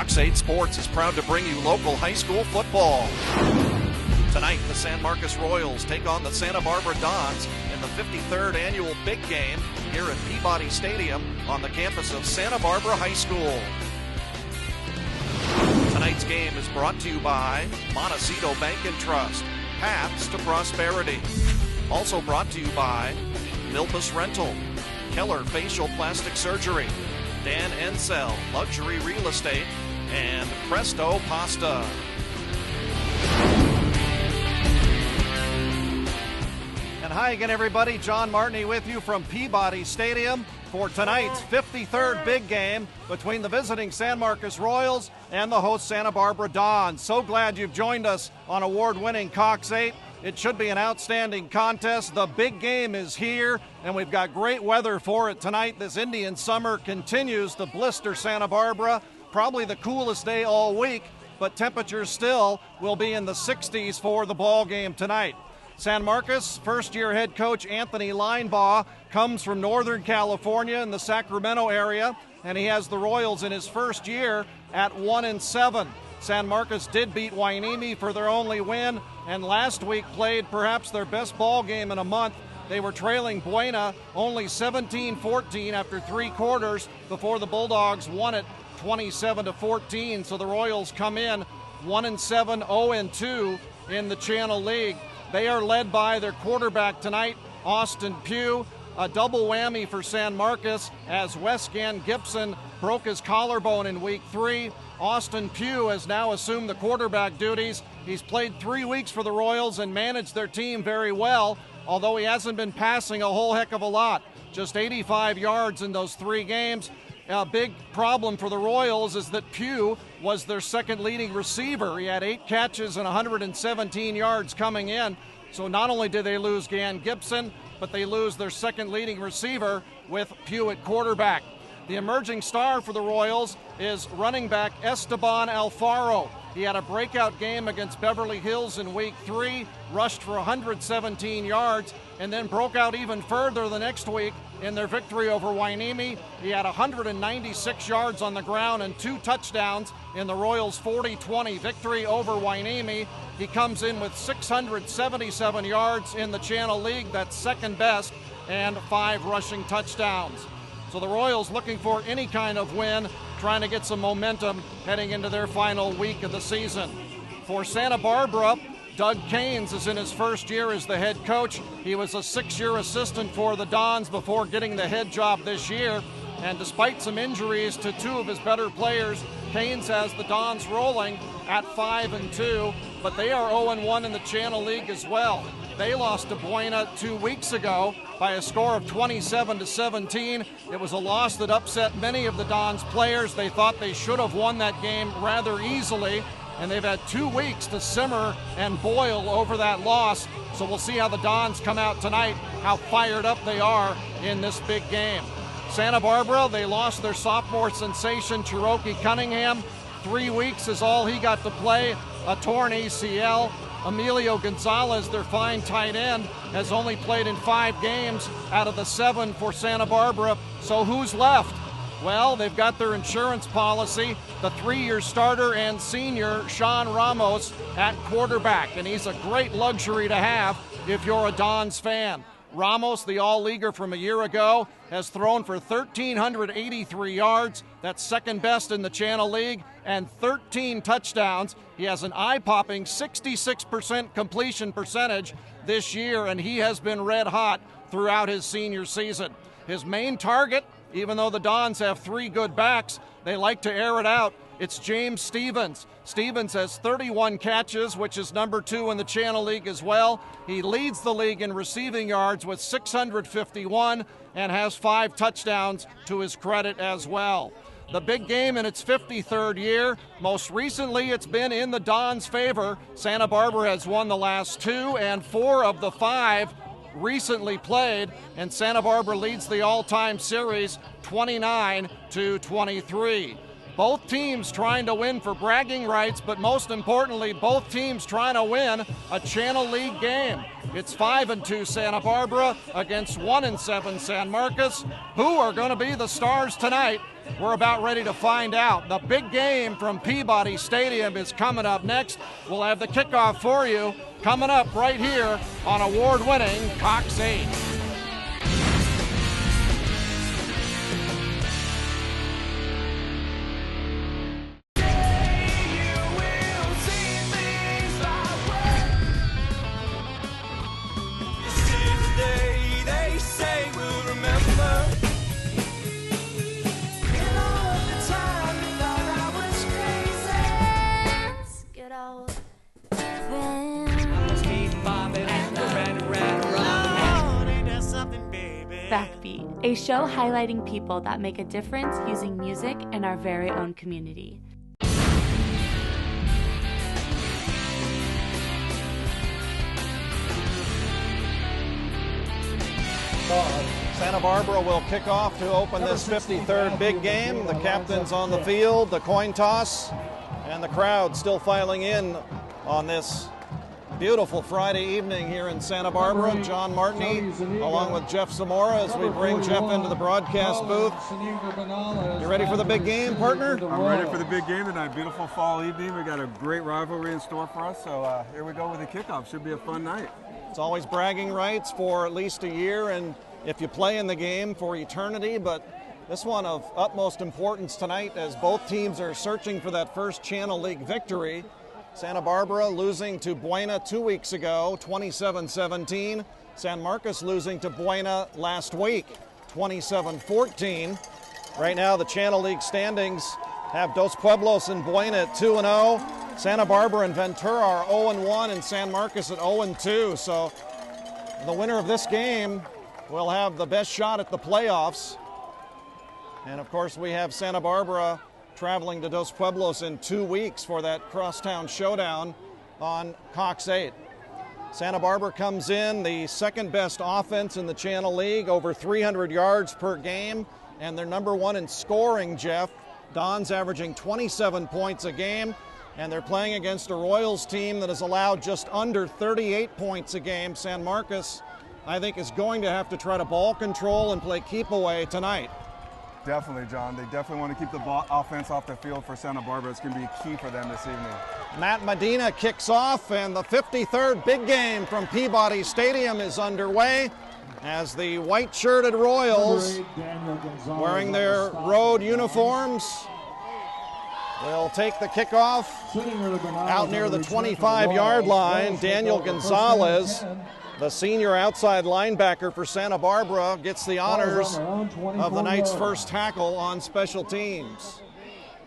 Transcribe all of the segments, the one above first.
Cox 8 Sports is proud to bring you local high school football. Tonight, the San Marcos Royals take on the Santa Barbara Dons in the 53rd annual Big Game here at Peabody Stadium on the campus of Santa Barbara High School. Tonight's game is brought to you by Montecito Bank and Trust, Paths to Prosperity. Also brought to you by Milpas Rental, Keller Facial Plastic Surgery, Dan Ensel Luxury Real Estate, and Presto Pasta. And hi again, everybody. John Martini with you from Peabody Stadium for tonight's 53rd big game between the visiting San Marcos Royals and the host Santa Barbara Dons. So glad you've joined us on award-winning Cox 8. It should be an outstanding contest. The big game is here, and we've got great weather for it tonight. This Indian summer continues to blister Santa Barbara. Probably the coolest day all week, but temperatures still will be in the 60s for the ball game tonight. San Marcos first-year head coach Anthony Linebaugh comes from Northern California in the Sacramento area, and he has the Royals in his first year at 1-7. San Marcos did beat Hueneme for their only win, and last week played perhaps their best ball game in a month. They were trailing Buena only 17-14 after 3 quarters before the Bulldogs won it 27-14. So the Royals come in 1-7, 0-2 in the Channel League. They are led by their quarterback tonight, Austin Pugh. A double whammy for San Marcos as Wescan Gibson broke his collarbone in week 3. Austin Pugh has now assumed the quarterback duties. He's played 3 weeks for the Royals and managed their team very well, although he hasn't been passing a whole heck of a lot. Just 85 yards in those 3 games. A big problem for the Royals is that Pugh was their second leading receiver. He had 8 catches and 117 yards coming in. So not only did they lose Gan Gibson, but they lose their second leading receiver with Pugh at quarterback. The emerging star for the Royals is running back Esteban Alfaro. He had a breakout game against Beverly Hills in week 3, rushed for 117 yards, and then broke out even further the next week in their victory over Hueneme. He had 196 yards on the ground and 2 touchdowns in the Royals' 40-20 victory over Hueneme. He comes in with 677 yards in the Channel League, that's second best, and 5 rushing touchdowns. So the Royals looking for any kind of win, trying to get some momentum heading into their final week of the season. For Santa Barbara, Doug Caines is in his first year as the head coach. He was a 6-year assistant for the Dons before getting the head job this year. And despite some injuries to 2 of his better players, Caines has the Dons rolling at 5-2, but they are 0-1 in the Channel League as well. They lost to Buena 2 weeks ago by a score of 27-17. It was a loss that upset many of the Dons players. They thought they should have won that game rather easily, and they've had 2 weeks to simmer and boil over that loss. So we'll see how the Dons come out tonight, how fired up they are in this big game. Santa Barbara, they lost their sophomore sensation, Cherokee Cunningham. 3 weeks is all he got to play, a torn ACL. Emilio Gonzalez, their fine tight end, has only played in 5 games out of the 7 for Santa Barbara. So who's left? Well, they've got their insurance policy, the 3-year starter and senior Sean Ramos at quarterback, and he's a great luxury to have if you're a Dons fan. Ramos, the all-leaguer from a year ago, has thrown for 1,383 yards. That's second best in the Channel League, and 13 touchdowns. He has an eye-popping 66% completion percentage this year, and he has been red hot throughout his senior season. His main target, even though the Dons have 3 good backs, they like to air it out. It's James Stephens. Stephens has 31 catches, which is number 2 in the Channel League as well. He leads the league in receiving yards with 651 and has 5 touchdowns to his credit as well. The big game in its 53rd year. Most recently, it's been in the Dons' favor. Santa Barbara has won the last 2, and 4 of the 5 recently played, and Santa Barbara leads the all-time series 29-23. Both teams trying to win for bragging rights, but most importantly, both teams trying to win a Channel League game. It's 5-2 Santa Barbara against 1-7 San Marcos. Who are going to be the stars tonight? We're about ready to find out. The big game from Peabody Stadium is coming up next. We'll have the kickoff for you coming up right here on award-winning Cox 8. Backbeat, a show highlighting people that make a difference using music in our very own community. Santa Barbara will kick off to open this 53rd big game. The captain's on the field, the coin toss, and the crowd still filing in on this beautiful Friday evening here in Santa Barbara. John Martney along with Jeff Zamora as we bring Jeff into the broadcast booth. You ready for the big game, partner? I'm ready for the big game tonight. Beautiful fall evening. We got a great rivalry in store for us, so here we go with the kickoff. Should be a fun night. It's always bragging rights for at least a year, and if you play in the game, for eternity, but this one of utmost importance tonight as both teams are searching for that first Channel League victory. Santa Barbara losing to Buena 2 weeks ago, 27-17. San Marcos losing to Buena last week, 27-14. Right now the Channel League standings have Dos Pueblos and Buena at 2-0. Santa Barbara and Ventura are 0-1 and San Marcos at 0-2. So the winner of this game will have the best shot at the playoffs. And of course we have Santa Barbara traveling to Dos Pueblos in 2 weeks for that crosstown showdown on Cox 8. Santa Barbara comes in the second best offense in the Channel League, over 300 yards per game, and they're number one in scoring, Jeff. Don's averaging 27 points a game, and they're playing against a Royals team that has allowed just under 38 points a game. San Marcos, I think, is going to have to try to ball control and play keep away tonight. Definitely, John. They definitely want to keep the offense off the field for Santa Barbara. It's going to be key for them this evening. Matt Medina kicks off, and the 53rd big game from Peabody Stadium is underway as the white-shirted Royals, wearing their road uniforms, will take the kickoff out near the 25-yard line. Daniel Gonzalez, the senior outside linebacker for Santa Barbara, gets the honors of the night's first tackle on special teams.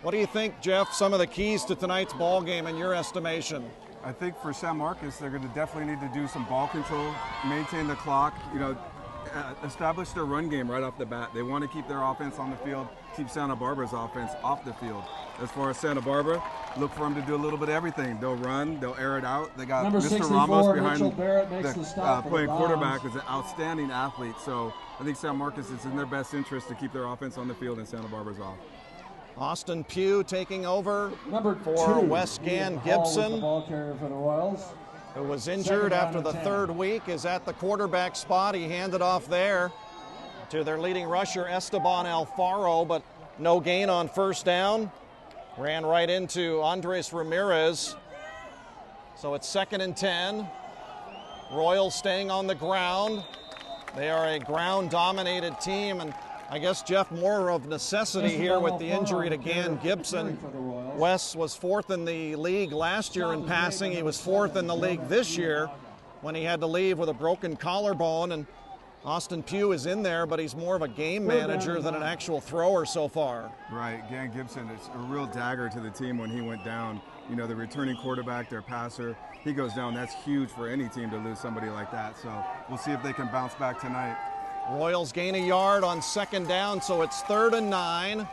What do you think, Jeff, some of the keys to tonight's ball game in your estimation? I think for San Marcos, they're going to definitely need to do some ball control, maintain the clock, establish their run game right off the bat. They want to keep their offense on the field, keep Santa Barbara's offense off the field. As far as Santa Barbara, look for them to do a little bit of everything. They'll run, they'll air it out. They got Mr. Ramos behind playing quarterback, is an outstanding athlete. So I think San Marcos, is in their best interest to keep their offense on the field and Santa Barbara's off. Austin Pugh taking over for Wes Gann Gibson, who was injured after the third week, is at the quarterback spot. He handed off there to their leading rusher, Esteban Alfaro, but no gain on first down. Ran right into Andres Ramirez. So it's 2nd and 10. Royals staying on the ground. They are a ground-dominated team, and I guess, Jeff, more of necessity here with the injury to Gann Gibson. Wes was 4th in the league last year in passing. He was 4th in the league this year when he had to leave with a broken collarbone. And Austin Pugh is in there, but he's more of a game manager than an actual thrower so far. Right, Gann Gibson is a real dagger to the team when he went down. You know, the returning quarterback, their passer, he goes down. That's huge for any team to lose somebody like that. So we'll see if they can bounce back tonight. Royals gain a yard on 2nd down, so it's 3rd and 9.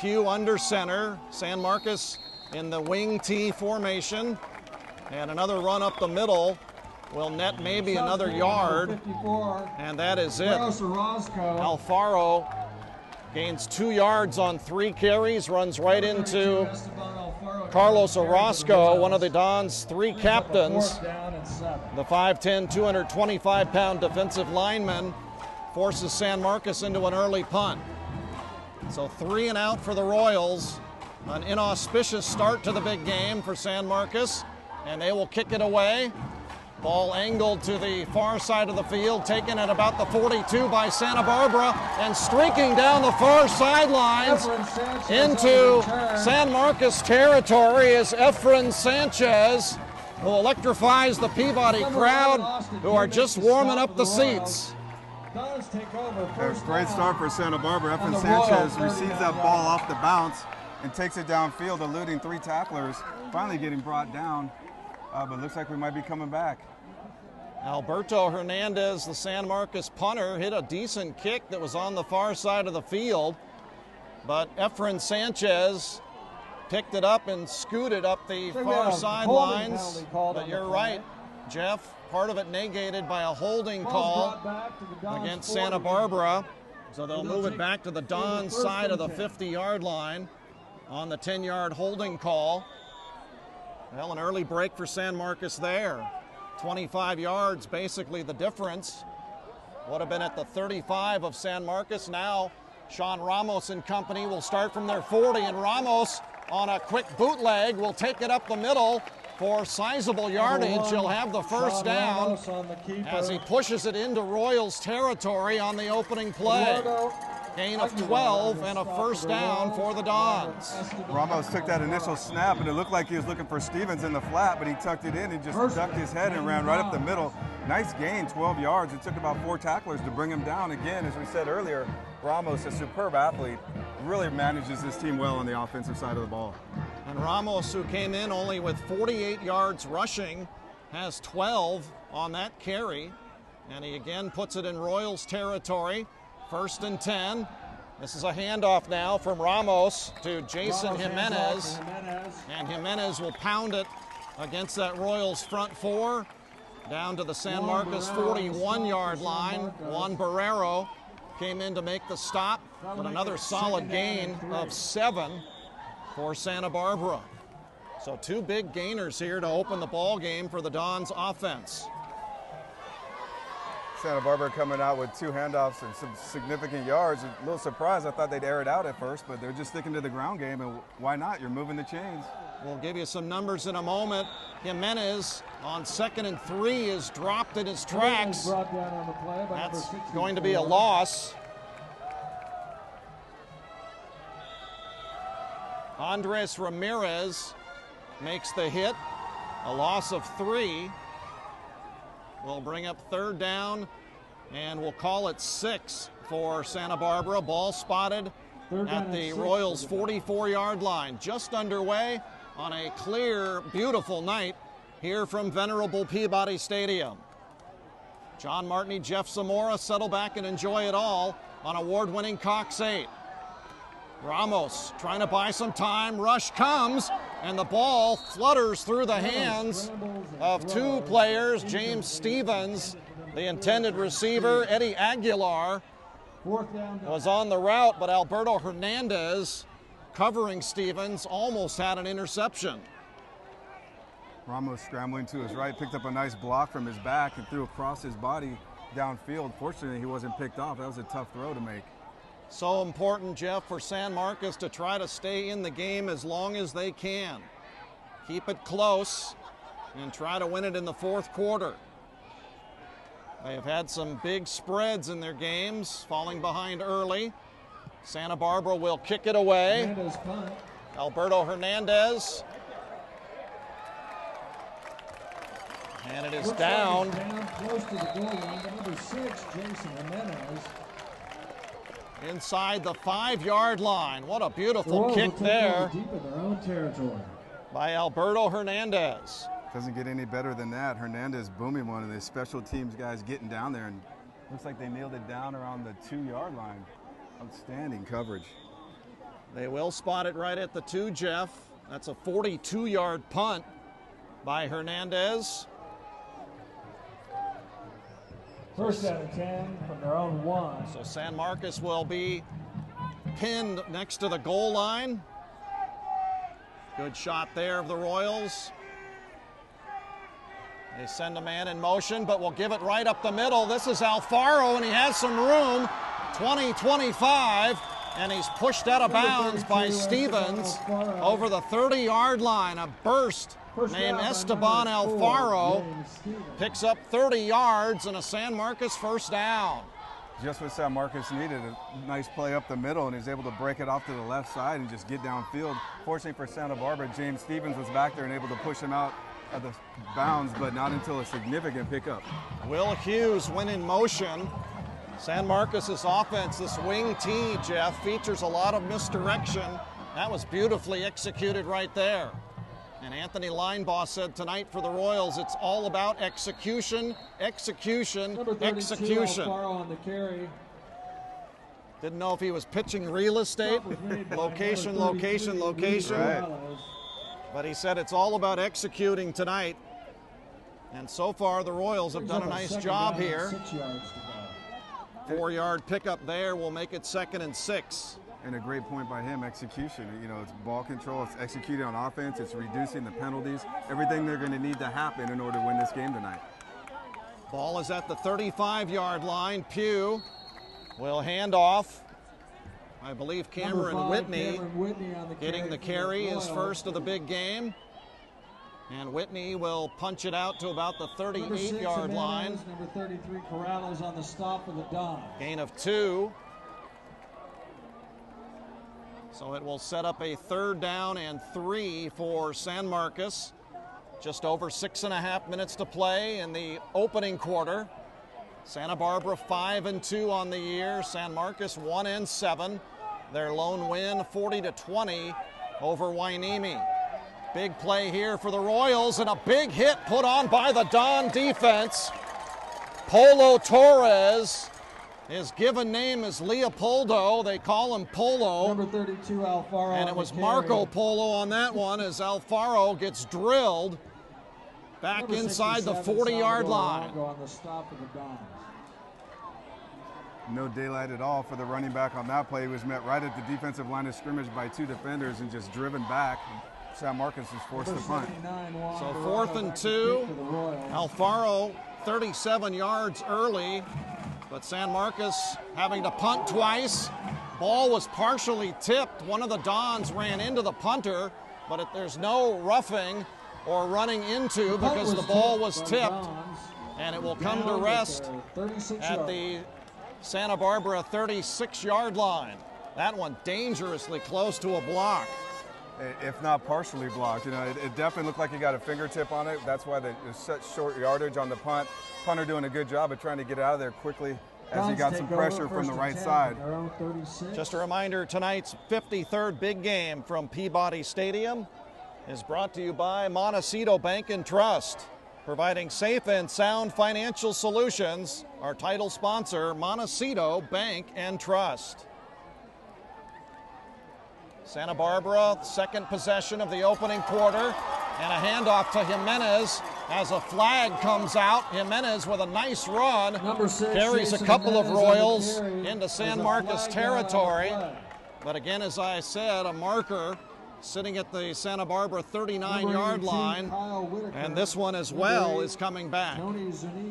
Pugh under center. San Marcos in the wing T formation. And another run up the middle will net maybe another yard. And that is it. Alfaro gains 2 yards on 3 carries, runs right into Carlos Orozco, one of the Dons' 3 captains. The 5'10", 225-pound defensive lineman forces San Marcos into an early punt. So 3 and out for the Royals. An inauspicious start to the big game for San Marcos, and they will kick it away. Ball angled to the far side of the field, taken at about the 42 by Santa Barbara, and streaking down the far sidelines into San Marcos territory is Efren Sanchez, who electrifies the Peabody crowd, who are just warming up the seats. Great start for Santa Barbara. Efren Sanchez receives that ball off the bounce and takes it downfield, eluding 3 tacklers, finally getting brought down, but looks like we might be coming back. Alberto Hernandez, the San Marcos punter, hit a decent kick that was on the far side of the field, but Efren Sanchez picked it up and scooted up the far sidelines. But you're right, Jeff, part of it negated by a holding call against Santa Barbara. So they'll move it back to the Dons side of the 50-yard line on the 10-yard holding call. Well, an early break for San Marcos there. 25 yards, basically the difference. Would have been at the 35 of San Marcos. Now, Sean Ramos and company will start from their 40, and Ramos on a quick bootleg will take it up the middle for sizable yardage. He'll have the first down as he pushes it into Royals territory on the opening play. Gain of 12 and a first down for the Dons. Ramos took that initial snap, and it looked like he was looking for Stevens in the flat, but he tucked it in. He just ducked his head and ran right up the middle. Nice gain, 12 yards. It took about 4 tacklers to bring him down. Again, as we said earlier, Ramos, a superb athlete, really manages this team well on the offensive side of the ball. And Ramos, who came in only with 48 yards rushing, has 12 on that carry. And he again puts it in Royals territory. 1st and 10. This is a handoff now from Ramos to Jason Jimenez. And Jimenez will pound it against that Royals front 4 down to the San Marcos 41-yard line. Juan Barrero came in to make the stop, but another solid gain of 7 for Santa Barbara. So 2 big gainers here to open the ball game for the Dons offense. Santa Barbara coming out with 2 handoffs and some significant yards. A little surprised. I thought they'd air it out at first, but they're just sticking to the ground game, and why not? You're moving the chains. We'll give you some numbers in a moment. Jimenez on 2nd and 3 is dropped in his tracks. That's going to be a loss. Andres Ramirez makes the hit. A loss of 3. We'll bring up 3rd down, and we'll call it 6 for Santa Barbara. Ball spotted at the Royals' 44-yard line. Just underway on a clear, beautiful night here from venerable Peabody Stadium. John Martney, Jeff Zamora settle back and enjoy it all on award-winning Cox 8. Ramos trying to buy some time. Rush comes, and the ball flutters through the hands of 2 players. James Stevens, the intended receiver. Eddie Aguilar was on the route, but Alberto Hernandez, covering Stevens, almost had an interception. Ramos scrambling to his right, picked up a nice block from his back and threw across his body downfield. Fortunately, he wasn't picked off. That was a tough throw to make. So important, Jeff, for San Marcos to try to stay in the game as long as they can. Keep it close and try to win it in the 4th quarter. They have had some big spreads in their games, falling behind early. Santa Barbara will kick it away. Alberto Hernandez. And it is down. Close to the goal line, number 6, Jason Jimenez. Inside the 5-yard line. What a beautiful kick there deep in their own territory by Alberto Hernandez. Doesn't get any better than that. Hernandez booming one of the special teams guys getting down there, and looks like they nailed it down around the 2-yard line. Outstanding coverage. They will spot it right at the 2, Jeff. That's a 42-yard punt by Hernandez. 1st and 10 from their own 1. So San Marcos will be pinned next to the goal line. Good shot there of the Royals. They send a man in motion, but will give it right up the middle. This is Alfaro, and he has some room. 20-25, and he's pushed out of bounds by Stevens over the 30-yard line. A burst named Esteban Alfaro picks up 30 yards and a San Marcos first down. Just what San Marcos needed, a nice play up the middle, and he's able to break it off to the left side and just get downfield. Fortunately for Santa Barbara, James Stevens was back there and able to push him out of the bounds, but not until a significant pickup. Will Hughes went in motion. San Marcos' offense, this wing T, Jeff, features a lot of misdirection. That was beautifully executed right there. And Anthony Linebaugh said tonight for the Royals, it's all about execution, execution, execution. On the carry. Didn't know if he was pitching real estate, location, location, location. Right. But he said it's all about executing tonight. And so far, the Royals have done a nice job here. 6 yards to go. 4-yard pickup there will make it 2nd and 6. And a great point by him, execution. You know, it's ball control, it's executing on offense, it's reducing the penalties, everything they're going to need to happen in order to win this game tonight. Ball is at the 35-yard line. Pugh will hand off. I believe Cameron Number 5, Whitney Cameron Whitney on the getting the for carry, the his first of the big game. And Whitney will punch it out to about the 38-yard line. Number 33, Corrales on the stop for the Dons. Gain of 2. So it will set up a 3rd down and 3 for San Marcos. Just over 6.5 minutes to play in the opening quarter. Santa Barbara 5-2 on the year. San Marcos 1-7. Their lone win 40-20 over Hueneme. Big play here for the Royals and a big hit put on by the Don defense. Polo Torres. His given name is Leopoldo. They call him Polo. Number 32, Alfaro. And it was Marco Polo on that one as Alfaro gets drilled back inside the 40-yard line. On the stop of the Dons. No daylight at all for the running back on that play. He was met right at the defensive line of scrimmage by 2 defenders and just driven back. San Marcos is forced to punt. So 4th and 2. Alfaro 37 yards early. But San Marcos having to punt twice. Ball was partially tipped. One of the Dons ran into the punter, but there's no roughing or running into because the ball was tipped. And it will come to rest at the Santa Barbara 36-yard line. That one dangerously close to a block. If not partially blocked. You know, it definitely looked like he got a fingertip on it. That's why there's such short yardage on the punt. Punter doing a good job of trying to get out of there quickly as he got some pressure from the right side. Just a reminder, tonight's 53rd big game from Peabody Stadium is brought to you by Montecito Bank and Trust, providing safe and sound financial solutions. Our title sponsor, Montecito Bank and Trust. Santa Barbara, 2nd possession of the opening quarter, and a handoff to Jimenez as a flag comes out. Jimenez with a nice run, carries a couple of Royals into San Marcos territory. But again, as I said, a marker sitting at the Santa Barbara 39-yard line, and this one as well is coming back.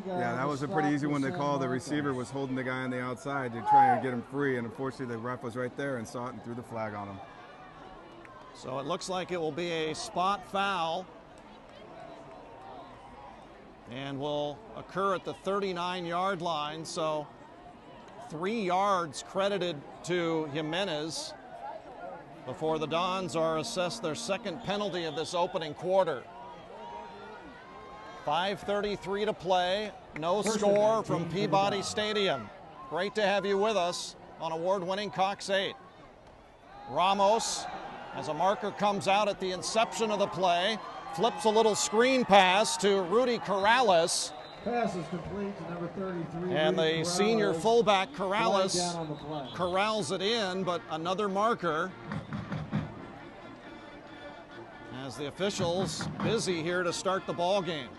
Yeah, that was a pretty easy one to call. The receiver was holding the guy on the outside to try and get him free, and unfortunately the ref was right there and saw it and threw the flag on him. So it looks like it will be a spot foul and will occur at the 39-yard line. So 3 yards credited to Jimenez before the Dons are assessed their 2nd penalty of this opening quarter. 5:33 to play, no score from Peabody Stadium. Great to have you with us on award-winning Cox 8. Ramos, as a marker comes out at the inception of the play, flips a little screen pass to Rudy Corrales. Pass is complete to number 33. And the senior fullback Corrales Down on the play. corrals it in, but another marker. As the officials busy here to start the ball game.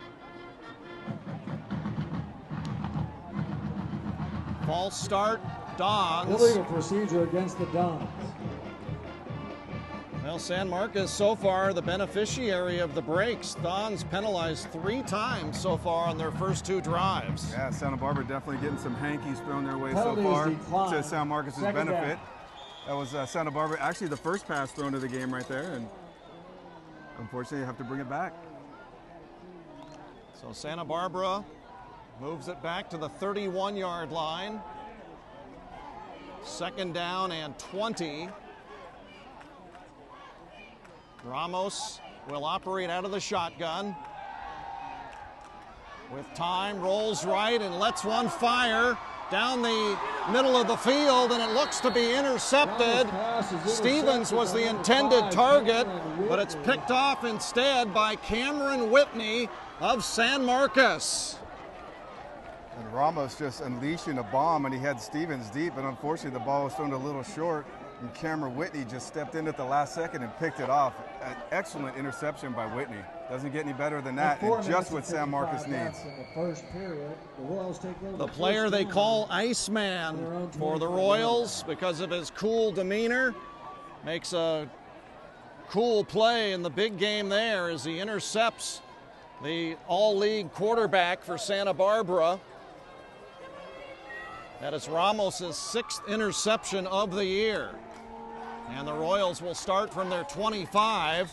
False start Dons. Illegal procedure against the Dons. Well, San Marcos so far the beneficiary of the breaks. Dons penalized 3 times so far on their first 2 drives. Yeah, Santa Barbara definitely getting some hankies thrown their way Penalties so far declined. to San Marcos' Second benefit. down. That was Santa Barbara, actually the first pass thrown to the game right there, and unfortunately you have to bring it back. So Santa Barbara moves it back to the 31-yard line. Second down and 20. Ramos will operate out of the shotgun. With time, rolls right and lets one fire down the middle of the field, and it looks to be intercepted. Stevens was the intended target, but it's picked off instead by Cameron Whitney of San Marcos. And Ramos just unleashing a bomb, and he had Stevens deep, but unfortunately the ball was thrown a little short, and Cameron Whitney just stepped in at the last second and picked it off. An excellent interception by Whitney. Doesn't get any better than that, and just what San Marcos needs. In the first period, the Royals take over The player they call Iceman for the Royals because of his cool demeanor makes a cool play in the big game there as he intercepts the all-league quarterback for Santa Barbara. That is Ramos' 6th interception of the year. And the Royals will start from their 25.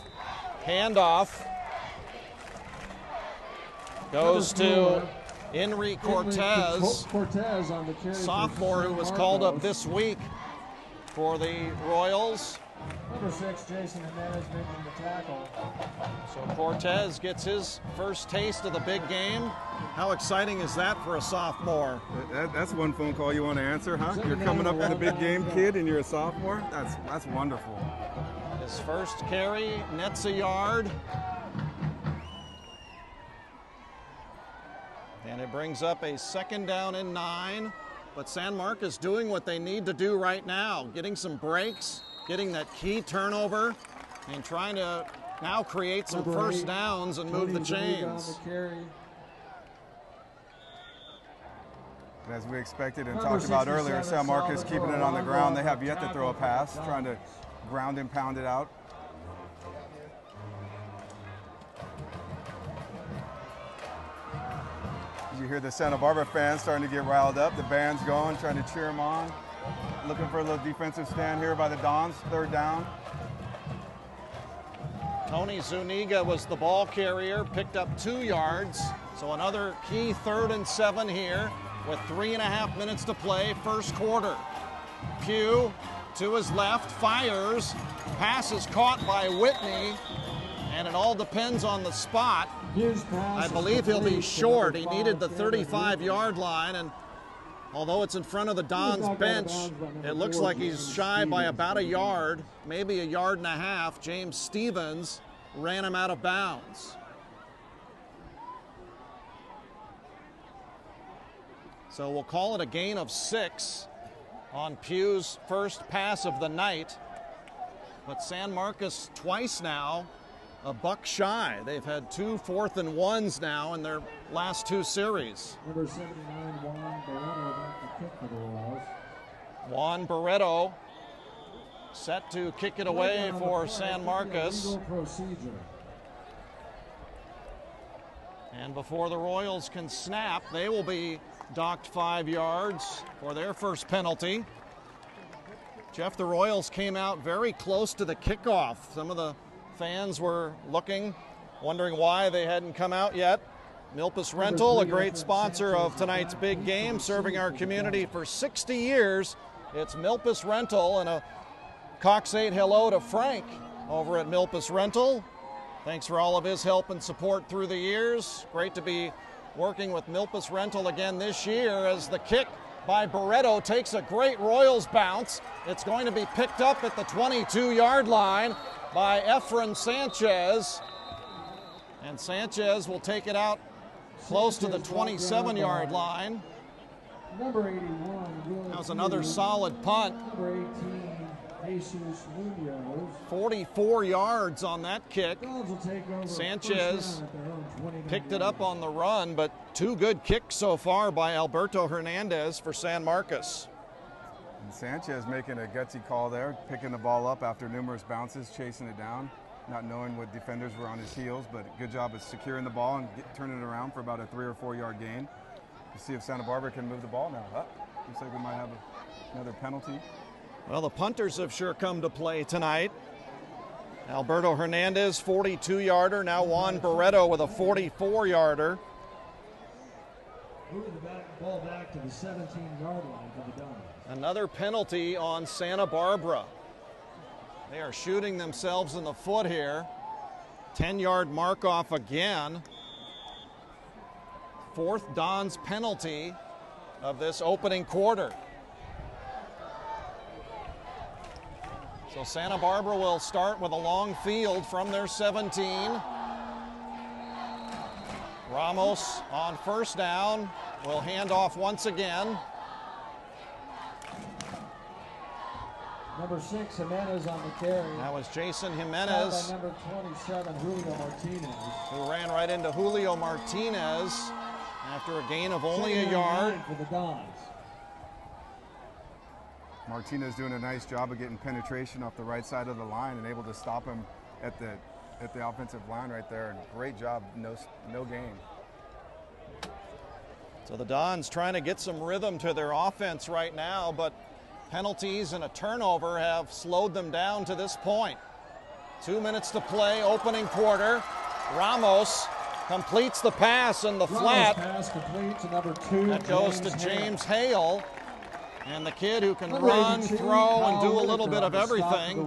Handoff goes to Henry Cortez, Cortez on the carry, sophomore who was called up this week for the Royals. Number 6, Jason Jimenez making the tackle. So Cortez gets his first taste of the big game. How exciting is that for a sophomore? That's one phone call you want to answer, huh? You're coming up in the big game, kid, and you're a sophomore? That's wonderful. His first carry nets a yard. And it brings up a 2nd down and 9. But San Marcos doing what they need to do right now, getting some breaks, getting that key turnover, and trying to now create some Number first 8, downs and move the Tony Zuniga on chains. the carry. As we expected and Number talked about 67, earlier, San Marcos Salvatore keeping it on the ground. They have Longo, yet to throw a pass, tackle. trying to ground and pound it out. You hear the Santa Barbara fans starting to get riled up. The band's going, trying to cheer them on. Looking for a little defensive stand here by the Dons, 3rd down. Tony Zuniga was the ball carrier, picked up 2 yards. So another key 3rd and 7 here with 3.5 minutes to play, first quarter. Pugh to his left, fires, pass is caught by Whitney, and it all depends on the spot. Hughes pass I is believe he'll be complete to short. He number needed the 5, David 35-yard line, and although it's in front of the Dons knocked out of bench, bounds by number it looks 4, like he's James shy by Stevens. about a yard, maybe a yard and a half. James Stevens ran him out of bounds. So we'll call it a gain of 6 on Pugh's first pass of the night. But San Marcos twice now, a buck shy. They've had 2 4th and 1s now in their last 2 series. Number 79, Juan Barreto back to kick for the Royals. Juan Barreto set to kick it away Right down the for play, San illegal Marcos. procedure. And before the Royals can snap, they will be docked 5 yards for their first penalty. Jeff, the Royals came out very close to the kickoff. Some of the fans were looking, wondering why they hadn't come out yet. Milpas Rental, a great sponsor of tonight's big game, serving our community for 60 years. It's Milpas Rental, and a Cox 8 hello to Frank over at Milpas Rental. Thanks for all of his help and support through the years. Great to be working with Milpas Rental again this year as the kick by Barreto takes a great Royals bounce. It's going to be picked up at the 22-yard line by Efren Sanchez. And Sanchez will take it out close to the 27-yard line. Number 81, That was another solid punt. Number 18, Jesus Munoz. 44 yards on that kick. Dons will take over Sanchez first down at their own 29 picked it yard up on the run, but 2 good kicks so far by Alberto Hernandez for San Marcos. Sanchez making a gutsy call there, picking the ball up after numerous bounces, chasing it down, not knowing what defenders were on his heels, but good job of securing the ball and turning it around for about a 3 or 4 yard gain. We'll see if Santa Barbara can move the ball now. Looks like we might have another penalty. Well, the punters have sure come to play tonight. Alberto Hernandez, 42-yarder. Now Juan Barreto with a 44-yarder. Moving the ball back to the 17-yard line for the Dons. Another penalty on Santa Barbara. They are shooting themselves in the foot here. 10-yard mark off again. Fourth Dons penalty of this opening quarter. So Santa Barbara will start with a long field from their 17. Ramos on first down will hand off once again. Number 6, Jimenez on the carry. That was Jason Followed Jimenez, by number 27, Julio Martinez. who ran right into Julio Martinez after a gain of only a yard. For the Dons. Martinez doing a nice job of getting penetration off the right side of the line and able to stop him at the offensive line right there. And great job, no gain. So the Dons trying to get some rhythm to their offense right now, but penalties and a turnover have slowed them down to this point. 2 minutes to play, opening quarter. Ramos completes the pass in the flat. Pass complete to number 2. That goes to James Hale. And the kid who can run, throw, and do a little bit of everything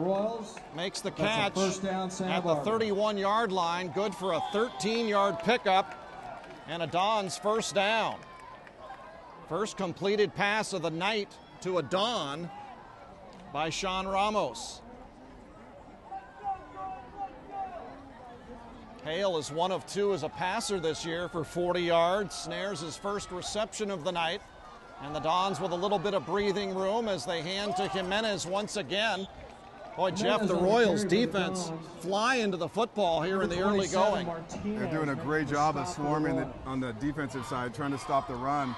makes the catch at the 31-yard line. Good for a 13-yard pickup and a Don's first down. First completed pass of the night to a Don by Sean Ramos. Hale is 1 of 2 as a passer this year for 40 yards. Snares his first reception of the night. And the Dons with a little bit of breathing room as they hand to Jimenez once again. Boy, Jeff, the Royals defense fly into the football here in the early going. They're doing a great job of swarming on the defensive side, trying to stop the run.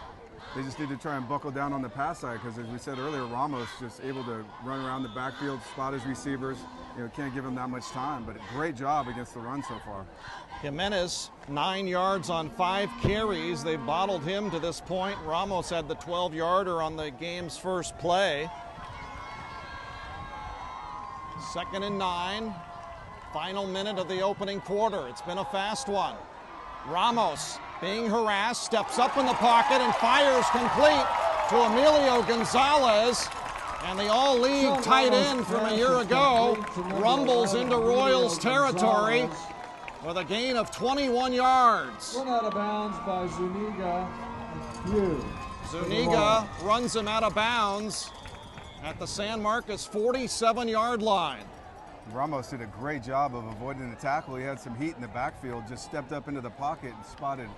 They just need to try and buckle down on the pass side because, as we said earlier, Ramos just able to run around the backfield, spot his receivers. Can't give him that much time, but a great job against the run so far. Jimenez, 9 yards on 5 carries. They've bottled him to this point. Ramos had the 12-yarder on the game's first play. 2nd and 9. Final minute of the opening quarter. It's been a fast one. Ramos, being harassed, steps up in the pocket and fires complete to Emilio Gonzalez. And the all-league tight end from a year ago rumbles into Royals territory with a gain of 21 yards. Run out of bounds by Zuniga. Zuniga runs him out of bounds at the San Marcos 47-yard line. Ramos did a great job of avoiding the tackle. He had some heat in the backfield, just stepped up into the pocket and spotted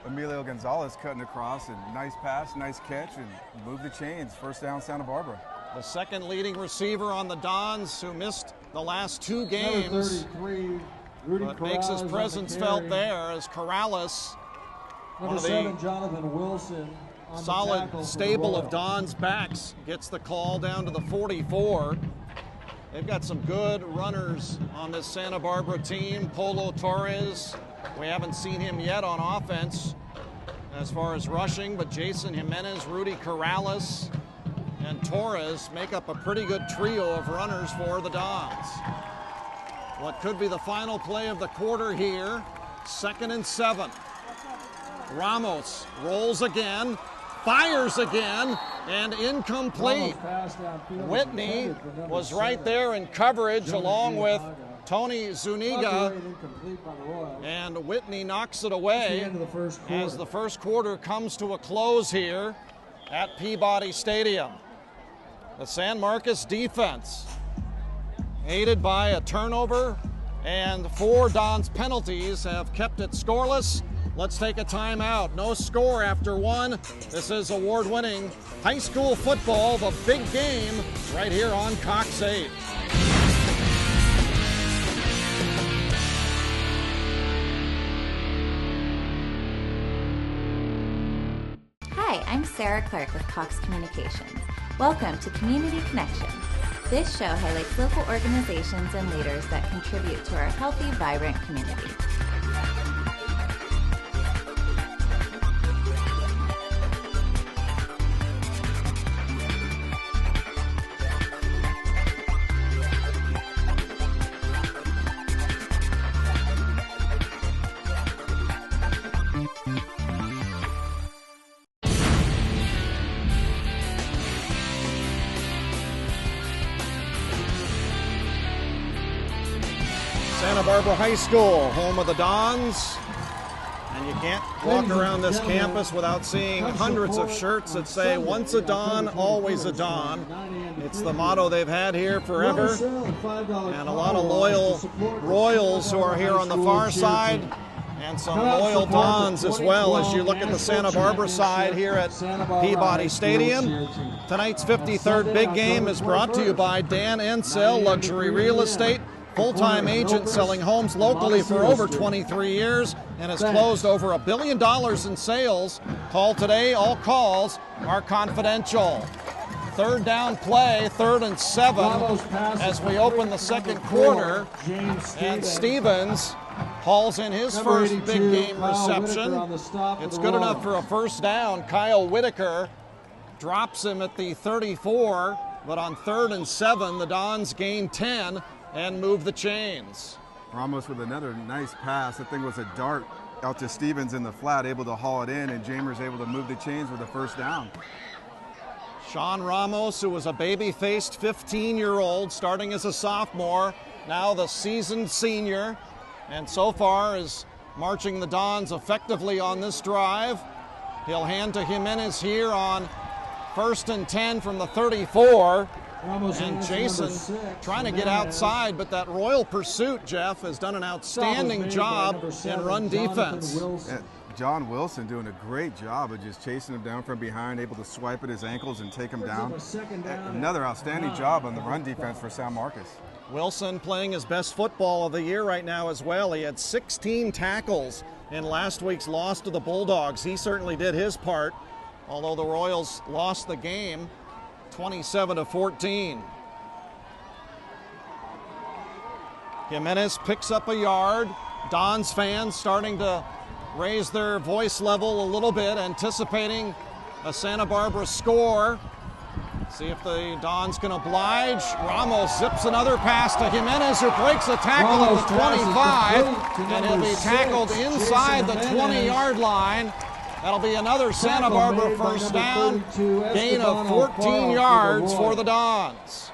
Emilio Gonzalez cutting across. And nice pass, nice catch, and moved the chains. First down, Santa Barbara. The second leading receiver on the Dons, who missed the last 2 games, but makes his presence felt there as Corrales, one of the Jonathan Wilson, solid stable of Dons backs, gets the call down to the 44. They've got some good runners on this Santa Barbara team. Polo Torres, we haven't seen him yet on offense as far as rushing, but Jason Jimenez, Rudy Corrales, and Torres make up a pretty good trio of runners for the Dons. What could be the final play of the quarter here, 2nd and 7. Ramos rolls again, fires again, and incomplete. Whitney was right there in coverage along with Tony Zuniga, and Whitney knocks it away as the first quarter comes to a close here at Peabody Stadium. The San Marcos defense, aided by a turnover and 4 Dons penalties, have kept it scoreless. Let's take a timeout. No score after 1. This is award-winning high school football, the big game, right here on Cox 8. Hi, I'm Sarah Clark with Cox Communications. Welcome to Community Connection. This show highlights local organizations and leaders that contribute to our healthy, vibrant community. Santa Barbara High School, home of the Dons. And you can't walk around this campus without seeing hundreds of shirts that say, "Once a Don, always a Don." It's the motto they've had here forever. And a lot of loyal Royals who are here on the far side, and some loyal Dons as well as you look at the Santa Barbara side here at Peabody Stadium. Tonight's 53rd big game is brought to you by Dan Ensel Luxury Real Estate, full-time agent selling homes locally for over 23 years and has closed over $1 billion in sales. Call today. All calls are confidential. Third down play, 3rd and 7 as we open the second quarter. And Stevens hauls in his first big game reception. It's good enough for a first down. Kyle Whitaker drops him at the 34, but on 3rd and 7, the Dons gain 10 and move the chains. Ramos with another nice pass. That thing was a dart out to Stevens in the flat, able to haul it in, and Jamers able to move the chains with a first down. Sean Ramos, who was a baby-faced 15-year-old starting as a sophomore, now the seasoned senior, and so far is marching the Dons effectively on this drive. He'll hand to Jimenez here on 1st and 10 from the 34. And Jason trying to get outside, but that Royal pursuit, Jeff, has done an outstanding job in run defense. Yeah, John Wilson doing a great job of just chasing him down from behind, able to swipe at his ankles and take him down. Another outstanding job on the run defense for San Marcos. Wilson playing his best football of the year right now as well. He had 16 tackles in last week's loss to the Bulldogs. He certainly did his part, although the Royals lost the game 27-14. Jimenez picks up a yard. Dons fans starting to raise their voice level a little bit, anticipating a Santa Barbara score. See if the Dons can oblige. Ramos zips another pass to Jimenez, who breaks a tackle at the 25, and he'll be tackled inside the 20-yard line. That'll be another Santa Barbara first down, gain of 14 yards for the Dons.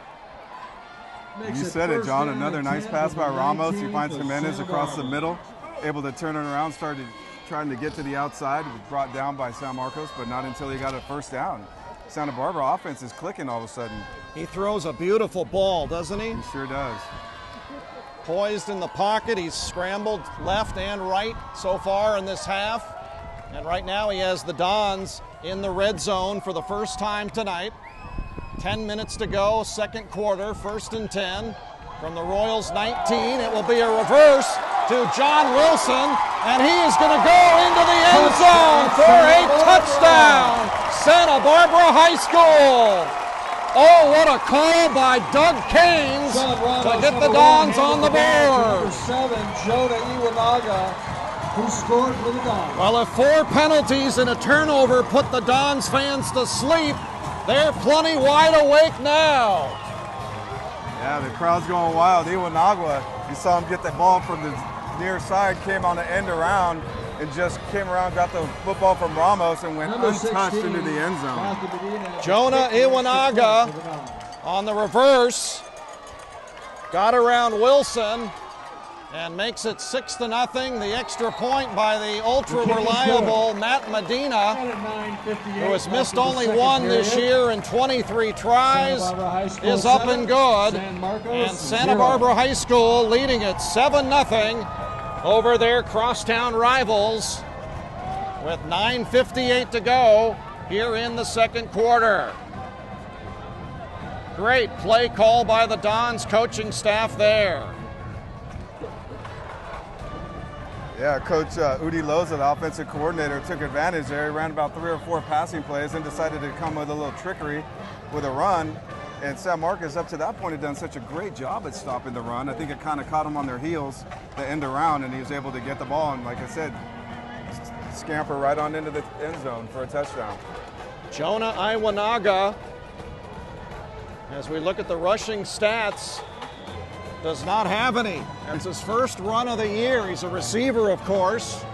You said it, John. Another nice pass by Ramos. He finds Jimenez across the middle, able to turn it around, started trying to get to the outside. Was brought down by San Marcos, but not until he got a first down. Santa Barbara offense is clicking all of a sudden. He throws a beautiful ball, doesn't he? He sure does. Poised in the pocket. He's scrambled left and right so far in this half. And right now he has the Dons in the red zone for the first time tonight. 10 minutes to go, second quarter, 1st and 10 from the Royals 19. It will be a reverse to John Wilson, and he is going to go into the end zone for a touchdown. Santa Barbara High School. Oh, what a call by Doug Caines to get the Dons on the board. Number 7, Jonah Iwanaga, who scored for the Dons. Well, if 4 penalties and a turnover put the Dons fans to sleep, they're plenty wide awake now. Yeah, the crowd's going wild. Iwanaga, you saw him get that ball from the near side, came on the end around, and just came around, got the football from Ramos, and went untouched into the end zone. Jonah Iwanaga on the reverse, got around Wilson, and makes it 6-0. The extra point by the ultra-reliable Matt Medina, who has missed only 1 this year in 23 tries, is up and good. And Santa Barbara High School leading it 7-0 over their crosstown rivals with 9:58 to go here in the second quarter. Great play call by the Dons coaching staff there. Yeah, Coach Udi Loza, the offensive coordinator, took advantage there. He ran about 3 or 4 passing plays and decided to come with a little trickery with a run. And San Marcos, up to that point, had done such a great job at stopping the run. I think it kind of caught him on their heels the end around, and he was able to get the ball. And like I said, scamper right on into the end zone for a touchdown. Jonah Iwanaga, as we look at the rushing stats, does not have any. That's his first run of the year. He's a receiver, of course,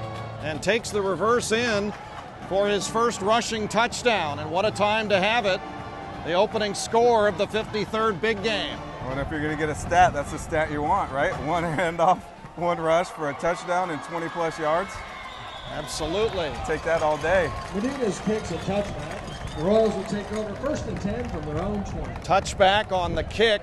and takes the reverse in for his first rushing touchdown. And what a time to have it. The opening score of the 53rd big game. Well, if you're going to get a stat, that's the stat you want, right? 1 handoff, 1 rush for a touchdown and 20-plus yards. Absolutely. Take that all day. Medina's kicks a touchback. The Royals will take over 1st and 10 from their own 20. Touchback on the kick.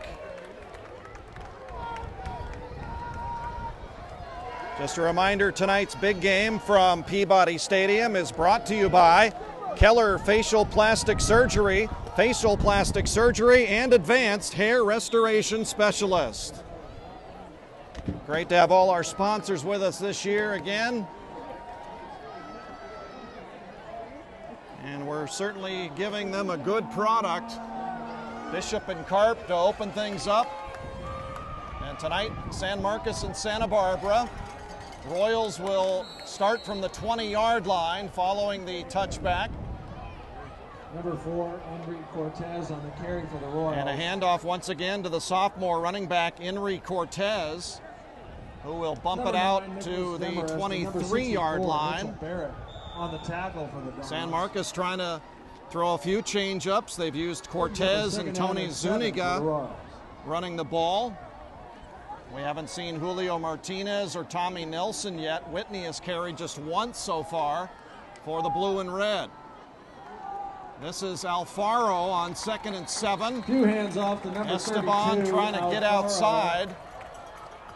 Just a reminder, tonight's big game from Peabody Stadium is brought to you by Keller Facial Plastic Surgery, and Advanced Hair Restoration Specialist. Great to have all our sponsors with us this year again. And we're certainly giving them a good product. Bishop and Carp to open things up. And tonight, San Marcos and Santa Barbara. Royals will start from the 20-yard line following the touchback. Number 4, Henry Cortez on the carry for the Royals. And a handoff once again to the sophomore running back, Henry Cortez, who will bump it out to the 23-yard line. On the tackle for the Dons. San Marcos trying to throw a few change-ups. They've used Cortez and Tony Zuniga running the ball. We haven't seen Julio Martinez or Tommy Nelson yet. Whitney has carried just once so far for the blue and red. This is Alfaro on 2nd and 7. 2 hands off the number Esteban 32, trying to get Alfaro. Outside,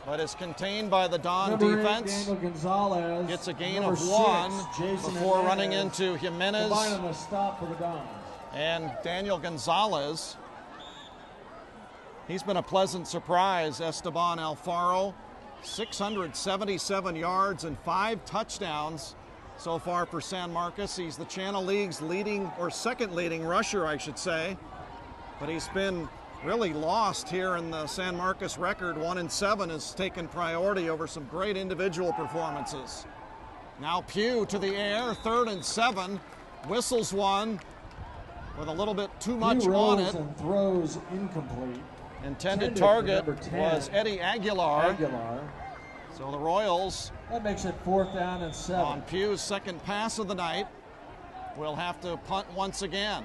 but is contained by the Don Number 8, defense. Daniel Gonzalez. Gets a gain Number of 6, 1 Jason before Hernandez. running into Jimenez Combining a stop for the Dons. and Daniel Gonzalez. He's been a pleasant surprise, Esteban Alfaro. 677 yards and 5 touchdowns so far for San Marcos. He's the Channel League's leading, or second leading rusher, I should say. But he's been really lost here in the San Marcos record. 1-7 has taken priority over some great individual performances. Now Pugh to the air, 3rd and 7. Whistles one with a little bit too much on it. And throws incomplete. Intended for target number 10, was Eddie Aguilar. Aguilar. So the Royals, That makes it 4th down and 7. on Pugh's second pass of the night, will have to punt once again.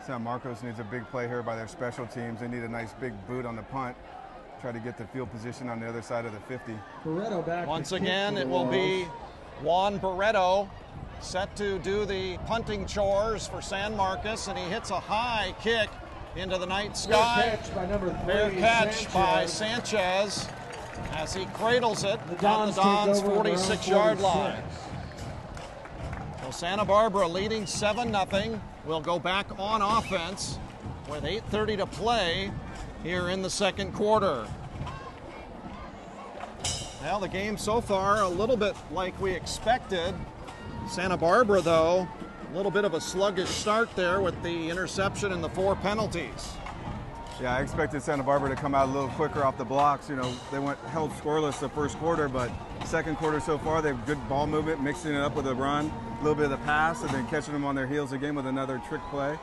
San Marcos needs a big play here by their special teams. They need a nice big boot on the punt. Try to get the field position on the other side of the 50. Barreto back Once to kick again, for it the will Royals. be Juan Barreto set to do the punting chores for San Marcos, and he hits a high kick into the night sky. Fair catch by number 3, Fair catch by Sanchez. Sanchez as he cradles it The at Dons the take Dons' over their own 46-yard 46. line. So Santa Barbara leading 7-0. Will go back on offense with 8:30 to play here in the second quarter. Well, the game so far a little bit like we expected. Santa Barbara, though, a little bit of a sluggish start there with the interception and the 4 penalties. Yeah, I expected Santa Barbara to come out a little quicker off the blocks. You know, they held scoreless the first quarter, but second quarter so far, they have good ball movement, mixing it up with a run, a little bit of the pass, and then catching them on their heels again with another trick play.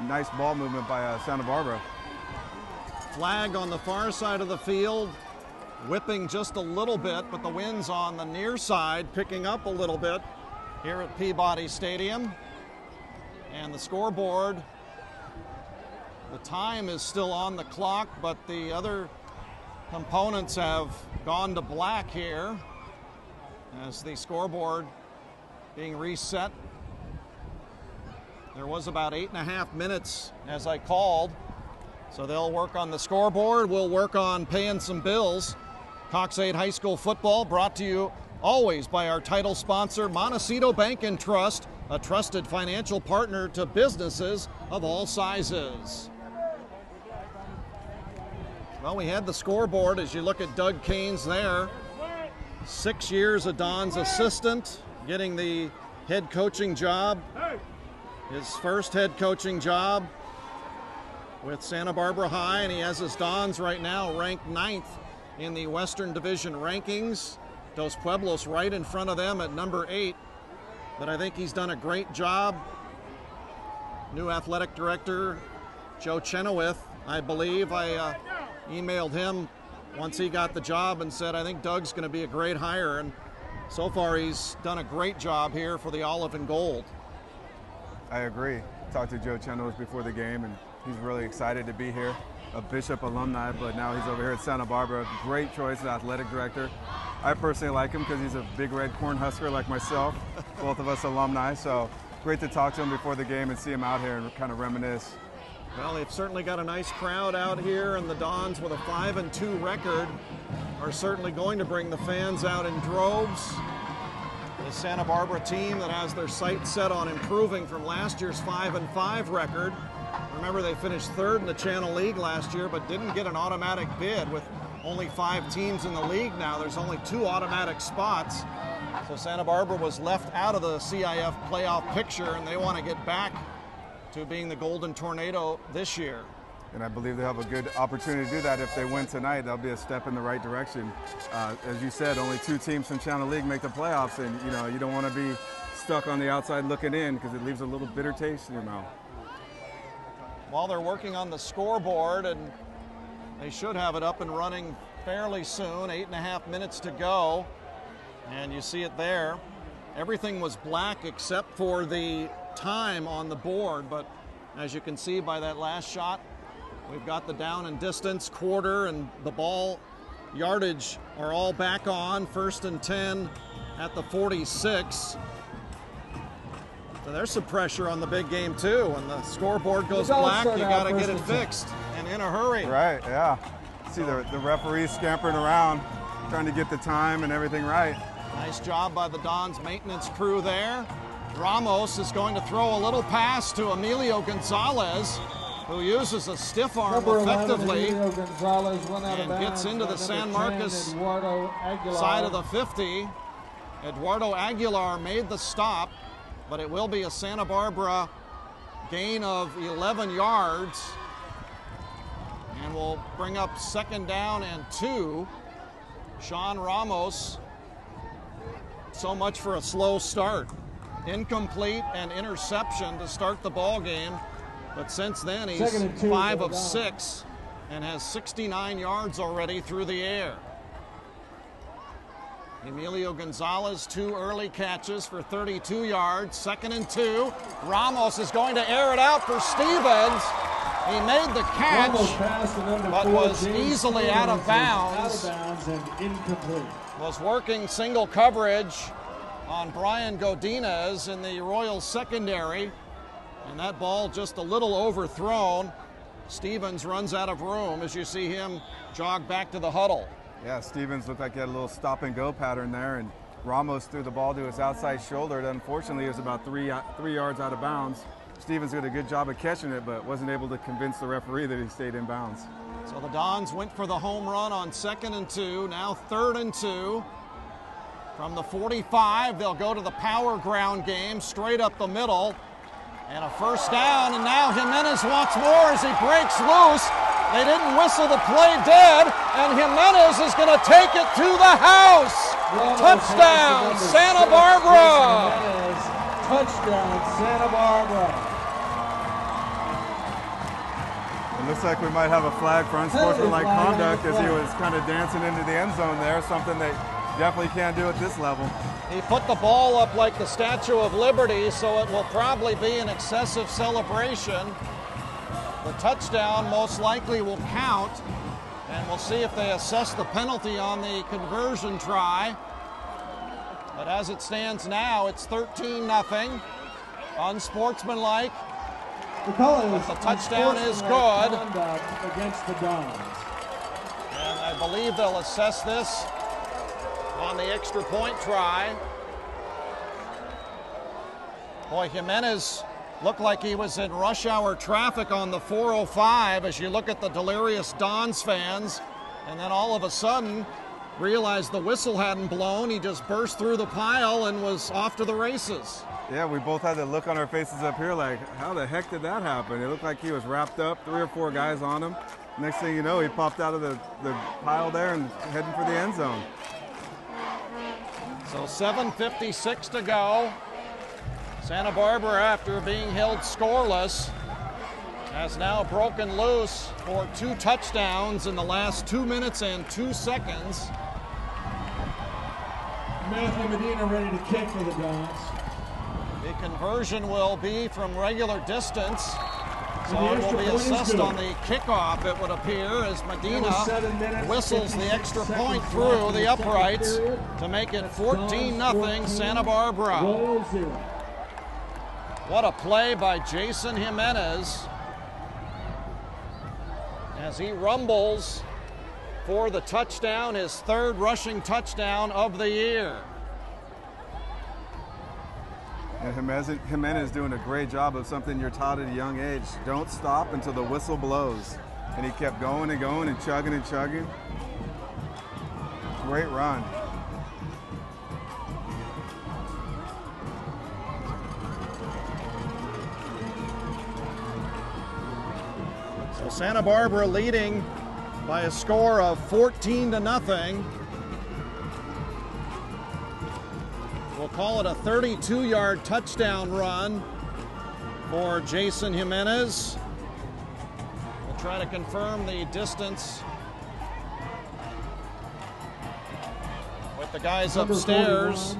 Nice ball movement by Santa Barbara. Flag on the far side of the field, whipping just a little bit, but the wind's on the near side, picking up a little bit here at Peabody Stadium. And the scoreboard, the time is still on the clock, but the other components have gone to black here as the scoreboard being reset. There was about 8.5 minutes as I called, so they'll work on the scoreboard. We'll work on paying some bills. Cox 8 High School football brought to you always by our title sponsor, Montecito Bank and Trust, a trusted financial partner to businesses of all sizes. Well, we had the scoreboard as you look at Doug Caines there. 6 years a Don's assistant, getting the head coaching job. His first head coaching job with Santa Barbara High, and he has his Dons right now ranked 9th in the Western Division rankings. Dos Pueblos right in front of them at number 8. But I think he's done a great job. New athletic director, Joe Chenoweth, I believe. I emailed him once he got the job and said, I think Doug's going to be a great hire. And so far he's done a great job here for the Olive and Gold. I agree. Talked to Joe Chenoweth before the game, and he's really excited to be here. A Bishop alumni, but now he's over here at Santa Barbara. Great choice as athletic director. I personally like him because he's a big Red Cornhusker like myself, both of us alumni. So great to talk to him before the game and see him out here and kind of reminisce. Well, they've certainly got a nice crowd out here, and the Dons with a 5-2 record are certainly going to bring the fans out in droves. The Santa Barbara team that has their sights set on improving from last year's 5-5 record. Remember, they finished 3rd in the Channel League last year, but didn't get an automatic bid. With only 5 teams in the league now, there's only 2 automatic spots. So Santa Barbara was left out of the CIF playoff picture, and they want to get back to being the Golden Tornado this year. And I believe they have a good opportunity to do that if they win tonight. That'll be a step in the right direction. As you said, only 2 teams from Channel League make the playoffs, and you don't want to be stuck on the outside looking in because it leaves a little bitter taste in your mouth. While they're working on the scoreboard, and they should have it up and running fairly soon, 8.5 minutes to go, and you see it there. Everything was black except for the time on the board, but as you can see by that last shot, we've got the down and distance, quarter, and the ball yardage are all back on. 1st and 10 at the 46. So there's some pressure on the big game too. When the scoreboard goes black, you got to get it fixed and in a hurry. Right, yeah. See the referees scampering around, trying to get the time and everything right. Nice job by the Dons maintenance crew there. Ramos is going to throw a little pass to Emilio Gonzalez, who uses a stiff arm effectively and gets into the San Marcos side of the 50. Eduardo Aguilar made the stop, but it will be a Santa Barbara gain of 11 yards, and will bring up 2nd down and 2. Sean Ramos, so much for a slow start. Incomplete and interception to start the ball game, but since then he's 5 of 6 and has 69 yards already through the air. Emilio Gonzalez, 2 early catches for 32 yards. 2nd and 2. Ramos is going to air it out for Stevens. He made the catch, but was easily out of bounds. Was working single coverage on Brian Godinez in the Royals secondary, and that ball just a little overthrown. Stevens runs out of room as you see him jog back to the huddle. Yeah, Stevens looked like he had a little stop and go pattern there, and Ramos threw the ball to his outside shoulder. That unfortunately was about 3 yards out of bounds. Stevens did a good job of catching it, but wasn't able to convince the referee that he stayed in bounds. So the Dons went for the home run on 2nd and 2, now 3rd and 2. From the 45, they'll go to the power ground game, straight up the middle, and a 1st down, and now Jimenez wants more as he breaks loose. They didn't whistle the play dead, and Jimenez is going to take it to the house. Touchdown, Santa Barbara. Touchdown, Santa Barbara. It looks like we might have a flag for unsportsmanlike conduct as he was kind of dancing into the end zone there, something that definitely can't do at this level. He put the ball up like the Statue of Liberty, so it will probably be an excessive celebration. The touchdown most likely will count, and we'll see if they assess the penalty on the conversion try. But as it stands now, it's 13-0. Unsportsmanlike. But the touchdown is good. Against the Dons. And I believe they'll assess this on the extra point try. Boy, Jimenez Looked like he was in rush hour traffic on the 405 as you look at the delirious Dons fans, and then all of a sudden realized the whistle hadn't blown. He just burst through the pile and was off to the races. Yeah, we both had the look on our faces up here like, how the heck did that happen? It looked like he was wrapped up, 3 or 4 guys on him. Next thing you know, he popped out of the pile there and heading for the end zone. So 7:56 to go. Santa Barbara, after being held scoreless, has now broken loose for 2 touchdowns in the last 2 minutes and 2 seconds. Matthew Medina ready to kick for the Dons. The conversion will be from regular distance, so it will be assessed on the kickoff, it would appear, as Medina whistles the extra point through the uprights to make it 14-0 Santa Barbara. What a play by Jason Jimenez as he rumbles for the touchdown, his 3rd rushing touchdown of the year. And Jimenez doing a great job of something you're taught at a young age. Don't stop until the whistle blows. And he kept going and going and chugging and chugging. Great run. So Santa Barbara leading by a score of 14-0. We'll call it a 32-yard touchdown run for Jason Jimenez. We'll try to confirm the distance with the guys upstairs.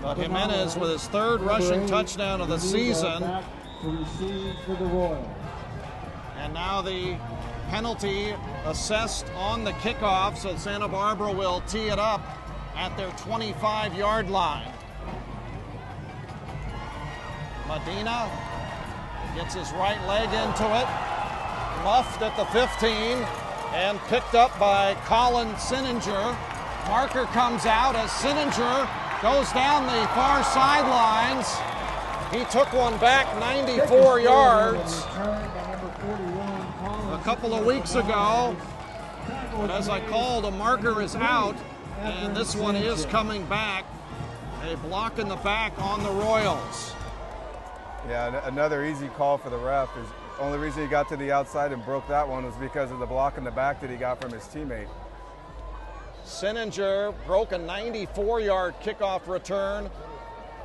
But Jimenez with his 3rd rushing touchdown of the season. And now the penalty assessed on the kickoff, so Santa Barbara will tee it up at their 25-yard line. Medina gets his right leg into it, muffed at the 15, and picked up by Colin Sininger. Marker comes out as Sininger goes down the far sidelines. He took one back 94 yards a couple of weeks ago, but as I called, a marker is out, and this one is coming back. A block in the back on the Royals. Yeah, another easy call for the ref. The only reason he got to the outside and broke that one was because of the block in the back that he got from his teammate. Sininger broke a 94-yard kickoff return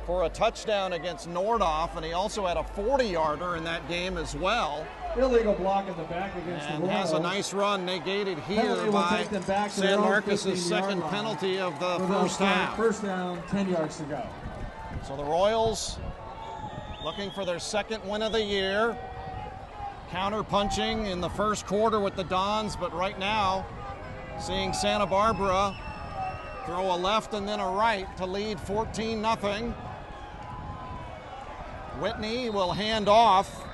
for a touchdown against Nordhoff, and he also had a 40-yarder in that game as well. Illegal block in the back against the Royals. And has a nice run negated here by San Marcos' 2nd penalty of the first half. First down, 10 yards to go. So the Royals looking for their 2nd win of the year. Counter punching in the first quarter with the Dons, but right now seeing Santa Barbara throw a left and then a right to lead 14-0. Whitney will hand off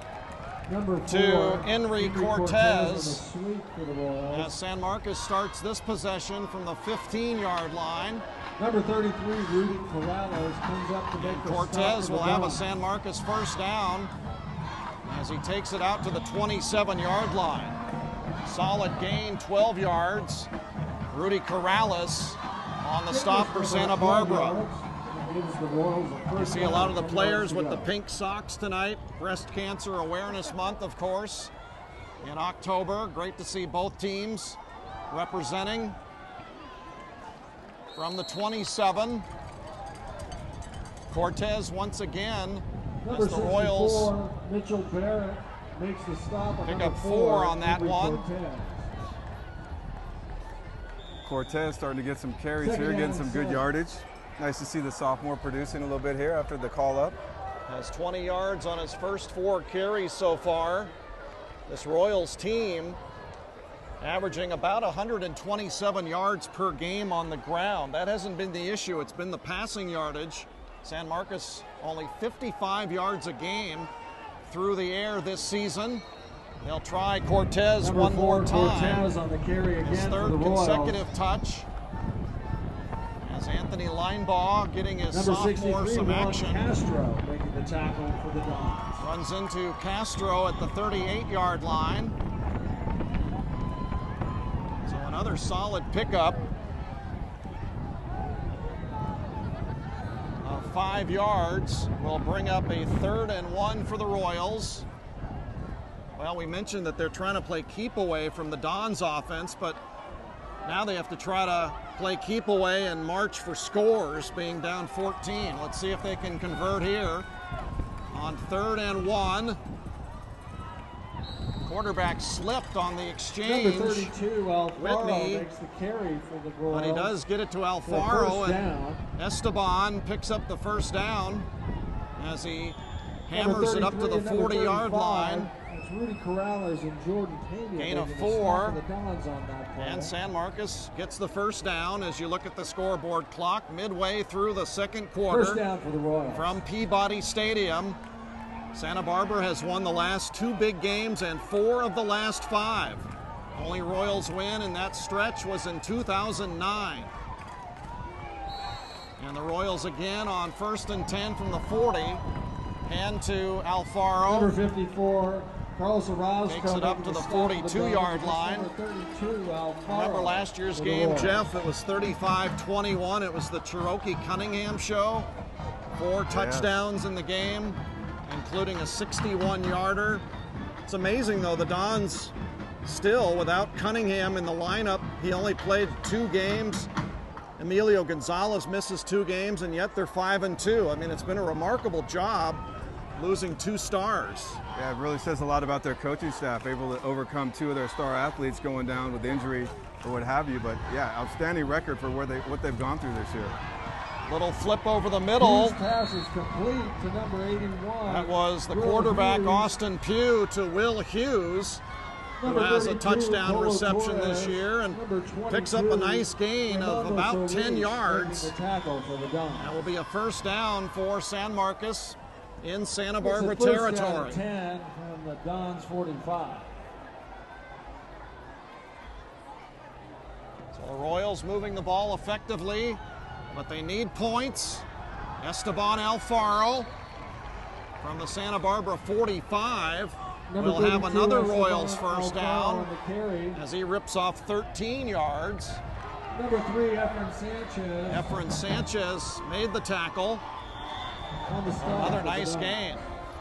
to Henry Cortez as San Marcos starts this possession from the 15-yard line. Number 33, Rudy Corrales, comes up to make the Cortez will have a San Marcos first down as he takes it out to the 27-yard line. Solid gain, 12 yards. Rudy Corrales on the stop for Santa Barbara. You see a lot of the players with the pink socks tonight. Breast Cancer Awareness Month, of course, in October. Great to see both teams representing from the 27. Cortez once again as the Royals Mitchell Barrett makes the stop. Pick up 4 on that one. Cortez starting to get some carries here, getting some good yardage. Nice to see the sophomore producing a little bit here after the call up. Has 20 yards on his first 4 carries so far. This Royals team averaging about 127 yards per game on the ground. That hasn't been the issue. It's been the passing yardage. San Marcos only 55 yards a game through the air this season. They'll try Cortez one more time. Cortez on the carry again. His 3rd consecutive touch. As Anthony Linebaugh getting his Number sophomore 63, some Juan action. Castro making the tackle for the Dons. Runs into Castro at the 38-yard line. So another solid pickup of 5 yards will bring up a 3rd and 1 for the Royals. Well, we mentioned that they're trying to play keep away from the Dons offense, but now they have to try to play keep away and march for scores, being down 14. Let's see if they can convert here on 3rd and 1. Quarterback slipped on the exchange. Number 32, Alfaro, Whitney, makes the carry for the Royals. but he does get it to For Alfaro, first and down. Esteban picks up the first down as he Number hammers it up to the 33 and number 40-yard 35, line. It's Rudy Corrales and Jordan Pena. Gain of making the stop 4. for the Dons on that play. And San Marcos gets the first down as you look at the scoreboard clock midway through the second quarter. First down for the Royals. From Peabody Stadium. Santa Barbara has won the last 2 big games and 4 of the last 5. Only Royals win in that stretch was in 2009. And the Royals again on 1st and 10 from the 40. Hand to Alfaro. Number 54, Carlos Orozco. Takes it up to the 42-yard line. Number 32, Alfaro. Remember last year's for the game, Royals. Jeff? It was 35-21. It was the Cherokee Cunningham show. 4 touchdowns in the game, including a 61-yarder. It's amazing, though, the Dons still, without Cunningham in the lineup, he only played 2 games. Emilio Gonzalez misses 2 games, and yet they're 5-2. I mean, it's been a remarkable job losing 2 stars. Yeah, it really says a lot about their coaching staff, able to overcome 2 of their star athletes going down with injury or what have you. But yeah, outstanding record for what they've gone through this year. Little flip over the middle. Hughes pass is complete to number 81. That was the Will quarterback, Hughes. Austin Pugh, to Will Hughes, who Number has a 32, touchdown Polo reception Torres. this year and Number picks up a 22, nice gain of Fernando about 10 Solis yards. making the tackle for the Dons. That will be a first down for San Marcos in Santa It's a Barbara first down territory. and 10 from the Dons 45. So the Royals moving the ball effectively, but they need points. Esteban Alfaro from the Santa Barbara 45 Number will have 32, another Esteban Royals first Alfaro down on the carry. as he rips off 13 yards. Number 3, Efren Sanchez. Efren Sanchez made the tackle. On the stop Another for the nice Dons. gain.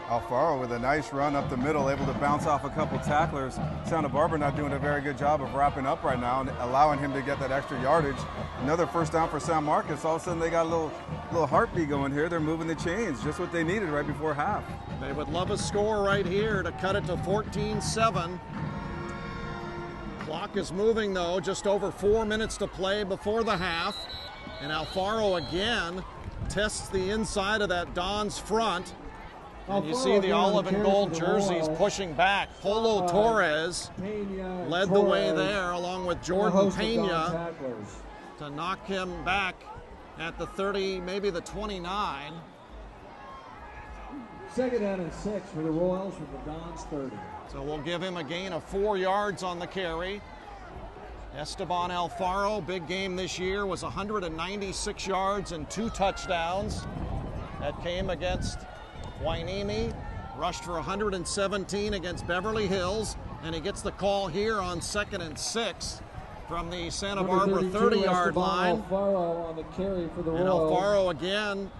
Alfaro with a nice run up the middle, able to bounce off a couple tacklers. Santa Barbara not doing a very good job of wrapping up right now and allowing him to get that extra yardage. Another first down for San Marcos. All of a sudden they got a little heartbeat going here. They're moving the chains, just what they needed right before half. They would love a score right here to cut it to 14-7. Clock is moving, though, just over 4 minutes to play before the half. And Alfaro again tests the inside of that Dons front. And you Alfaro see the again on olive and carry gold for the jerseys Royals. pushing back. Polo Torres Pena, led the way Torres, there, along with and a Jordan host of Don Pena, tacklers. to knock him back at the 30, maybe the 29. Second down and 6 for the Royals from the Dons 30. So we'll give him a gain of 4 yards on the carry. Esteban Alfaro, big game this year, was 196 yards and 2 touchdowns. That came against Hueneme, rushed for 117 against Beverly Hills, and he gets the call here on 2nd and 6 from the Santa Barbara 30-yard line. Alfaro on the carry for the And Royals. Alfaro again,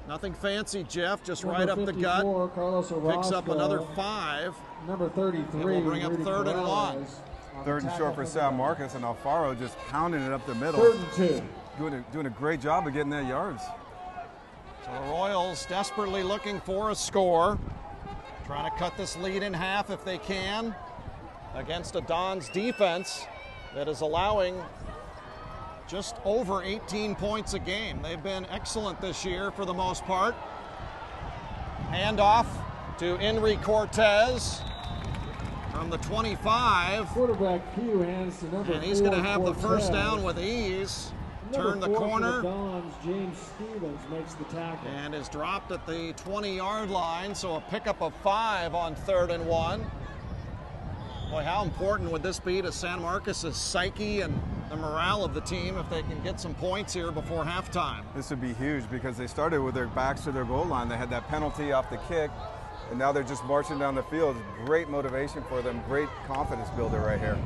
nothing fancy, Jeff, just Number right up the gut. 54, Carlos Picks up Orozco. another 5. Number 33. And we'll bring up Rudy 3rd and 1. Corrales on Third the and tackle short for the San Dons. Marcos, and Alfaro just pounding it up the middle. 3rd and 2. Doing a great job of getting that yards. So the Royals desperately looking for a score, trying to cut this lead in half if they can, against a Dons defense that is allowing just over 18 points a game. They've been excellent this year for the most part. Handoff to Henry Cortez from the 25, Quarterback Pugh hands to number and he's 4, going to have the first Cortez. down with ease. Number Turn the 4 for corner. Dons, James Stevens makes the tackle. And is dropped at the 20-yard line, so a pickup of 5 on 3rd and 1. Boy, how important would this be to San Marcos' psyche and the morale of the team if they can get some points here before halftime? This would be huge because they started with their backs to their goal line. They had that penalty off the kick, and now they're just marching down the field. Great motivation for them, great confidence builder right here.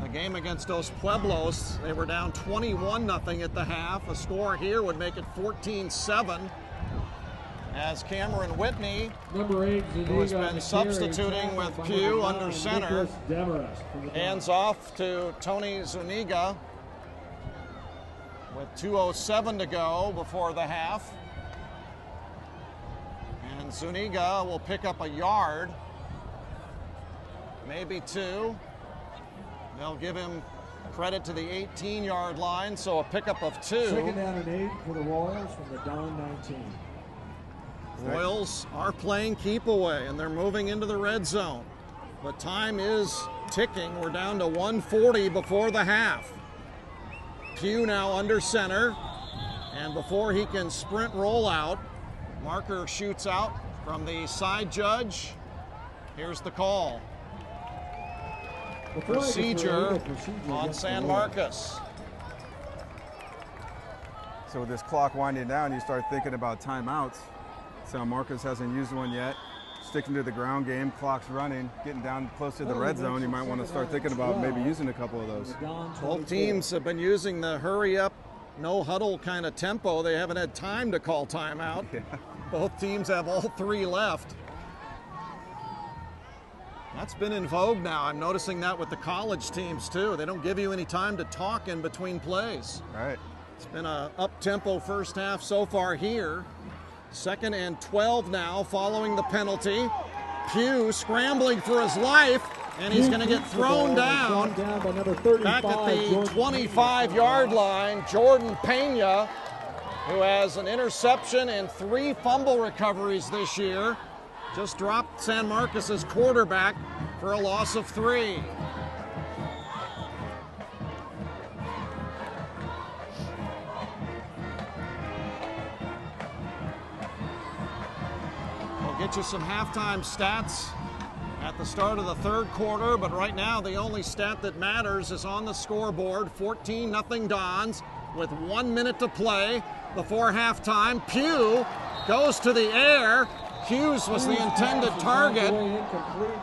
The game against Dos Pueblos, they were down 21-0 at the half. A score here would make it 14-7. As Cameron Whitney, Number 8, who has been substituting with Pugh under center, hands off to Tony Zuniga with 2:07 to go before the half. And Zuniga will pick up a yard, maybe 2. They'll give him credit to the 18-yard line, so a pickup of 2. Second down and 8 for the Royals from the Don 19. Royals are playing keep away, and they're moving into the red zone. But time is ticking. We're down to 1:40 before the half. Pugh now under center, and before he can sprint roll out, marker shoots out from the side judge. Here's the call. Procedure on San Marcos. So with this clock winding down, you start thinking about timeouts. San Marcos hasn't used one yet. Sticking to the ground game, clock's running, getting down close to the red zone. You might want to start thinking about maybe using a couple of those. Both teams have been using the hurry up, no huddle kind of tempo. They haven't had time to call timeout. Yeah. Both teams have all 3 left. That's been in vogue now. I'm noticing that with the college teams too. They don't give you any time to talk in between plays. Right. It's been a up-tempo first half so far here. 2nd and 12 now following the penalty. Pugh scrambling for his life, and he's going to get thrown down. Back at the 25-yard line, Jordan Pena, who has an interception and 3 fumble recoveries this year, just dropped San Marcos' quarterback for a loss of 3. Get you some halftime stats at the start of the 3rd quarter, but right now the only stat that matters is on the scoreboard. 14-0 Dons with 1 minute to play before halftime. Pugh goes to the air. Hughes was the intended target,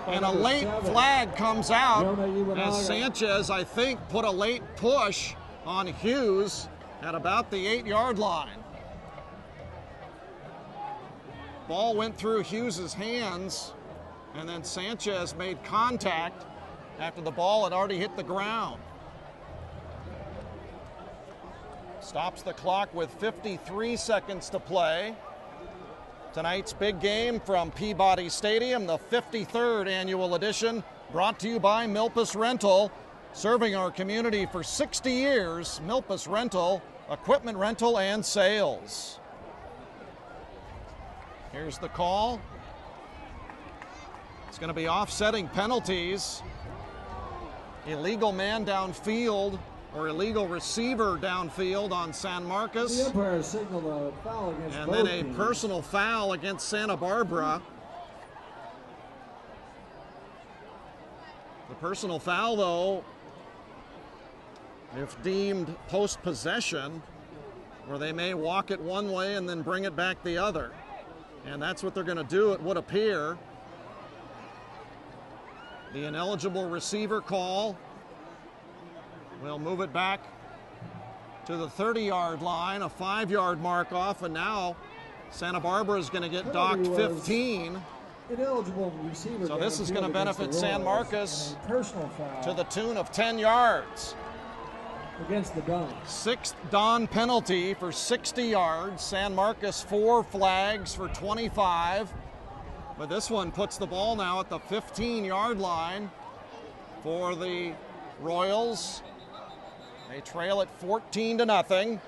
and a late flag comes out as Sanchez, I think, put a late push on Hughes at about the 8-yard line. Ball went through Hughes' hands, and then Sanchez made contact after the ball had already hit the ground. Stops the clock with 53 seconds to play. Tonight's big game from Peabody Stadium, the 53rd annual edition, brought to you by Milpas Rental. Serving our community for 60 years, Milpas Rental, equipment rental and sales. Here's the call. It's going to be offsetting penalties. Illegal man downfield, or illegal receiver downfield on San Marcos. The umpire signaled a foul against and both then a teams. personal foul against Santa Barbara. The personal foul, though, if deemed post-possession, where they may walk it one way and then bring it back the other. And that's what they're going to do, it would appear. The ineligible receiver call will move it back to the 30-yard line, a 5-yard mark off, and now Santa Barbara is going to get docked 15. Ineligible receiver. So this is going to benefit San Marcos personal foul to the tune of 10 yards. against the Dons. 6th Don penalty for 60 yards. San Marcos 4 flags for 25. But this one puts the ball now at the 15-yard line for the Royals. They trail it 14-0.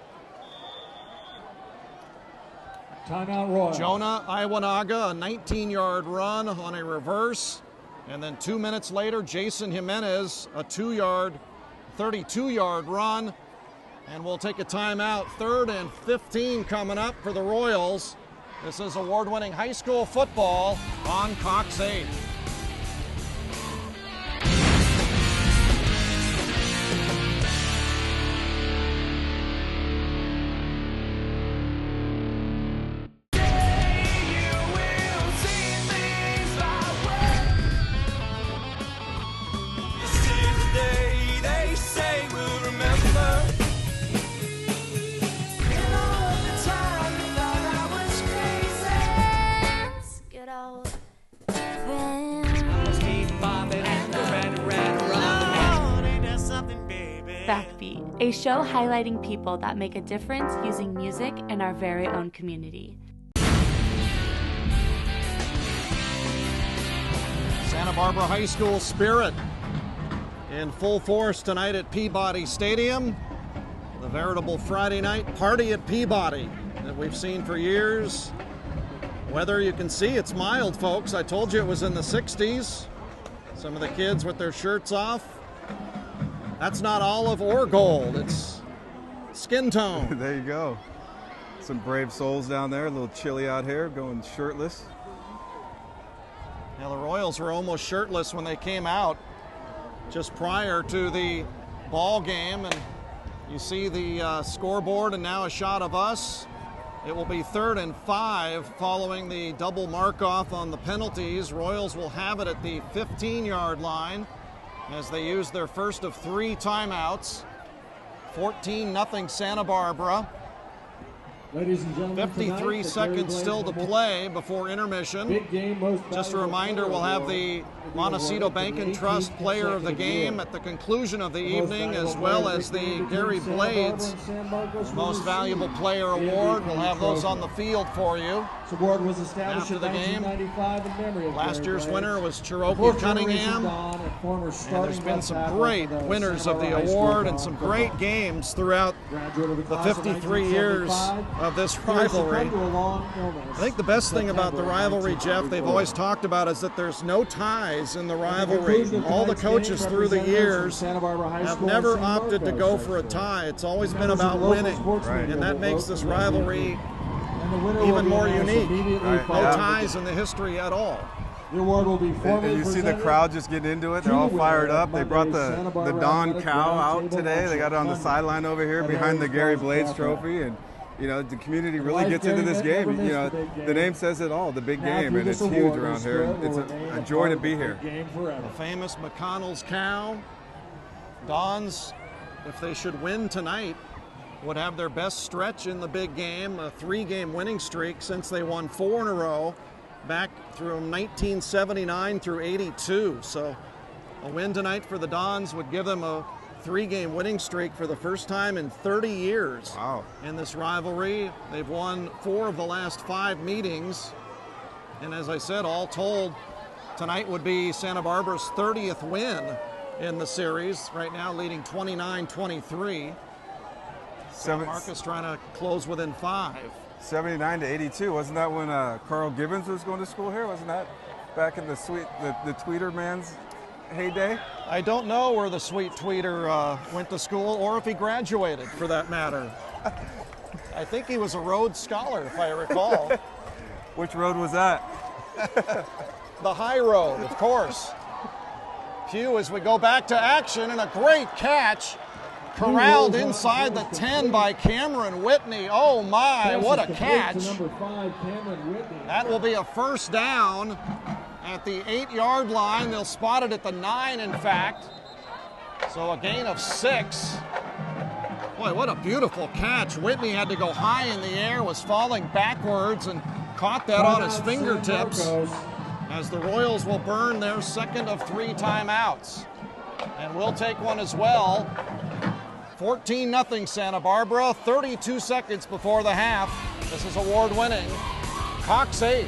Timeout Royals. Jonah Iwanaga, a 19-yard run on a reverse. And then 2 minutes later, Jason Jimenez, a 32-yard run. And we'll take a timeout. 3rd and 15 coming up for the Royals. This is award-winning high school football on Cox 8. a show highlighting people that make a difference using music in our very own community. Santa Barbara High School spirit in full force tonight at Peabody Stadium. The veritable Friday night party at Peabody that we've seen for years. Weather, you can see it's mild, folks. I told you it was in the 60s. Some of the kids with their shirts off. That's not olive or gold, it's skin tone. There you go. Some brave souls down there, a little chilly out here, going shirtless. Now the Royals were almost shirtless when they came out just prior to the ball game, and you see the scoreboard and now a shot of us. It will be 3rd and 5 following the double mark off on the penalties. Royals will have it at the 15-yard line as they use their first of 3 timeouts. 14-0 Santa Barbara. Ladies and gentlemen, 53 seconds still to play before intermission. Just a reminder, we'll have the Montecito Bank and Trust Player of the Game at the conclusion of the evening, as well as the Gary Blades Most Valuable Player Award. We'll have those on the field for you after the game. Last year's winner was Cherokee Cunningham, and there's been some great winners of the award and some great games throughout the 53 years of this rivalry. I think the best thing about the rivalry, Jeff, they've always talked about, is that there's no ties in the rivalry. All the coaches through the years have never opted to go for a tie. It's always been about winning, and that makes this rivalry even more unique. No ties in the history at all. The award will be and you see the crowd just getting into it. They're all fired up. They brought the Don cow out today. They got it on the sideline over here behind the Gary Blades trophy, and you know, the community really gets into this game. You know, the name says it all, the big game, and it's huge around here. It's a joy to be here. The famous McConnell's cow. Dons, if they should win tonight, would have their best stretch in the big game, a 3-game winning streak since they won 4 in a row back through 1979 through 82. So a win tonight for the Dons would give them a 3-game winning streak for the first time in 30 years. Wow. In this rivalry. They've won 4 of the last 5 meetings. And as I said, all told, tonight would be Santa Barbara's 30th win in the series, right now leading 29-23. San Marcos trying to close within 5. 79 to 82. Wasn't that when Carl Gibbons was going to school here? Wasn't that back in the Tweeter man's heyday? I don't know where the sweet Tweeter went to school, or if he graduated, for that matter. I think he was a Rhodes Scholar, if I recall. Which road was that? The high road, of course. Pew, as we go back to action, and a great catch. Corralled inside the 10 by Cameron Whitney. Oh my, what a catch. That will be a first down at the 8-yard line. They'll spot it at the 9, in fact. So a gain of 6. Boy, what a beautiful catch. Whitney had to go high in the air, was falling backwards, and caught that on his fingertips, as the Royals will burn their second of 3 timeouts. And we'll take one as well. 14-0 Santa Barbara, 32 seconds before the half. This is award-winning Cox 8.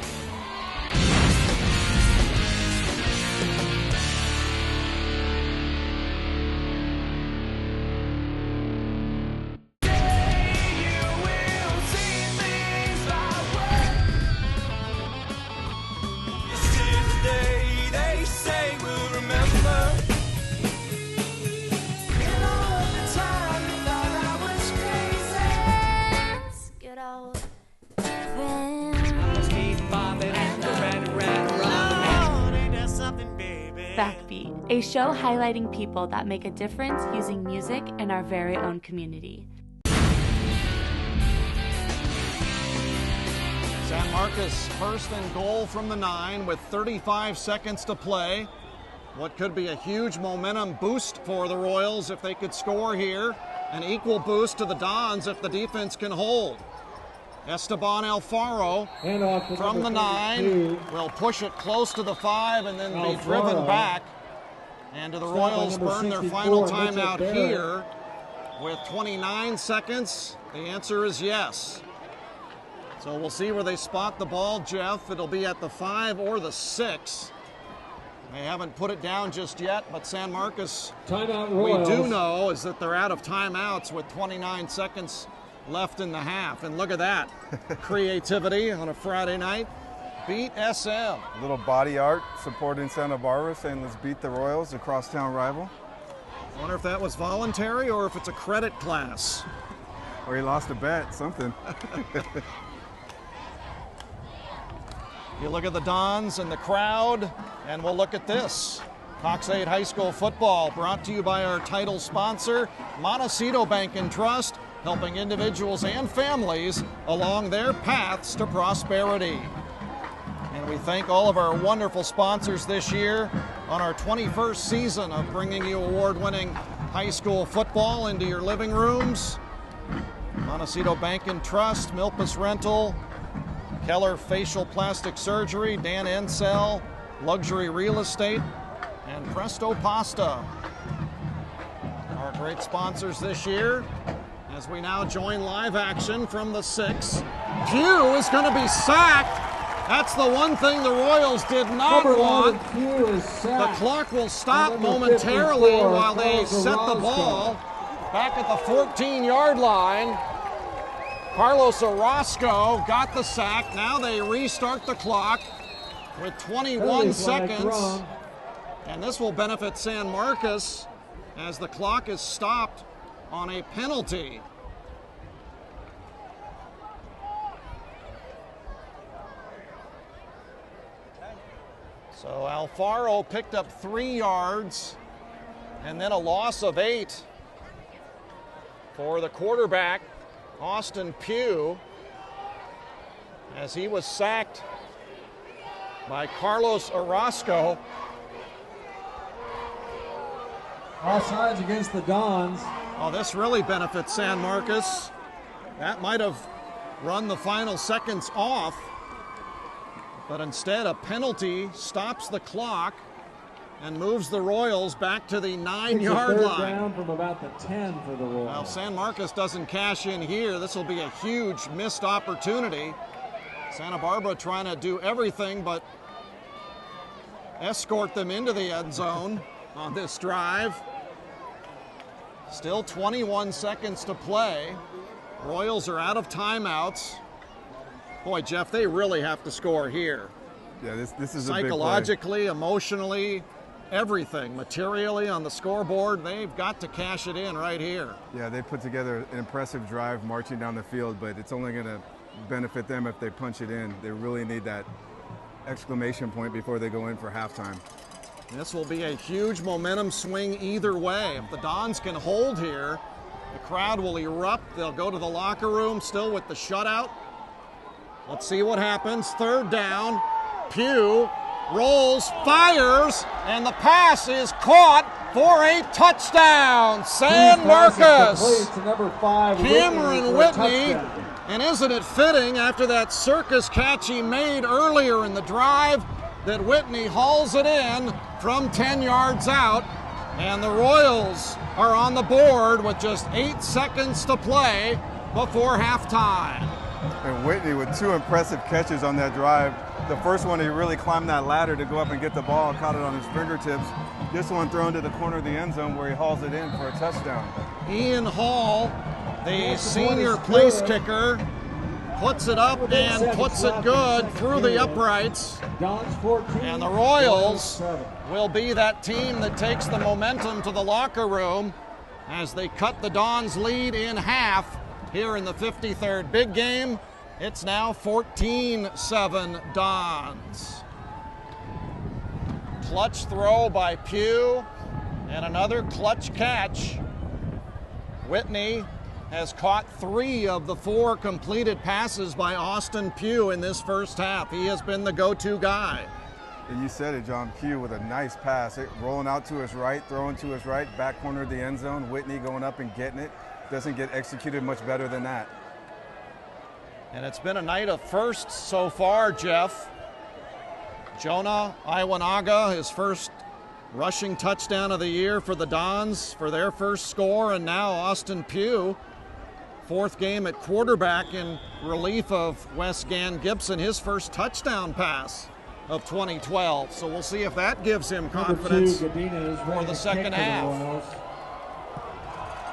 Backbeat, a show highlighting people that make a difference using music in our very own community. San Marcos first and goal from the 9 with 35 seconds to play. What could be a huge momentum boost for the Royals if they could score here. An equal boost to the Dons if the defense can hold. Esteban Alfaro from the 9 will push it close to the 5 and then be driven back. And do the Royals burn their final timeout here with 29 seconds? The answer is yes. So we'll see where they spot the ball, Jeff. It'll be at the 5 or the 6. They haven't put it down just yet, but San Marcos, Timeout we Royals. do know is that they're out of timeouts with 29 seconds left in the half. And look at that creativity on a Friday night. Beat SM. A little body art supporting Santa Barbara, saying let's beat the Royals, a crosstown rival. I wonder if that was voluntary or if it's a credit class. Or he lost a bet, something. You look at the Dons and the crowd, and we'll look at this. Cox 8 High School football brought to you by our title sponsor, Montecito Bank and Trust, helping individuals and families along their paths to prosperity. And we thank all of our wonderful sponsors this year on our 21st season of bringing you award-winning high school football into your living rooms. Montecito Bank and Trust, Milpas Rental, Keller Facial Plastic Surgery, Dan Ensel, Luxury Real Estate, and Presto Pasta. Our great sponsors this year as we now join live action from the 6. Pugh is going to be sacked. That's the one thing the Royals did not Number want. 11, Pugh is The sacked. clock will stop Number momentarily 54, while they Carlos set the Orozco. ball back at the 14-yard line. Carlos Orozco got the sack. Now they restart the clock with 21 Penalty flag seconds. thrown. And this will benefit San Marcos as the clock is stopped on a penalty. So Alfaro picked up 3 yards and then a loss of 8 for the quarterback, Austin Pugh, as he was sacked by Carlos Orozco. Offsides against the Dons. Oh, this really benefits San Marcos. That might have run the final seconds off, but instead a penalty stops the clock and moves the Royals back to the 9-yard Third line. down from about the 10 for the Royals. Well, San Marcos doesn't cash in here. This will be a huge missed opportunity. Santa Barbara trying to do everything but escort them into the end zone on this drive. Still 21 seconds to play. Royals are out of timeouts. Boy, Jeff, they really have to score here. Yeah, this is a big play. Psychologically, emotionally, everything, materially on the scoreboard, they've got to cash it in right here. Yeah, they put together an impressive drive marching down the field, but it's only going to benefit them if they punch it in. They really need that exclamation point before they go in for halftime. This will be a huge momentum swing either way. If the Dons can hold here, the crowd will erupt. They'll go to the locker room still with the shutout. Let's see what happens. Third down. Pugh rolls, fires, and the pass is caught for a touchdown. San Marcos. To number 5, Cameron for a Whitney. touchdown. And isn't it fitting after that circus catch he made earlier in the drive that Whitney hauls it in from 10 yards out, and the Royals are on the board with just 8 seconds to play before halftime. And Whitney with 2 impressive catches on that drive. The first one, he really climbed that ladder to go up and get the ball, caught it on his fingertips. This one thrown to the corner of the end zone where he hauls it in for a touchdown. Ian Hall, the senior place kicker, puts it up and puts it good through the uprights. Dons 14. And the Royals Dons 7. will be that team that takes the momentum to the locker room as they cut the Dons' lead in half here in the 53rd big game. It's now 14-7 Dons. Clutch throw by Pugh and another clutch catch. Whitney has caught 3 of the 4 completed passes by Austin Pugh in this first half. He has been the go-to guy. And you said it, John. Pugh with a nice pass. Rolling out to his right, throwing to his right, back corner of the end zone. Whitney going up and getting it. Doesn't get executed much better than that. And it's been a night of firsts so far, Jeff. Jonah Iwanaga, his first rushing touchdown of the year for the Dons for their first score, and now Austin Pugh, fourth game at quarterback in relief of Wes Gann Gibson, his first touchdown pass of 2012. So we'll see if that gives him confidence for the second half.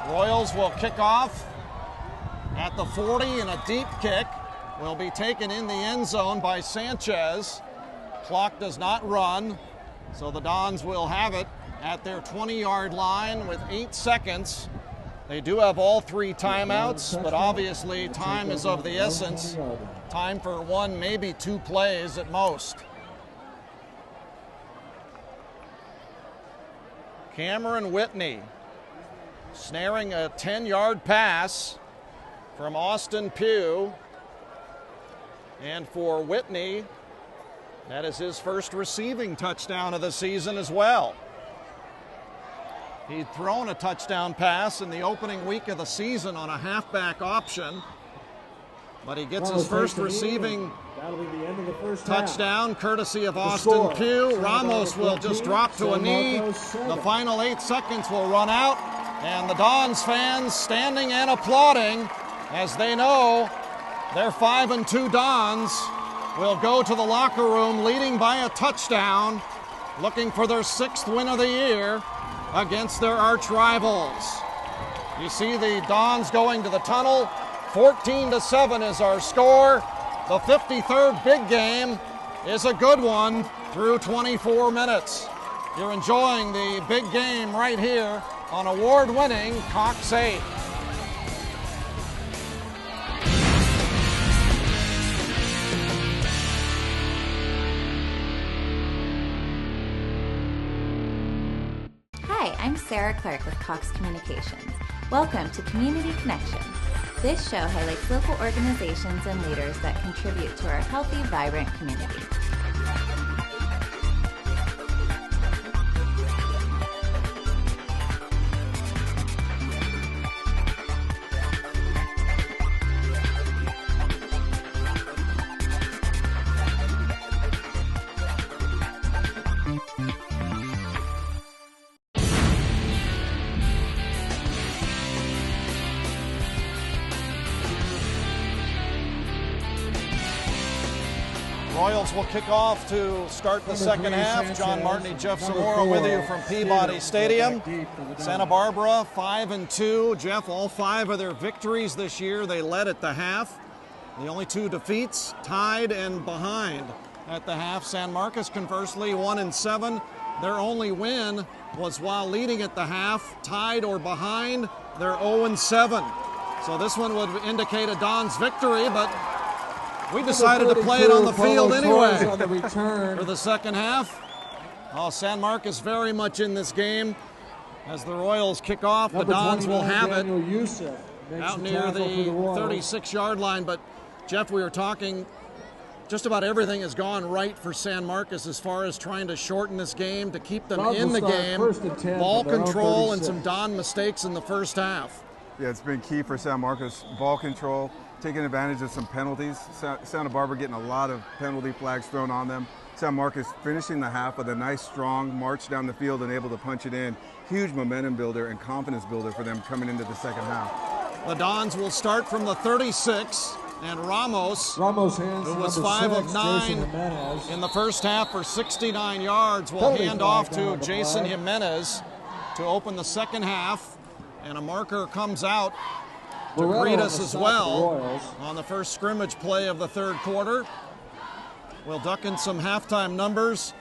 Royals will kick off at the 40, and a deep kick will be taken in the end zone by Sanchez. Clock does not run, so the Dons will have it at their 20-yard line with 8 seconds. They do have all 3 timeouts, but obviously time is of the essence. Time for 1, maybe 2 plays at most. Cameron Whitney snaring a 10-yard pass from Austin Pugh. And for Whitney, that is his first receiving touchdown of the season as well. He'd thrown a touchdown pass in the opening week of the season on a halfback option, but he gets his first receiving touchdown courtesy of Austin Pugh. Ramos will just drop to a knee. The final 8 seconds will run out, and the Dons fans standing and applauding as they know their 5-2 Dons will go to the locker room leading by a touchdown, looking for their 6th win of the year against their arch rivals. You see the Dons going to the tunnel. 14-7 is our score. The 53rd big game is a good one through 24 minutes. You're enjoying the big game right here on award-winning Cox 8. Hi, I'm Sarah Clark with Cox Communications. Welcome to Community Connection. This show highlights local organizations and leaders that contribute to our healthy, vibrant community. Royals will kick off to start the second half. John Martin, Jeff Zamora with you from Peabody Stadium. Santa Barbara 5-2. Jeff, all 5 of their victories this year, they led at the half. The only 2 defeats, tied and behind at the half. San Marcos, conversely, 1-7. Their only win was while leading at the half, tied or behind. They're 0-7. So this one would indicate a Dons victory, but we decided to play it on the field anyway for the second half. Oh, San Marcos very much in this game. As the Royals kick off, the Dons will have it out near the 36-yard line. But, Jeff, we were talking, just about everything has gone right for San Marcos as far as trying to shorten this game, to keep them in the game. Ball control and some Don mistakes in the first half. Yeah, it's been key for San Marcos. Ball control, taking advantage of some penalties. Santa Barbara getting a lot of penalty flags thrown on them. San Marcos finishing the half with a nice, strong march down the field and able to punch it in. Huge momentum builder and confidence builder for them coming into the second half. The Dons will start from the 36, and Ramos who was 5 of 9 in the first half for 69 yards, will hand off to Jason Jimenez to open the second half. And a marker comes out to greet us as well on the first scrimmage play of the third quarter. We'll duck in some halftime numbers.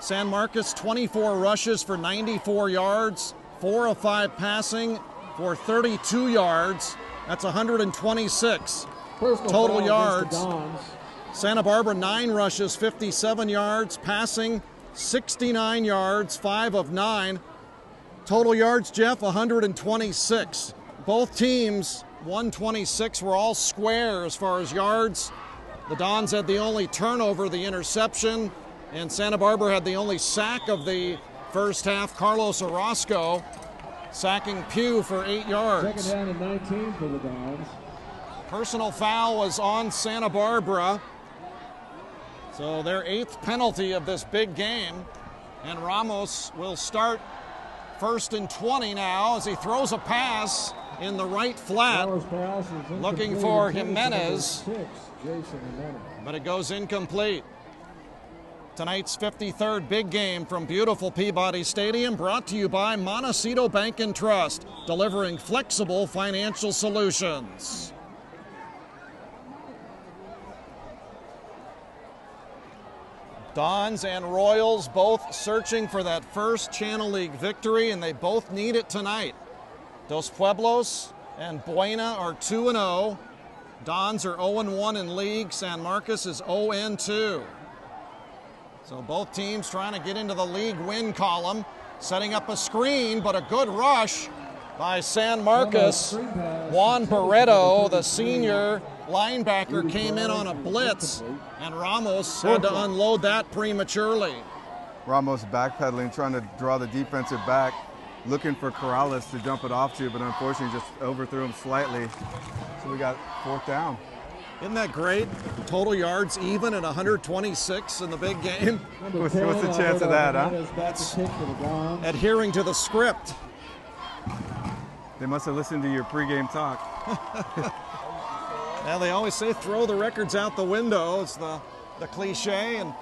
San Marcos, 24 rushes for 94 yards, 4 of 5 passing for 32 yards. That's 126 total yards. Santa Barbara, 9 rushes, 57 yards, passing 69 yards, 5 of 9. Total yards, Jeff, 126. Both teams, 126, were all square as far as yards. The Dons had the only turnover, the interception, and Santa Barbara had the only sack of the first half. Carlos Orozco sacking Pugh for 8 yards. Second down and 19 for the Dons. Personal foul was on Santa Barbara. So their 8th penalty of this big game. And Ramos will start 1st and 20 now as he throws a pass in the right flat, looking for Jimenez, but it goes incomplete. Tonight's 53rd big game from beautiful Peabody Stadium, brought to you by Montecito Bank and Trust, delivering flexible financial solutions. Dons and Royals both searching for that first Channel League victory, and they both need it tonight. Dos Pueblos and Buena are 2-0. Dons are 0-1 in league. San Marcos is 0-2. So both teams trying to get into the league win column, setting up a screen, but a good rush by San Marcos. Juan Barreto, the senior linebacker, came in on a blitz, and Ramos had to unload that prematurely. Ramos backpedaling, trying to draw the defensive back, looking for Corrales to jump it off to, but unfortunately just overthrew him slightly. So we got 4th down. Isn't that great? Total yards even at 126 in the big game. What's the chance of that, huh? That's adhering to the script. They must have listened to your pregame talk. Now they always say throw the records out the window. It's the cliche, and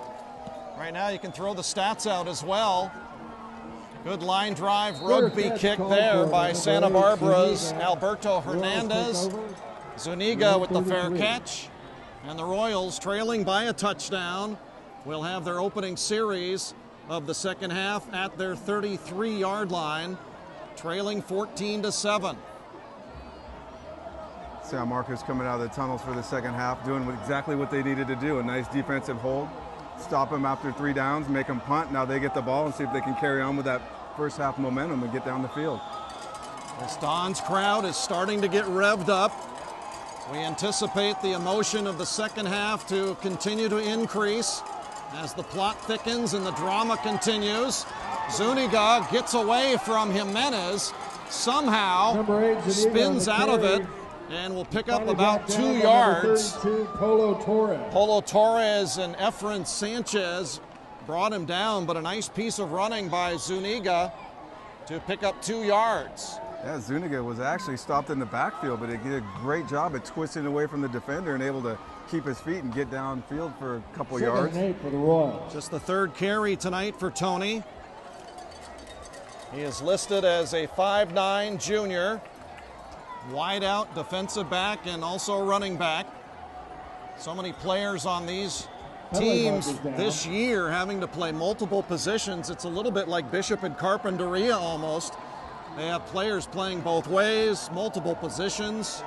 right now you can throw the stats out as well. Good line drive rugby kick there by Santa Barbara's Alberto Hernandez. Zuniga with the fair catch, and the Royals, trailing by a touchdown, will have their opening series of the second half at their 33-yard line, trailing 14-7. San Marcos coming out of the tunnels for the second half, doing exactly what they needed to do. A nice defensive hold, stop them after 3 downs, make them punt. Now they get the ball and see if they can carry on with that first half momentum and get down the field. This Dons crowd is starting to get revved up. We anticipate the emotion of the second half to continue to increase as the plot thickens and the drama continues. Zuniga gets away from Jimenez, somehow spins out of it, and will pick up about 2 yards. Polo Torres and Efren Sanchez brought him down, but a nice piece of running by Zuniga to pick up 2 yards. Yeah, Zuniga was actually stopped in the backfield, but he did a great job at twisting away from the defender and able to keep his feet and get downfield for a couple yards. For the Royals. Just the 3rd carry tonight for Tony. He is listed as a 5'9" junior, wide out defensive back and also running back. So many players on these teams this year having to play multiple positions. It's a little bit like Bishop and Carpinteria almost. They have players playing both ways, multiple positions.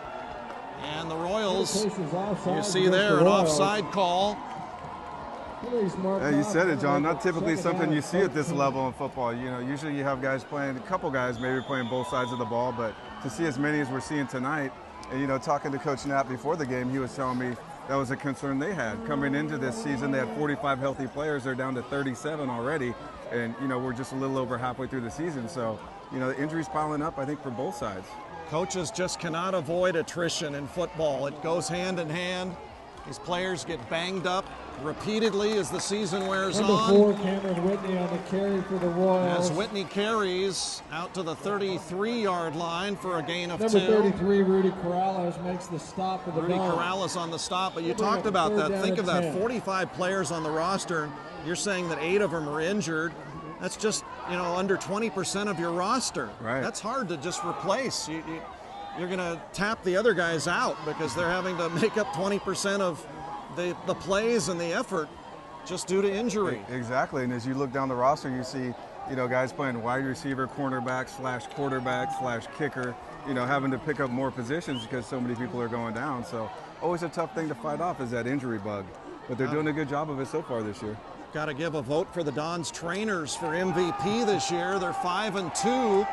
And the Royals, you see there, an offside call. Yeah, you said it, John. Not typically something you see at this level in football. You know, usually you have guys playing, a couple guys maybe playing both sides of the ball, but to see as many as we're seeing tonight, and, you know, talking to Coach Knapp before the game, he was telling me that was a concern they had. Coming into this season, they had 45 healthy players. They're down to 37 already. And, you know, we're just a little over halfway through the season. So, you know, the injuries piling up, I think, for both sides. Coaches just cannot avoid attrition in football. It goes hand in hand. These players get banged up repeatedly as the season wears on. Number 4, Cameron Whitney on the carry for the Royals. As Whitney carries out to the 33-yard line for a gain of 2. Number 33, Rudy Corrales, makes the stop for the Rudy Dons. Corrales on the stop, but you talked about that. Think of that, 45 players on the roster. You're saying that 8 of them are injured. That's just, you know, under 20% of your roster. Right. That's hard to just replace. You're going to tap the other guys out because they're having to make up 20% of the plays and the effort just due to injury. Exactly, and as you look down the roster, you see, you know, guys playing wide receiver, cornerback / quarterback / kicker, you know, having to pick up more positions because so many people are going down. So always a tough thing to fight off is that injury bug. But they're doing a good job of it so far this year. Got to give a vote for the Dons trainers for MVP this year. They're 5-2,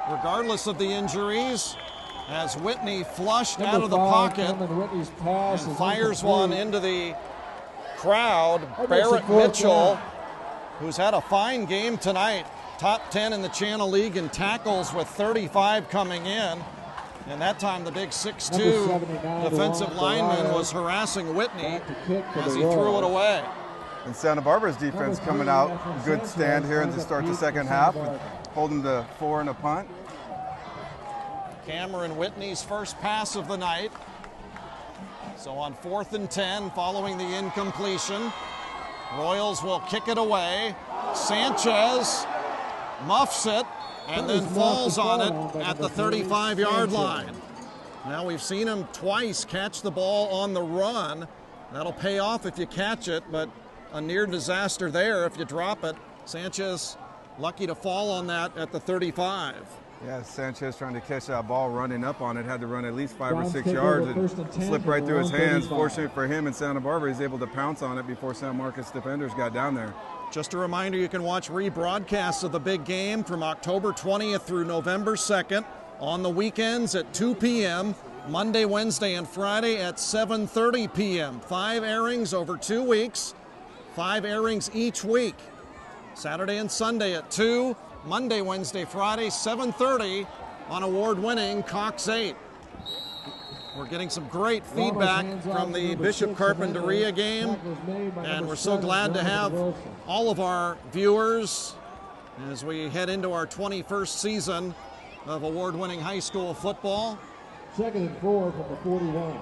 regardless of the injuries. As Whitney flushed out of the pocket and fires one into the crowd. Barrett Mitchell, who's had a fine game tonight, top 10 in the Channel League in tackles with 35 coming in. And that time the big 6'2" defensive lineman was harassing Whitney as he threw it away. And Santa Barbara's defense coming out, good stand here and to start the second half, holding the 4 and a punt. Cameron Whitney's first pass of the night. So on 4th and 10, following the incompletion, Royals will kick it away. Sanchez muffs it and then falls on it at the 35-yard line. Now we've seen him twice catch the ball on the run. That'll pay off if you catch it, but a near disaster there if you drop it. Sanchez lucky to fall on that at the 35. Yeah, Sanchez trying to catch that ball, running up on it, had to run at least 5 or 6 yards and slip right through his hands. Fortunate for him and Santa Barbara, he's able to pounce on it before San Marcos defenders got down there. Just a reminder, you can watch rebroadcasts of the big game from October 20th through November 2nd on the weekends at 2 p.m., Monday, Wednesday, and Friday at 7:30 p.m. 5 airings over 2 weeks, 5 airings each week. Saturday and Sunday at 2, Monday, Wednesday, Friday, 7:30 on award-winning Cox 8. We're getting some great feedback from the Bishop Carpinteria game, and we're so glad to have all of our viewers as we head into our 21st season of award-winning high school football. 2nd and 4 from the 41.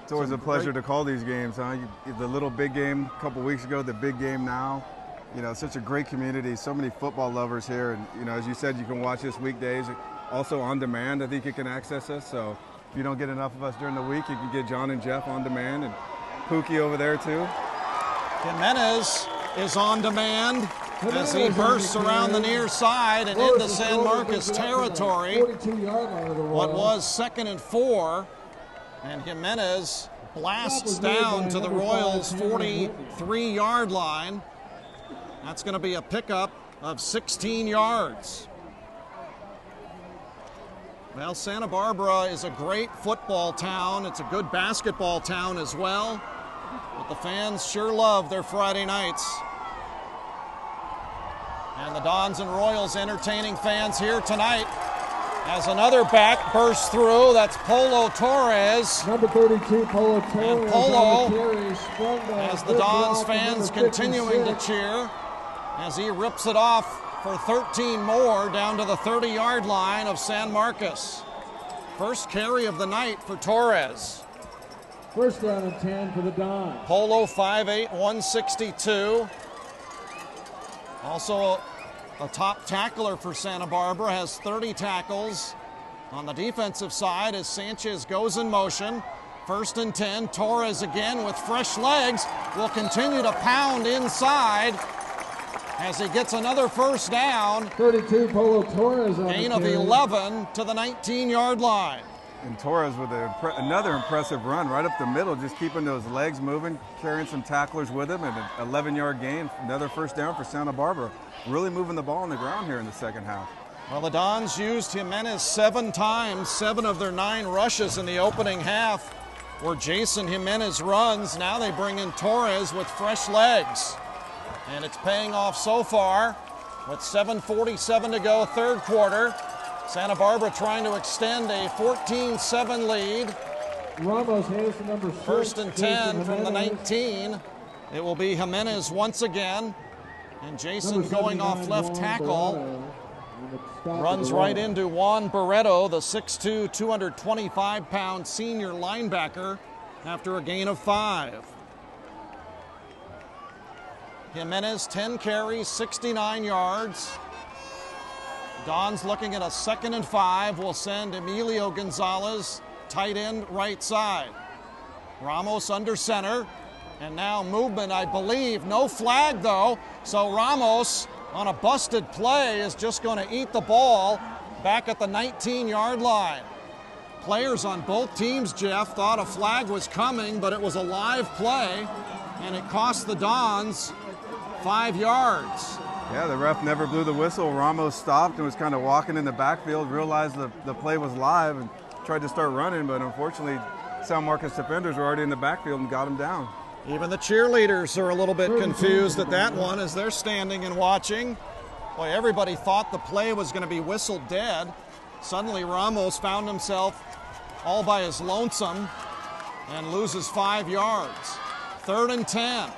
It's always a pleasure to call these games, huh? The little big game a couple weeks ago, the big game now. You know, such a great community, so many football lovers here. And, you know, as you said, you can watch us weekdays. Also on demand, I think you can access us. So if you don't get enough of us during the week, you can get John and Jeff on demand and Pookie over there too. Jimenez is on demand as he bursts around the near side and into San Marcos territory. What was 2nd and 4. And Jimenez blasts down to the Royals' 43-yard line. That's going to be a pickup of 16 yards. Well, Santa Barbara is a great football town. It's a good basketball town as well. But the fans sure love their Friday nights. And the Dons and Royals entertaining fans here tonight as another back bursts through. That's Polo Torres. Number 32, Polo Torres. And Polo, as the Dons fans continuing to cheer, as he rips it off for 13 more down to the 30-yard line of San Marcos. First carry of the night for Torres. 1st down and 10 for the Dons. Polo 5'8", 162. Also a top tackler for Santa Barbara, has 30 tackles. On the defensive side as Sanchez goes in motion. 1st and 10, Torres again with fresh legs will continue to pound inside as he gets another first down. 32, Polo Torres on gain the of carry. 11 to the 19-yard line. And Torres with another impressive run right up the middle, just keeping those legs moving, carrying some tacklers with him, and an 11-yard gain, another first down for Santa Barbara. Really moving the ball on the ground here in the second half. Well, the Dons used Jimenez 7 times, 7 of their 9 rushes in the opening half where Jason Jimenez runs. Now they bring in Torres with fresh legs. And it's paying off so far with 7:47 to go, third quarter. Santa Barbara trying to extend a 14-7 lead. Ramos hands to number 6. 1st and 10 from the 19. It will be Jimenez once again. And Jason going off left tackle. Runs right into Juan Barreto, the 6'2", 225-pound senior linebacker, after a gain of 5. Jimenez, 10 carries, 69 yards. Dons looking at a 2nd and 5. Will send Emilio Gonzalez, tight end, right side. Ramos under center. And now movement, I believe. No flag, though. So Ramos, on a busted play, is just going to eat the ball back at the 19-yard line. Players on both teams, Jeff, thought a flag was coming, but it was a live play, and it cost the Dons 5 yards. Yeah, the ref never blew the whistle. Ramos stopped and was kind of walking in the backfield, realized the play was live, and tried to start running, but unfortunately, San Marcos defenders were already in the backfield and got him down. Even the cheerleaders are a little bit confused at that one as they're standing and watching. Boy, everybody thought the play was going to be whistled dead. Suddenly Ramos found himself all by his lonesome and loses 5 yards. 3rd and 10.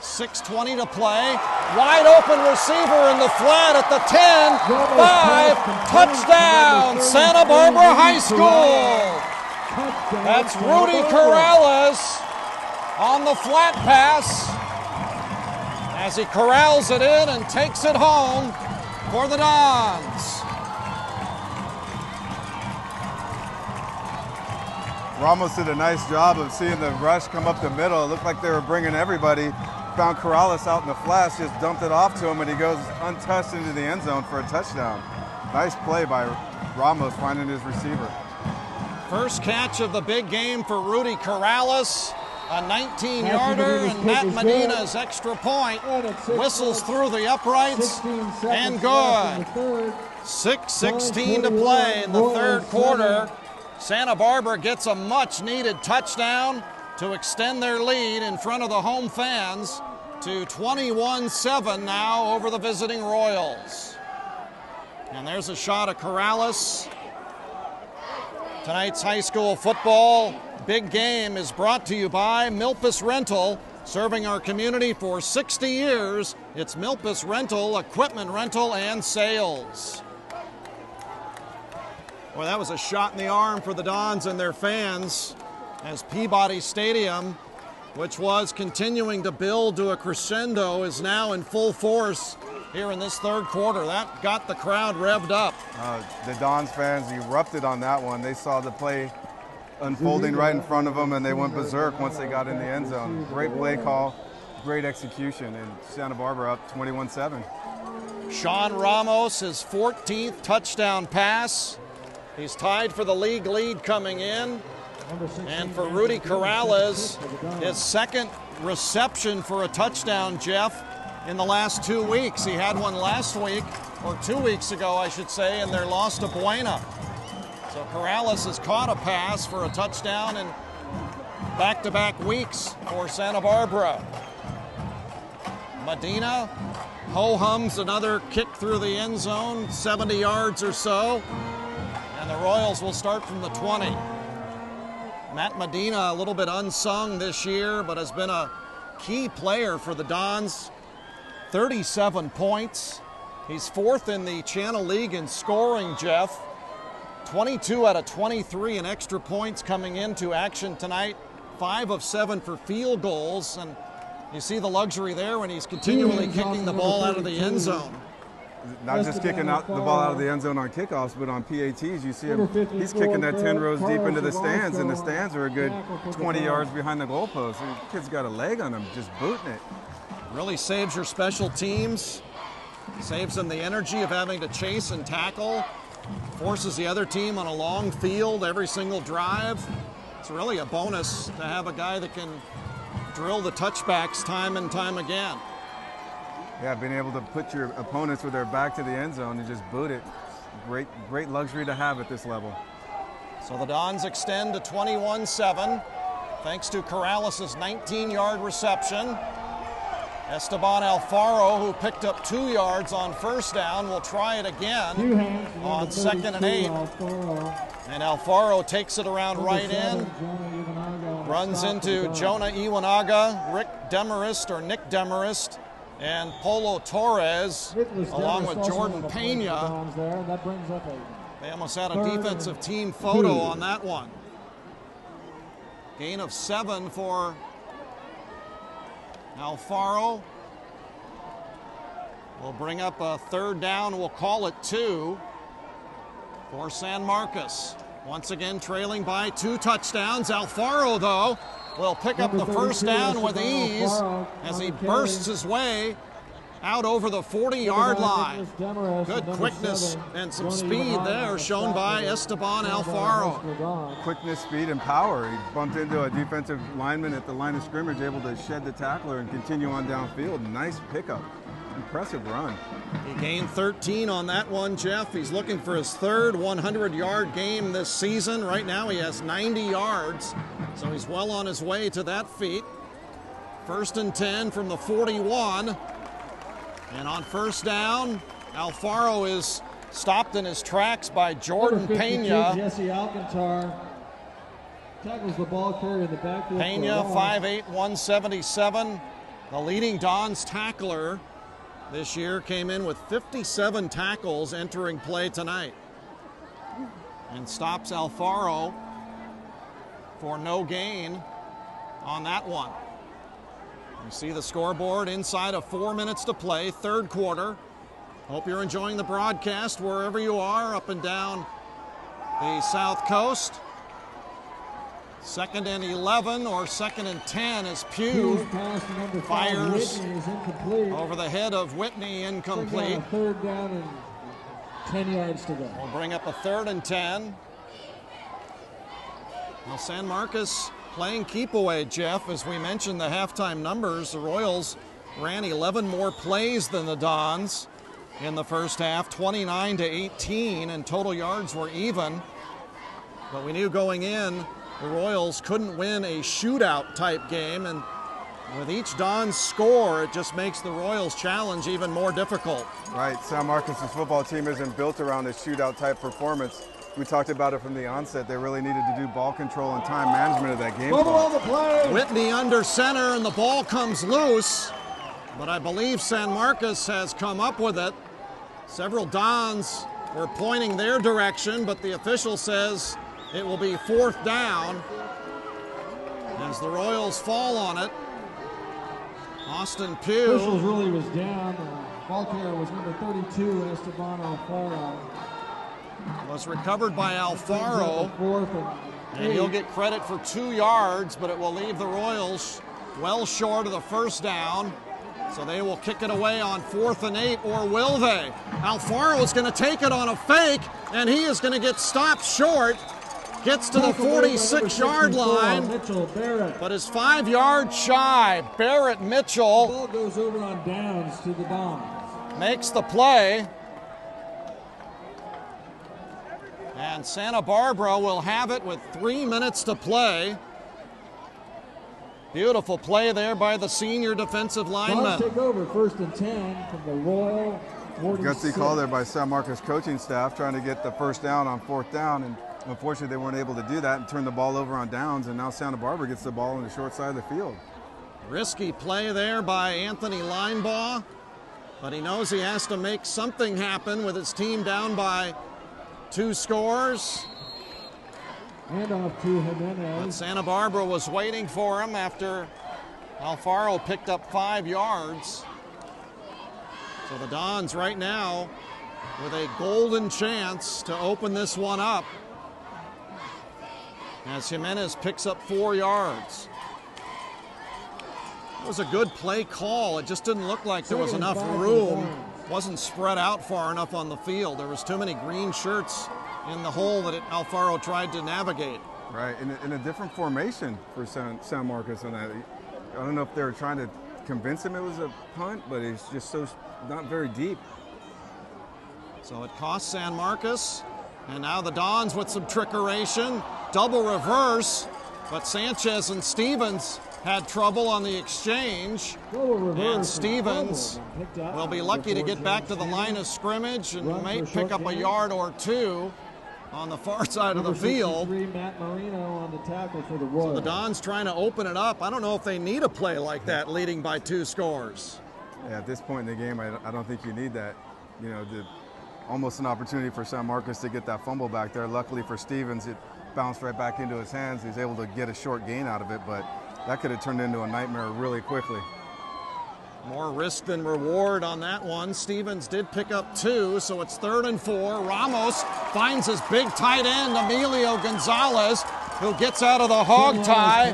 6:20 to play. Wide open receiver in the flat at the 10. 5. Touchdown, Santa Barbara High School. That's Rudy Corrales on the flat pass as he corrals it in and takes it home for the Dons. Ramos did a nice job of seeing the rush come up the middle. It looked like they were bringing everybody. Found Corrales out in the flash, just dumped it off to him, and he goes untouched into the end zone for a touchdown. Nice play by Ramos finding his receiver. First catch of the big game for Rudy Corrales, a 19-yarder, and Matt Medina's extra point whistles through the uprights, and good. 6:16 to play in the third quarter. Santa Barbara gets a much-needed touchdown to extend their lead in front of the home fans to 21-7 now over the visiting Royals. And there's a shot of Corrales. Tonight's high school football big game is brought to you by Milpas Rental, serving our community for 60 years. It's Milpas Rental, equipment rental, and sales. Well, that was a shot in the arm for the Dons and their fans as Peabody Stadium, which was continuing to build to a crescendo, is now in full force here in this third quarter. That got the crowd revved up. The Dons fans erupted on that one. They saw the play unfolding right in front of them, and they went berserk once they got in the end zone. Great play call, great execution, and Santa Barbara up 21-7. Sean Ramos, his 14th touchdown pass. He's tied for the league lead coming in. And for Rudy Corrales, his second reception for a touchdown, Jeff, in the last 2 weeks. He had one last week, or 2 weeks ago, I should say, in their loss to Buena. So Corrales has caught a pass for a touchdown in back-to-back weeks for Santa Barbara. Medina ho-hums another kick through the end zone, 70 yards or so. And the Royals will start from the 20. Matt Medina, a little bit unsung this year, but has been a key player for the Dons. 37 points. He's 4th in the Channel League in scoring, Jeff. 22 out of 23 in extra points coming into action tonight. 5 of 7 for field goals. And you see the luxury there when he's continually kicking the ball out of the end zone. Not just kicking out the ball out of the end zone on kickoffs, but on PATs, you see him, he's kicking that 10 rows deep into the stands, and the stands are a good 20 yards behind the goalpost. The kid's got a leg on him, just booting it. Really saves your special teams, saves them the energy of having to chase and tackle, forces the other team on a long field every single drive. It's really a bonus to have a guy that can drill the touchbacks time and time again. Yeah, being able to put your opponents with their back to the end zone and just boot it. Great luxury to have at this level. So the Dons extend to 21-7 thanks to Corrales' 19-yard reception. Esteban Alfaro, who picked up 2 yards on first down, will try it again on 2nd and 8. And Alfaro takes it around right in, runs into Jonah Iwanaga, Rick Demarest or Nick Demarest, and Polo Torres, along with Jordan Pena. They almost had a defensive team photo on that one. Gain of 7 for Alfaro. We'll bring up a 3rd down. We'll call it 2 for San Marcos. Once again, trailing by 2 touchdowns. Alfaro, though, will pick up the first down with ease as he bursts his way out over the 40-yard line. Good quickness and some speed there shown by Esteban Alfaro. Quickness, speed, and power. He bumped into a defensive lineman at the line of scrimmage, able to shed the tackler and continue on downfield. Nice pickup. Impressive run. He gained 13 on that one, Jeff. He's looking for his 3rd 100-yard game this season. Right now he has 90 yards, so he's well on his way to that feat. 1st and 10 from the 41. And on first down, Alfaro is stopped in his tracks by Jordan Pena. Jesse Alcantar. Tackles the ball carrier in the backfield. Pena, 5'8", 177. The leading Dons tackler this year, came in with 57 tackles entering play tonight. And stops Alfaro for no gain on that one. You see the scoreboard inside of 4 minutes to play, third quarter. Hope you're enjoying the broadcast wherever you are, up and down the South Coast. 2nd and 11 or 2nd and 10 as Pugh fires over the head of Whitney, incomplete. Third down and 10 yards to go. We'll bring up a 3rd and 10. Now San Marcos playing keep away, Jeff. As we mentioned the halftime numbers, the Royals ran 11 more plays than the Dons in the first half, 29-18, and total yards were even. But we knew going in, the Royals couldn't win a shootout type game, and with each Dons score, it just makes the Royals challenge even more difficult. Right, San Marcos' football team isn't built around a shootout type performance. We talked about it from the onset. They really needed to do ball control and time management of that game. Whitney under center, and the ball comes loose, but I believe San Marcos has come up with it. Several Dons were pointing their direction, but the official says it will be 4th down as the Royals fall on it. Austin Pugh. Officials really was down. Ball carrier was number 32, Esteban Alfaro. Was recovered by Alfaro, and he'll get credit for 2 yards, but it will leave the Royals well short of the first down. So they will kick it away on 4th and 8, or will they? Alfaro is going to take it on a fake, and he is going to get stopped short. Gets to the 46-yard line, but is 5 yards shy. Barrett Mitchell. The ball goes over on downs to the Dons. Makes the play. And Santa Barbara will have it with 3 minutes to play. Beautiful play there by the senior defensive lineman. Dons take over 1st and 10 from the Royal 46. Gutsy call there by San Marcos coaching staff trying to get the first down on 4th down, and unfortunately they weren't able to do that and turn the ball over on downs, and now Santa Barbara gets the ball on the short side of the field. Risky play there by Anthony Linebaugh, but he knows he has to make something happen with his team down by 2 scores. Hand off to But Jimenez. Santa Barbara was waiting for him after Alfaro picked up 5 yards. So the Dons right now with a golden chance to open this one up as Jimenez picks up 4 yards. It was a good play call. It just didn't look like there was enough room. Wasn't spread out far enough on the field. There was too many green shirts in the hole that Alfaro tried to navigate. Right, in a different formation for San Marcos on that. I don't know if they were trying to convince him it was a punt, but it's just so not very deep. So it cost San Marcos, and now the Dons with some trickeration. Double reverse, but Sanchez and Stevens had trouble on the exchange. And Stevens will be lucky to get back to the line of scrimmage and may pick up a yard or 2 on the far side of the field. Matt Marino on the tackle for the Royals. So the Dons trying to open it up. I don't know if they need a play like that leading by 2 scores. Yeah, at this point in the game, I don't think you need that. You know, almost an opportunity for San Marcos to get that fumble back there. Luckily for Stevens, it bounced right back into his hands. He's able to get a short gain out of it, but that could have turned into a nightmare really quickly. More risk than reward on that one. Stevens did pick up 2, so it's 3rd and 4. Ramos finds his big tight end, Emilio Gonzalez, who gets out of the hog tie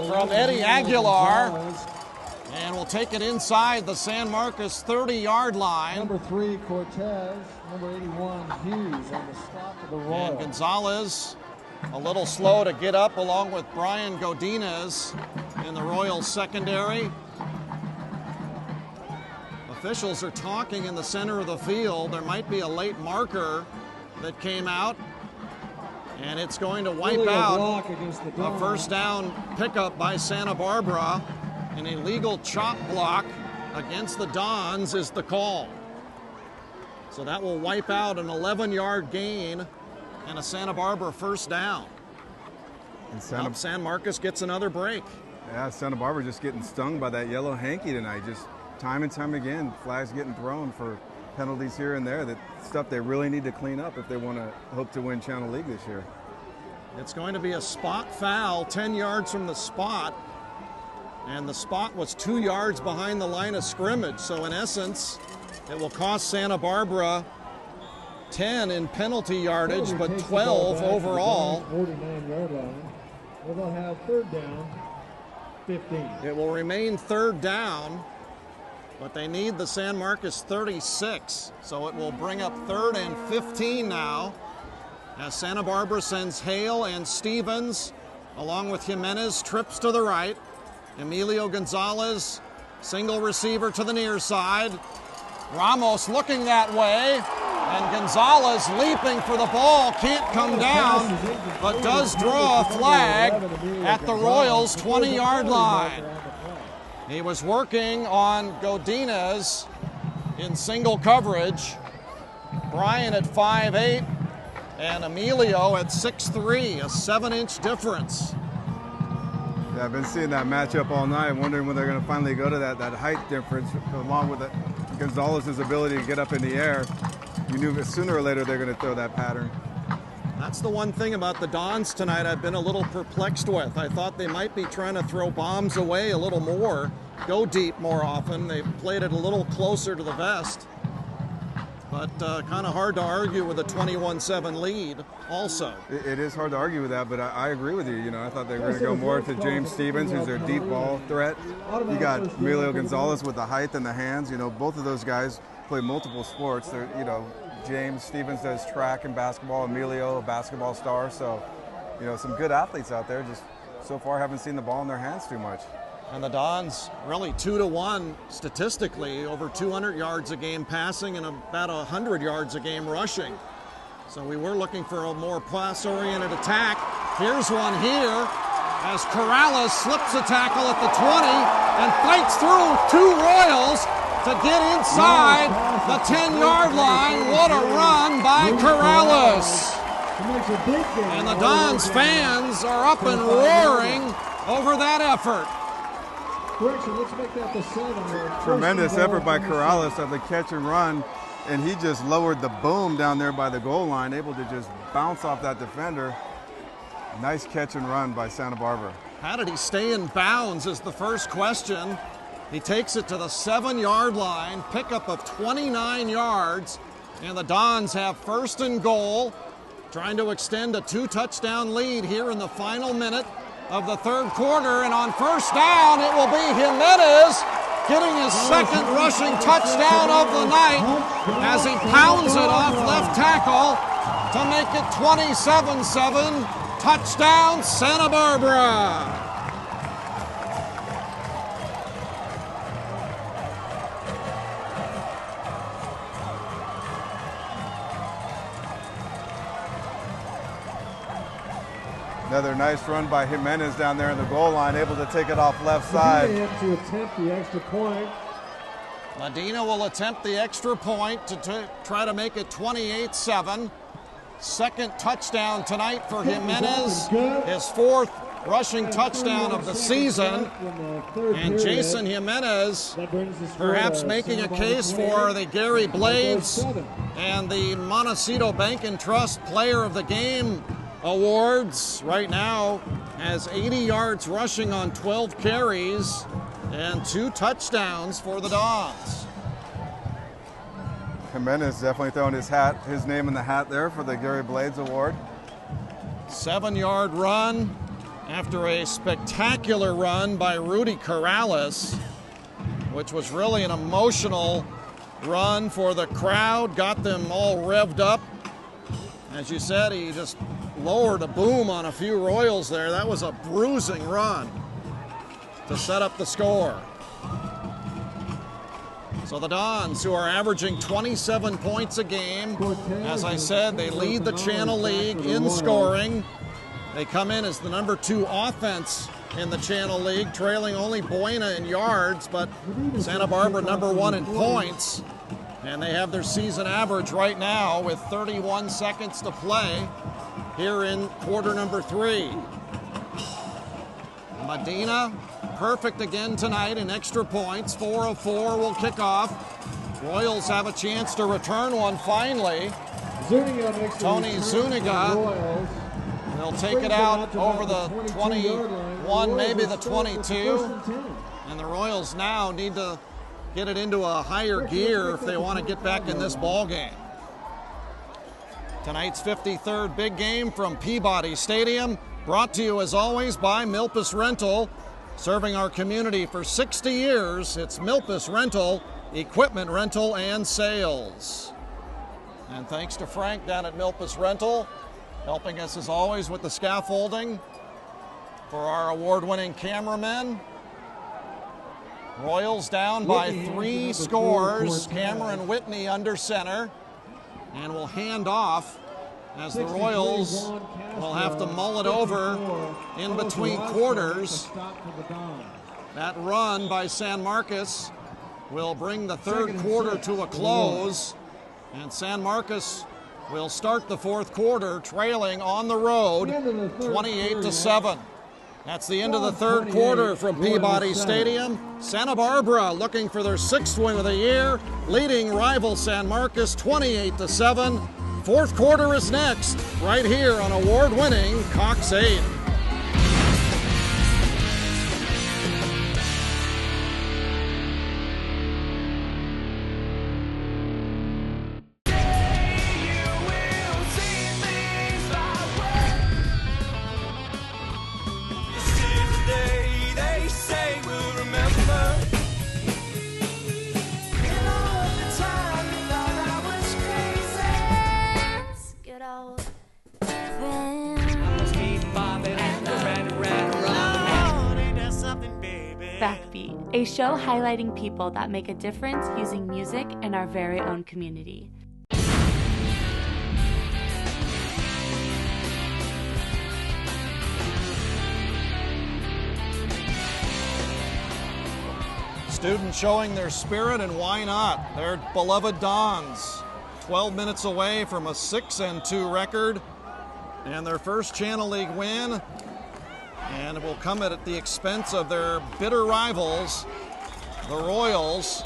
from Eddie Aguilar, and will take it inside the San Marcos 30-yard line. Number 3, Cortez. Number 81, Hughes on the stop of the Royals. And Gonzalez a little slow to get up, along with Brian Godinez in the Royals secondary. Officials are talking in the center of the field. There might be a late marker that came out, and it's going to wipe out a first down pickup by Santa Barbara. An illegal chop block against the Dons is the call. So that will wipe out an 11-yard gain and a Santa Barbara first down. And San Marcos gets another break. Yeah, Santa Barbara just getting stung by that yellow hanky tonight. Just time and time again, flags getting thrown for penalties here and there. That stuff they really need to clean up if they want to hope to win Channel League this year. It's going to be a spot foul, 10 yards from the spot. And the spot was 2 yards behind the line of scrimmage. So in essence, it will cost Santa Barbara 10 in penalty yardage, but 12 overall. 49-yard line. They'll have third down, 15. It will remain third down, but they need the San Marcos 36. So it will bring up 3rd and 15 now, as Santa Barbara sends Hale and Stevens, along with Jimenez, trips to the right. Emilio Gonzalez, single receiver to the near side. Ramos looking that way, and Gonzalez leaping for the ball, can't come down, but does draw a flag at the Royals' 20-yard line. He was working on Godinez in single coverage. Brian at 5'8", and Emilio at 6'3", a 7-inch difference. Yeah, I've been seeing that matchup all night, wondering when they're going to finally go to that height difference, along with Gonzalez's ability to get up in the air. You knew that sooner or later they're going to throw that pattern. That's the one thing about the Dons tonight I've been a little perplexed with. I thought they might be trying to throw bombs away a little more, go deep more often. They played it a little closer to the vest. But kind of hard to argue with a 21-7 lead also. It is hard to argue with that, but I agree with you. You know, I thought they were going to go more to James Stevens, who's their deep ball threat. You got Emilio Gonzalez with the height and the hands. You know, both of those guys play multiple sports. They're, you know, James Stevens does track and basketball, Emilio, a basketball star. So, you know, some good athletes out there. Just so far haven't seen the ball in their hands too much. And the Dons really 2-1 statistically, over 200 yards a game passing and about 100 yards a game rushing. So we were looking for a more pass-oriented attack. Here's one here as Corrales slips a tackle at the 20 and fights through 2 Royals to get inside the 10-yard line. What a run by Corrales. And the Dons fans are up and roaring over that effort. Let's make that the 7. Tremendous effort by Corrales of the catch and run, and he just lowered the boom down there by the goal line, able to just bounce off that defender. Nice catch and run by Santa Barbara. How did he stay in bounds is the first question. He takes it to the 7-yard line, pickup of 29 yards, and the Dons have 1st and goal, trying to extend a 2-touchdown lead here in the final minute of the 3rd quarter. And on 1st down, it will be Jimenez getting his 2nd rushing touchdown of the night as he pounds it off left tackle to make it 27-7. Touchdown, Santa Barbara. Another nice run by Jimenez down there in the goal line, able to take it off left side. To attempt the extra point. Medina will attempt the extra point to try to make it 28-7. 2nd touchdown tonight for Jimenez, his 4th rushing touchdown of the season. And Jason Jimenez perhaps making a case for the Gary Blades and the Montecito Bank and Trust Player of the Game awards. Right now has 80 yards rushing on 12 carries and 2 touchdowns for the Dons. Jimenez definitely throwing his name in the hat there for the Gary Blades Award. 7-yard run after a spectacular run by Rudy Corrales, which was really an emotional run for the crowd, got them all revved up. As you said, he just lowered a boom on a few Royals there. That was a bruising run to set up the score. So the Dons, who are averaging 27 points a game, as I said, they lead the Channel League in scoring. They come in as the number 2 offense in the Channel League, trailing only Buena in yards, but Santa Barbara number 1 in points. And they have their season average right now with 31 seconds to play here in quarter number 3. Medina, perfect again tonight in extra points. 4:04 will kick off. Royals have a chance to return one finally. Tony Zuniga will take it out over the 21, maybe the 22. And the Royals now need to get it into a higher gear if they want to get back in this ball game. Tonight's 53rd big game from Peabody Stadium, brought to you as always by Milpas Rental. Serving our community for 60 years, it's Milpas Rental, equipment rental and sales. And thanks to Frank down at Milpas Rental, helping us as always with the scaffolding for our award-winning cameramen. Royals down by 3 scores. Cameron Whitney under center. And will hand off as the Royals will have to mull it over in between quarters. That run by San Marcos will bring the third quarter to a close. And San Marcos will start the fourth quarter trailing on the road 28-7. That's the end of the third quarter from Peabody Stadium. Santa Barbara looking for their 6th win of the year, leading rival San Marcos 28-7. Fourth quarter is next, right here on award-winning Cox 8. Backbeat, a show highlighting people that make a difference using music in our very own community. Students showing their spirit, and why not? Their beloved Dons, 12 minutes away from a 6-2 record and their first Channel League win. And it will come at the expense of their bitter rivals, the Royals,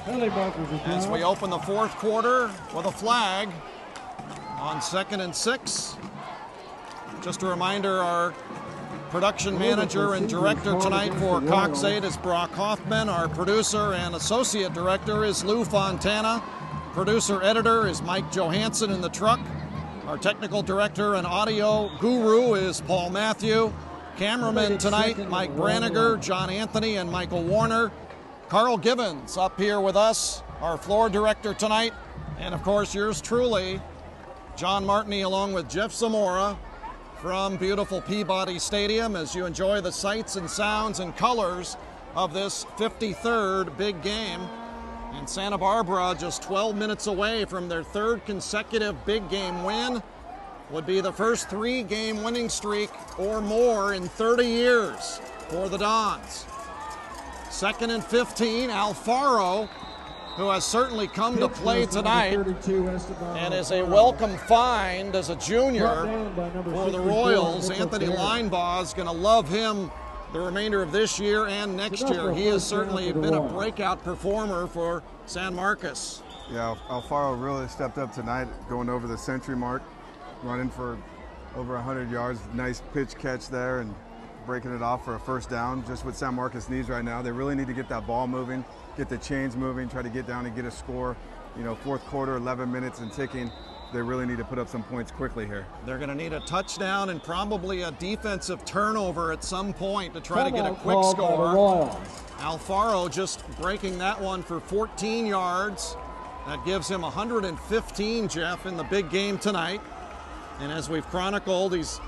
as we open the fourth quarter with a flag on 2nd and 6. Just a reminder, our production manager and director tonight for Cox 8 is Brock Hoffman. Our producer and associate director is Lou Fontana. Producer-editor is Mike Johansson in the truck. Our technical director and audio guru is Paul Matthew. Cameramen tonight, Mike Braniger, John Anthony, and Michael Warner. Carl Gibbons up here with us, our floor director tonight. And of course, yours truly, John Martney, along with Jeff Zamora from beautiful Peabody Stadium, as you enjoy the sights and sounds and colors of this 53rd big game. And Santa Barbara, just 12 minutes away from their 3rd consecutive big game win, would be the first 3-game winning streak or more in 30 years for the Dons. 2nd and 15, Alfaro, who has certainly come to play tonight and is a welcome find as a junior for the Royals. Anthony Linebaugh is going to love him the remainder of this year and next year. He has certainly been a breakout performer for San Marcos. Yeah, Alfaro really stepped up tonight, going over the century mark, running for over 100 yards. Nice pitch catch there and breaking it off for a first down. Just what San Marcos needs right now. They really need to get that ball moving, get the chains moving, try to get down and get a score. You know, fourth quarter, 11 minutes and ticking. They really need to put up some points quickly here. They're going to need a touchdown and probably a defensive turnover at some point to try to get a quick score. Alfaro just breaking that one for 14 yards. That gives him 115, Jeff, in the big game tonight. And as we've chronicled, he's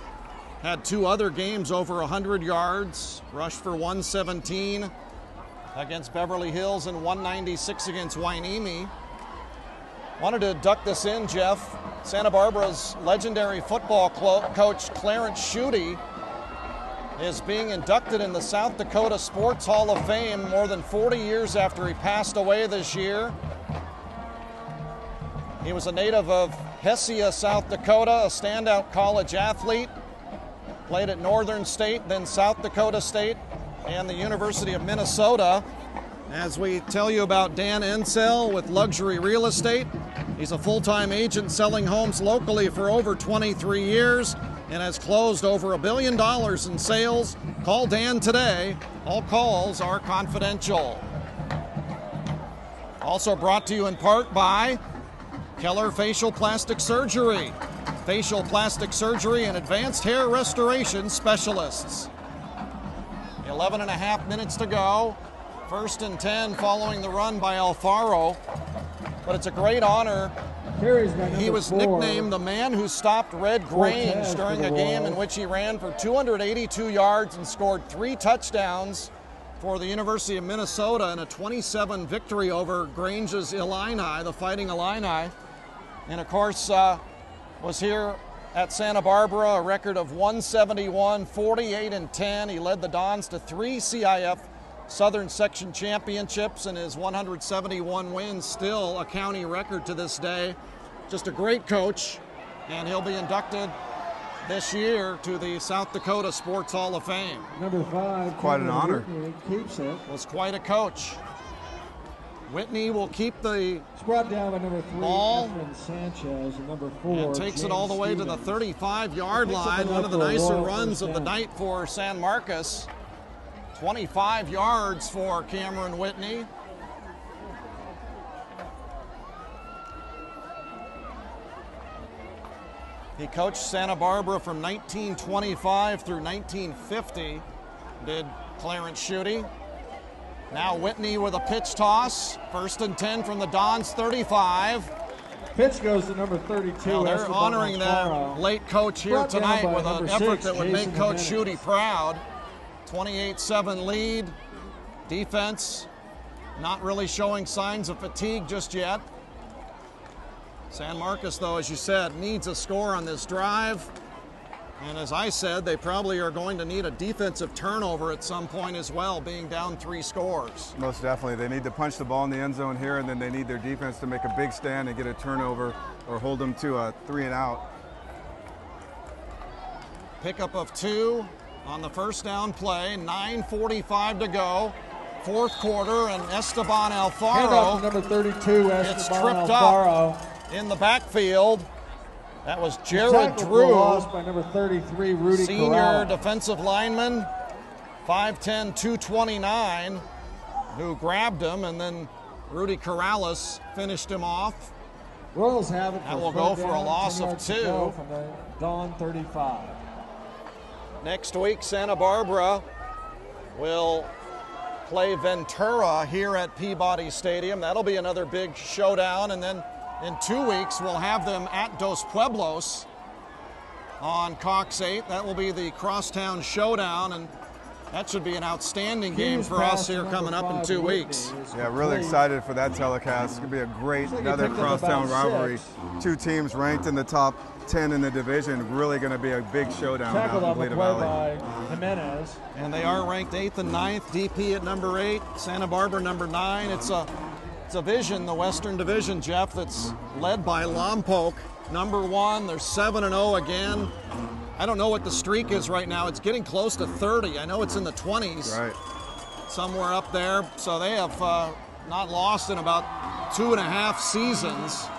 had 2 other games over 100 yards, rushed for 117 against Beverly Hills and 196 against Hueneme. Wanted to duck this in, Jeff. Santa Barbara's legendary football coach Clarence Schutte is being inducted in the South Dakota Sports Hall of Fame more than 40 years after he passed away this year. He was a native of Hessia, South Dakota, a standout college athlete. Played at Northern State, then South Dakota State, and the University of Minnesota. As we tell you about Dan Ensel with Luxury Real Estate, he's a full-time agent selling homes locally for over 23 years and has closed over $1 billion in sales. Call Dan today. All calls are confidential. Also brought to you in part by Keller Facial Plastic Surgery. Facial plastic surgery and advanced hair restoration specialists. 11 and a half minutes to go. 1st and 10 following the run by Alfaro. But it's a great honor. He was nicknamed the man who stopped Red Grange during a game in which he ran for 282 yards and scored 3 touchdowns for the University of Minnesota in a 27 victory over Grange's Illini, the Fighting Illini. And of course, was here at Santa Barbara, a record of 171, 48 and 10. He led the Dons to 3 CIF Southern Section Championships, and his 171 wins still a county record to this day. Just a great coach, and he'll be inducted this year to the South Dakota Sports Hall of Fame. Number 5, quite an honor. Whitney keeps it. Was quite a coach. Whitney will keep the It's brought down by number 3, ball. Efren Sanchez, and number 4, and takes it all the way to the 35-yard line. One of the nicer runs of the night for San Marcos. 25 yards for Cameron Whitney. He coached Santa Barbara from 1925 through 1950, did Clarence Schutte. Now Whitney with a pitch toss. 1st and 10 from the Dons 35. Pitch goes to number 32. Now they're honoring their late coach here tonight with an effort that would make Coach Schutte proud. 28-7 lead. Defense not really showing signs of fatigue just yet. San Marcos, though, as you said, needs a score on this drive. And as I said, they probably are going to need a defensive turnover at some point as well, being down 3 scores. Most definitely. They need to punch the ball in the end zone here, and then they need their defense to make a big stand and get a turnover or hold them to a 3 and out. Pickup of 2 on the first down play. 9:45 to go. 4th quarter, and Esteban Alfaro number 32, gets tripped up in the backfield. That was Jared Drew, by number 33, Rudy senior Corrales. defensive lineman, 5'10", 229, who grabbed him, and then Rudy Corrales finished him off. Royals have it. That will go for a loss of 2. From the Don 35. Next week, Santa Barbara will play Ventura here at Peabody Stadium. That'll be another big showdown, and then in 2 weeks, we'll have them at Dos Pueblos on Cox 8. That will be the Crosstown Showdown, and that should be an outstanding game for us here coming up in 2 weeks. Yeah, really excited for that telecast. It's going to be a great, another crosstown rivalry. 2 teams ranked in the top 10 in the division. Really going to be a big showdown out in Toledo Valley. By Jimenez. And they are ranked 8th and 9th. DP at number 8, Santa Barbara number 9. It's a division, the Western Division, Jeff, that's led by Lompoc, number 1. They're 7-0 again. I don't know what the streak is right now. It's getting close to 30. I know it's in the 20s. Right. Somewhere up there. So they have not lost in about 2.5 seasons.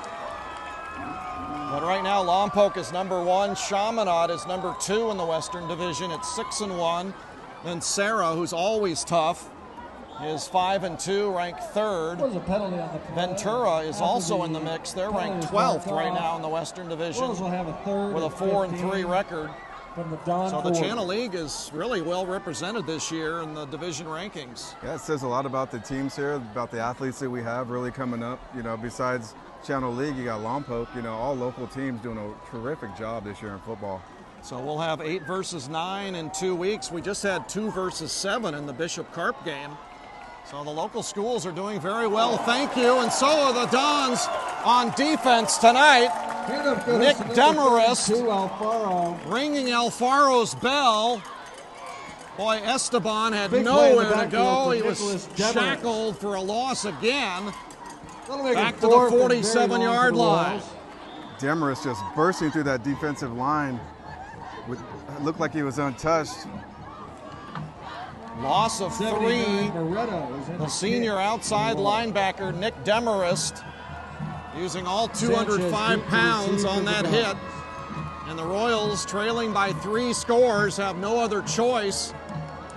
But right now, Lompoc is number 1. Chaminade is number 2 in the Western Division at 6-1. Then Serra, who's always tough, is 5-2, ranked 3rd. Was a penalty on the play. Ventura is also in the mix. They're ranked 12th right now in the Western Division Royals will have a 3rd with a 4-3 record. From the Don So the 40. Channel League is really well represented this year in the division rankings. Yeah, it says a lot about the teams here, about the athletes that we have really coming up. You know, besides Channel League, you got Lompoc, you know, all local teams doing a terrific job this year in football. So we'll have 8 versus 9 in 2 weeks. We just had 2 versus 7 in the Bishop Carp game. So the local schools are doing very well, thank you. And so are the Dons on defense tonight. Nick Demarest ringing Alfaro's bell. Boy, Esteban had nowhere to go. He was shackled for a loss again. Back to the 47-yard line. Demarest just bursting through that defensive line. It looked like he was untouched. Loss of 3. 79, Moretto is in The senior outside linebacker, Nick Demarest, using all 205 pounds on that hit. And the Royals, trailing by 3 scores, have no other choice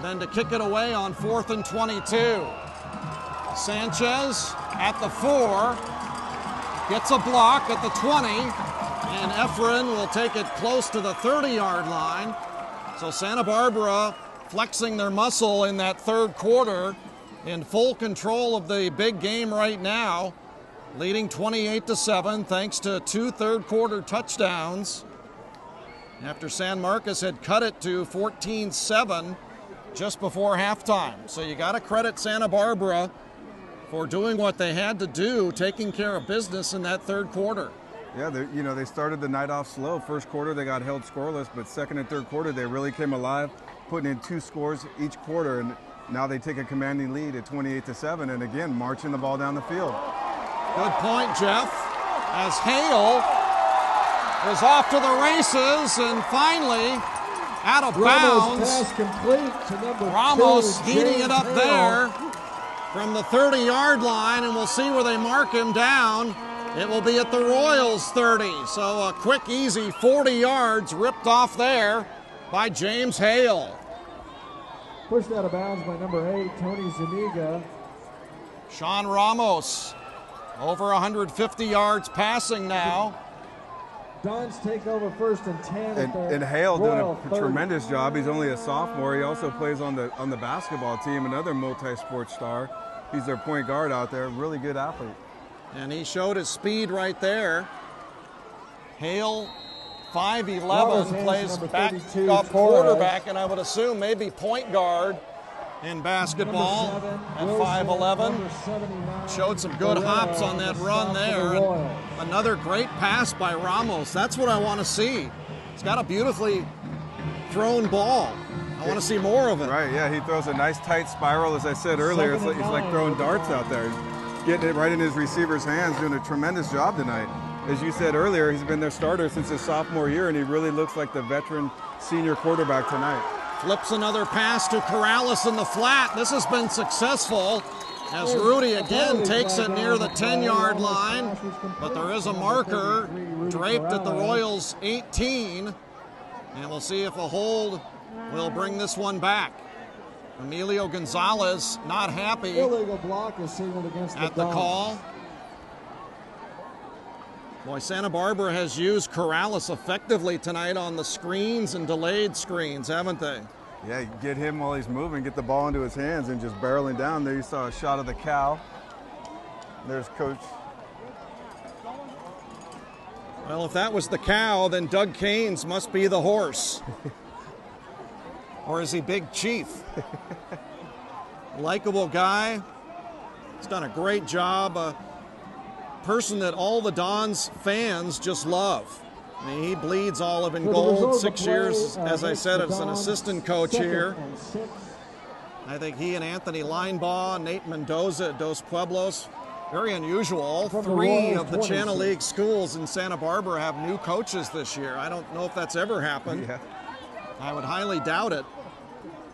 than to kick it away on 4th and 22. Sanchez at the 4, gets a block at the 20, and Efren will take it close to the 30-yard line. So Santa Barbara flexing their muscle in that third quarter, in full control of the big game right now, leading 28-7 thanks to 2 third-quarter touchdowns after San Marcos had cut it to 14-7 just before halftime. So you got to credit Santa Barbara for doing what they had to do, taking care of business in that third quarter. Yeah, they started the night off slow. First quarter they got held scoreless, but second and third quarter they really came alive, putting in 2 scores each quarter, and now they take a commanding lead at 28-7, and again marching the ball down the field. Good point, Jeff. As Hale is off to the races, and finally out of bounds. Pass complete to number Ramos 2, heating it up James there Hale. from the 30-yard line, and we'll see where they mark him down. It will be at the Royals 30. So a quick, easy 40 yards ripped off there by James Hale. Pushed out of bounds by number 8, Tony Zuniga. Sean Ramos over 150 yards passing now. Dons take over 1st and 10. And Hale doing Royal a 30. tremendous job. He's only a sophomore. He also plays on the basketball team, another multi-sport star. He's their point guard out there, really good athlete. And he showed his speed right there. Hale, Ramos 5'11", hands plays number back 32, up Torres. quarterback, and I would assume maybe point guard in basketball Number 7, at Wilson, 5'11". number 79, Showed some good Moretto hops on on that the run stop for the there. And Royals. another great pass by Ramos. That's what I want to see. He's got a beautifully thrown ball. I want to see more of it. Right, yeah, he throws a nice tight spiral, as I said earlier. It's like, he's like throwing darts out there. Getting it right in his receiver's hands, doing a tremendous job tonight. As you said earlier, he's been their starter since his sophomore year, and he really looks like the veteran senior quarterback tonight. Flips another pass to Corrales in the flat. This has been successful as Rudy again takes it near the 10-yard line, but there is a marker draped at the Royals 18, and we'll see if a hold will bring this one back. Emilio Gonzalez not happy Illegal block is signaled against at the the call. Boy, Santa Barbara has used Corrales effectively tonight on the screens and delayed screens, haven't they? Yeah, get him while he's moving, get the ball into his hands, and just barreling down. There you saw a shot of the cow. There's Coach. Well, if that was the cow, then Doug Caines must be the horse. Or is he Big Chief? Likeable guy. He's done a great job. A person that all the Dons fans just love. I mean, he bleeds olive and gold. 6 years, as I said, as an assistant coach here. I think he and Anthony Linebaugh, Nate Mendoza at Dos Pueblos, very unusual. All 3 of the Channel League schools in Santa Barbara have new coaches this year. I don't know if that's ever happened. Yeah. I would highly doubt it.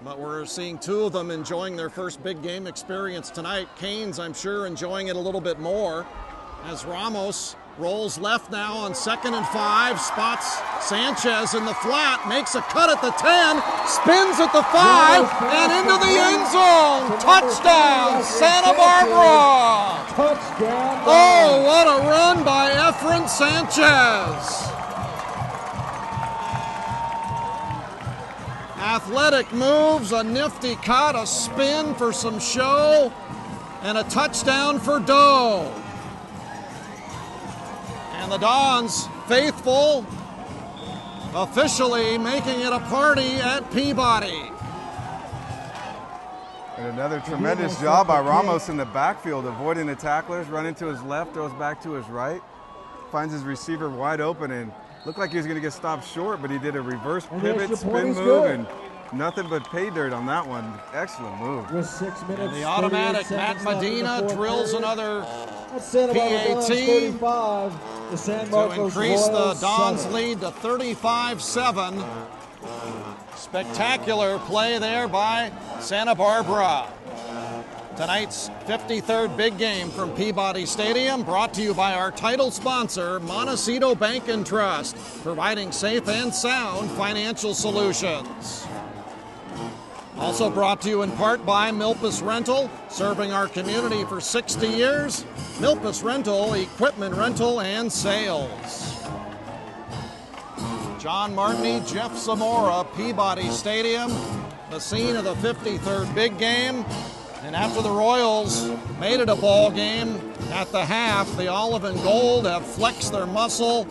But we're seeing 2 of them enjoying their first big game experience tonight. Caines, I'm sure, enjoying it a little bit more as Ramos rolls left now on 2nd and 5, spots Sanchez in the flat, makes a cut at the 10, spins at the 5, and into the end zone. Touchdown, Santa Barbara! Touchdown. Oh, what a run by Efren Sanchez. Athletic moves, a nifty cut, a spin for some show, and a touchdown for Doe. And the Dons, faithful, officially making it a party at Peabody. And another tremendous job by Ramos in the backfield, avoiding the tacklers, running to his left, throws back to his right, finds his receiver wide open, and looked like he was going to get stopped short, but he did a reverse pivot, spin move, and nothing but pay dirt on that one. Excellent move. With 6 minutes. And the automatic 38 Matt seconds left in the Medina fourth drills period. another That's Santa Barbara Dons PAT 35. The San to Marcos increase the Royals Dons' 7. lead to 35-7. Spectacular play there by Santa Barbara. Tonight's 53rd big game from Peabody Stadium, brought to you by our title sponsor, Montecito Bank and Trust, providing safe and sound financial solutions. Also brought to you in part by Milpas Rental, serving our community for 60 years. Milpas Rental, equipment rental and sales. John Martney, Jeff Zamora, Peabody Stadium, the scene of the 53rd big game. And after the Royals made it a ball game at the half, the Olive and Gold have flexed their muscle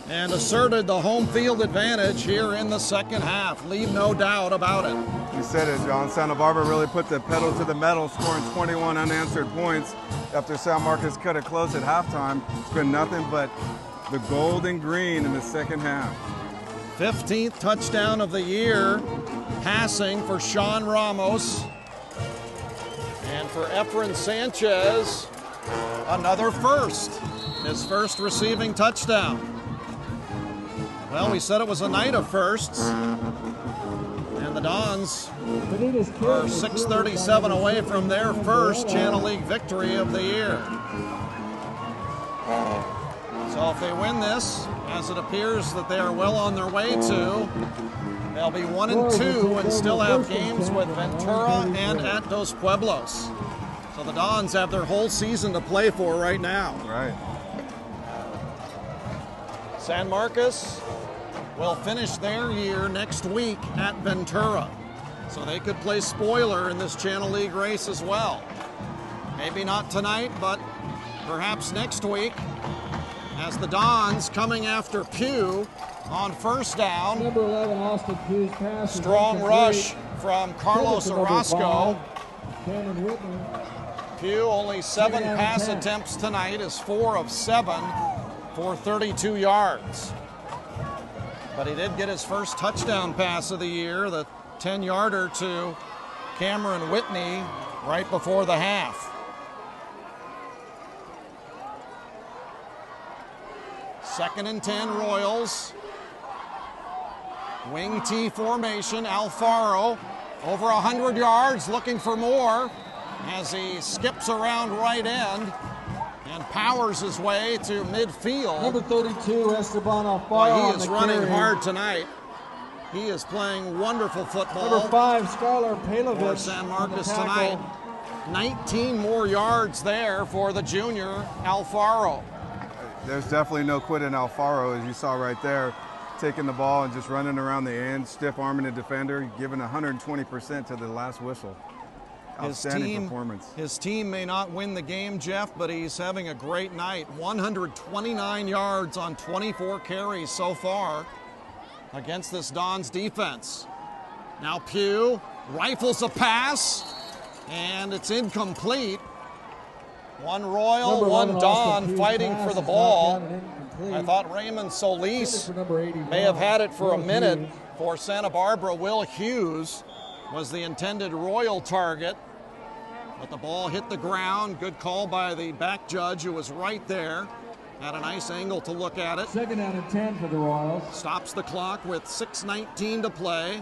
and asserted the home field advantage here in the second half. Leave no doubt about it. You said it, John. Santa Barbara really put the pedal to the metal, scoring 21 unanswered points after San Marcos cut it close at halftime. It's been nothing but the gold and green in the second half. 15th touchdown of the year, passing for Sean Ramos. And for Efren Sanchez, another first. His first receiving touchdown. Well, we said it was a night of firsts. And the Dons are 6:37 away from their first Channel League victory of the year. So if they win this, as it appears that they are well on their way to, they'll be 1-2 and still have games with Ventura and at Dos Pueblos. So the Dons have their whole season to play for right now. Right. San Marcos will finish their year next week at Ventura. So they could play spoiler in this Channel League race as well. Maybe not tonight, but perhaps next week, as the Dons coming after Pugh on first down. Number 11, Austin Pugh's pass. Strong rush from Carlos Orozco. Cameron Whitney. Pugh only 7 pass attempts tonight, is 4 of 7 for 32 yards. But he did get his first touchdown pass of the year, the 10-yarder to Cameron Whitney right before the half. Second and 10, Royals. Wing T formation, Alfaro over 100 yards, looking for more as he skips around right end and powers his way to midfield. Number 32, Esteban Alfaro. Boy, he is running hard tonight. He is playing wonderful football. Number 5, Skylar Palovich. For San Marcos tonight. 19 more yards there for the junior Alfaro. There's definitely no quit in Alfaro, as you saw right there, taking the ball and just running around the end, stiff arming the defender, giving 120% to the last whistle. Outstanding performance. His team may not win the game, Jeff, but he's having a great night. 129 yards on 24 carries so far against this Dons defense. Now Pugh rifles a pass, and it's incomplete. One Royal, one Don fighting for the ball. I thought Raymond Solis may have had it for a minute for Santa Barbara. Will Hughes was the intended Royal target, but the ball hit the ground. Good call by the back judge, who was right there. Had a nice angle to look at it. Second down and 10 for the Royals. Stops the clock with 6:19 to play.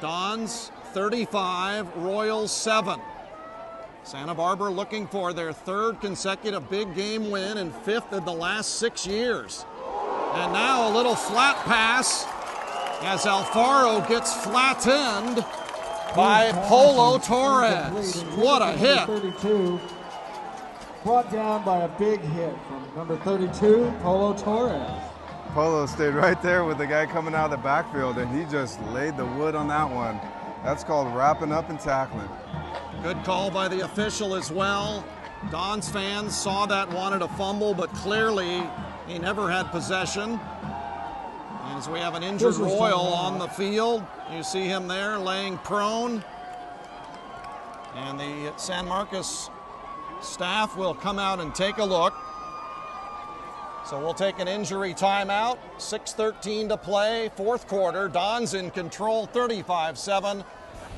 Dons 35, Royals 7. Santa Barbara looking for their 3rd consecutive big game win and 5th in the last 6 years. And now a little flat pass as Alfaro gets flattened by Polo Torres. What a hit. 32, brought down by a big hit from number 32, Polo Torres. Polo stayed right there with the guy coming out of the backfield, and he just laid the wood on that one. That's called wrapping up and tackling. Good call by the official as well. Dons fans saw that, wanted a fumble, but clearly he never had possession. As we have an injured Royal on the field, you see him there laying prone. And the San Marcos staff will come out and take a look. So we'll take an injury timeout. 6:13 to play, 4th quarter. Dons in control, 35-7.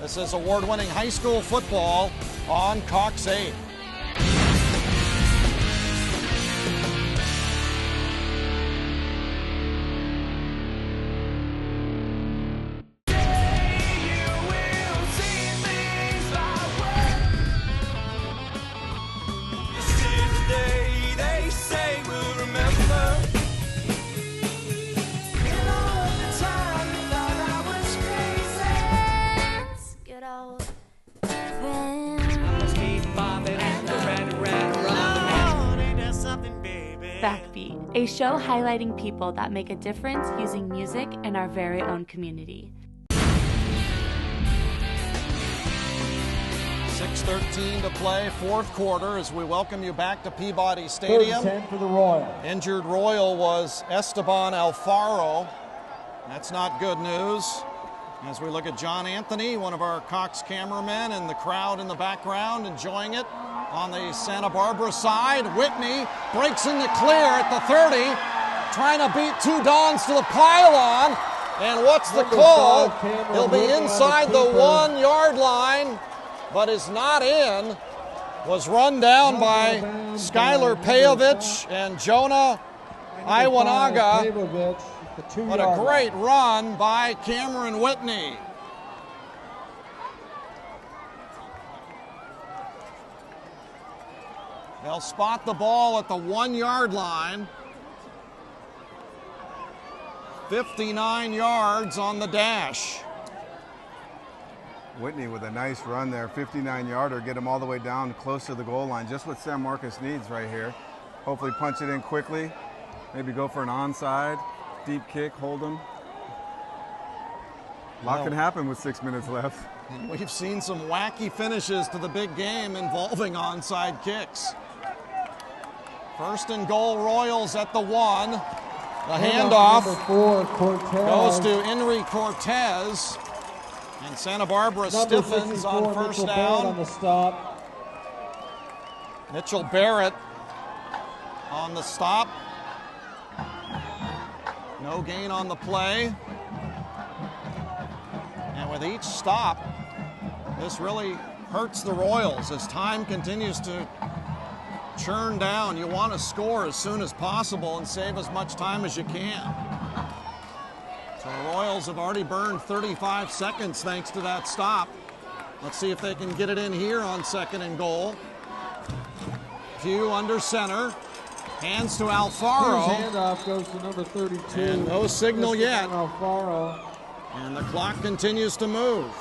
This is award-winning high school football on Cox 8. a show highlighting people that make a difference using music in our very own community. 6:13 to play, fourth quarter, as we welcome you back to Peabody Stadium. 10 for the Royals. Injured Royal was Esteban Alfaro. That's not good news. As we look at John Anthony, one of our Cox cameramen, and the crowd in the background enjoying it. On the Santa Barbara side, Whitney breaks in the clear at the 30, trying to beat two Dons to the pylon. And what's the call? He'll be inside the 1 yard line, but is not in. Was run down by Skylar Pejovic and Jonah Iwanaga. What a great run by Cameron Whitney. They'll spot the ball at the 1 yard line. 59 yards on the dash. Whitney with a nice run there, 59-yarder, get him all the way down close to the goal line. Just what San Marcos needs right here. Hopefully punch it in quickly. Maybe go for an onside, deep kick, hold him. A lot can happen with 6 minutes left. We've seen some wacky finishes to the big game involving onside kicks. First and goal, Royals at the 1. The handoff goes to Enri Cortez. And Santa Barbara stiffens on first down. On the stop. Mitchell Barrett on the stop. No gain on the play. And with each stop, this really hurts the Royals as time continues to churn down. You want to score as soon as possible and save as much time as you can. So the Royals have already burned 35 seconds thanks to that stop. Let's see if they can get it in here on second and goal. Pugh under center. Hands to Alfaro. His handoff goes to number 32. And no signal yet. Alfaro. And the clock continues to move.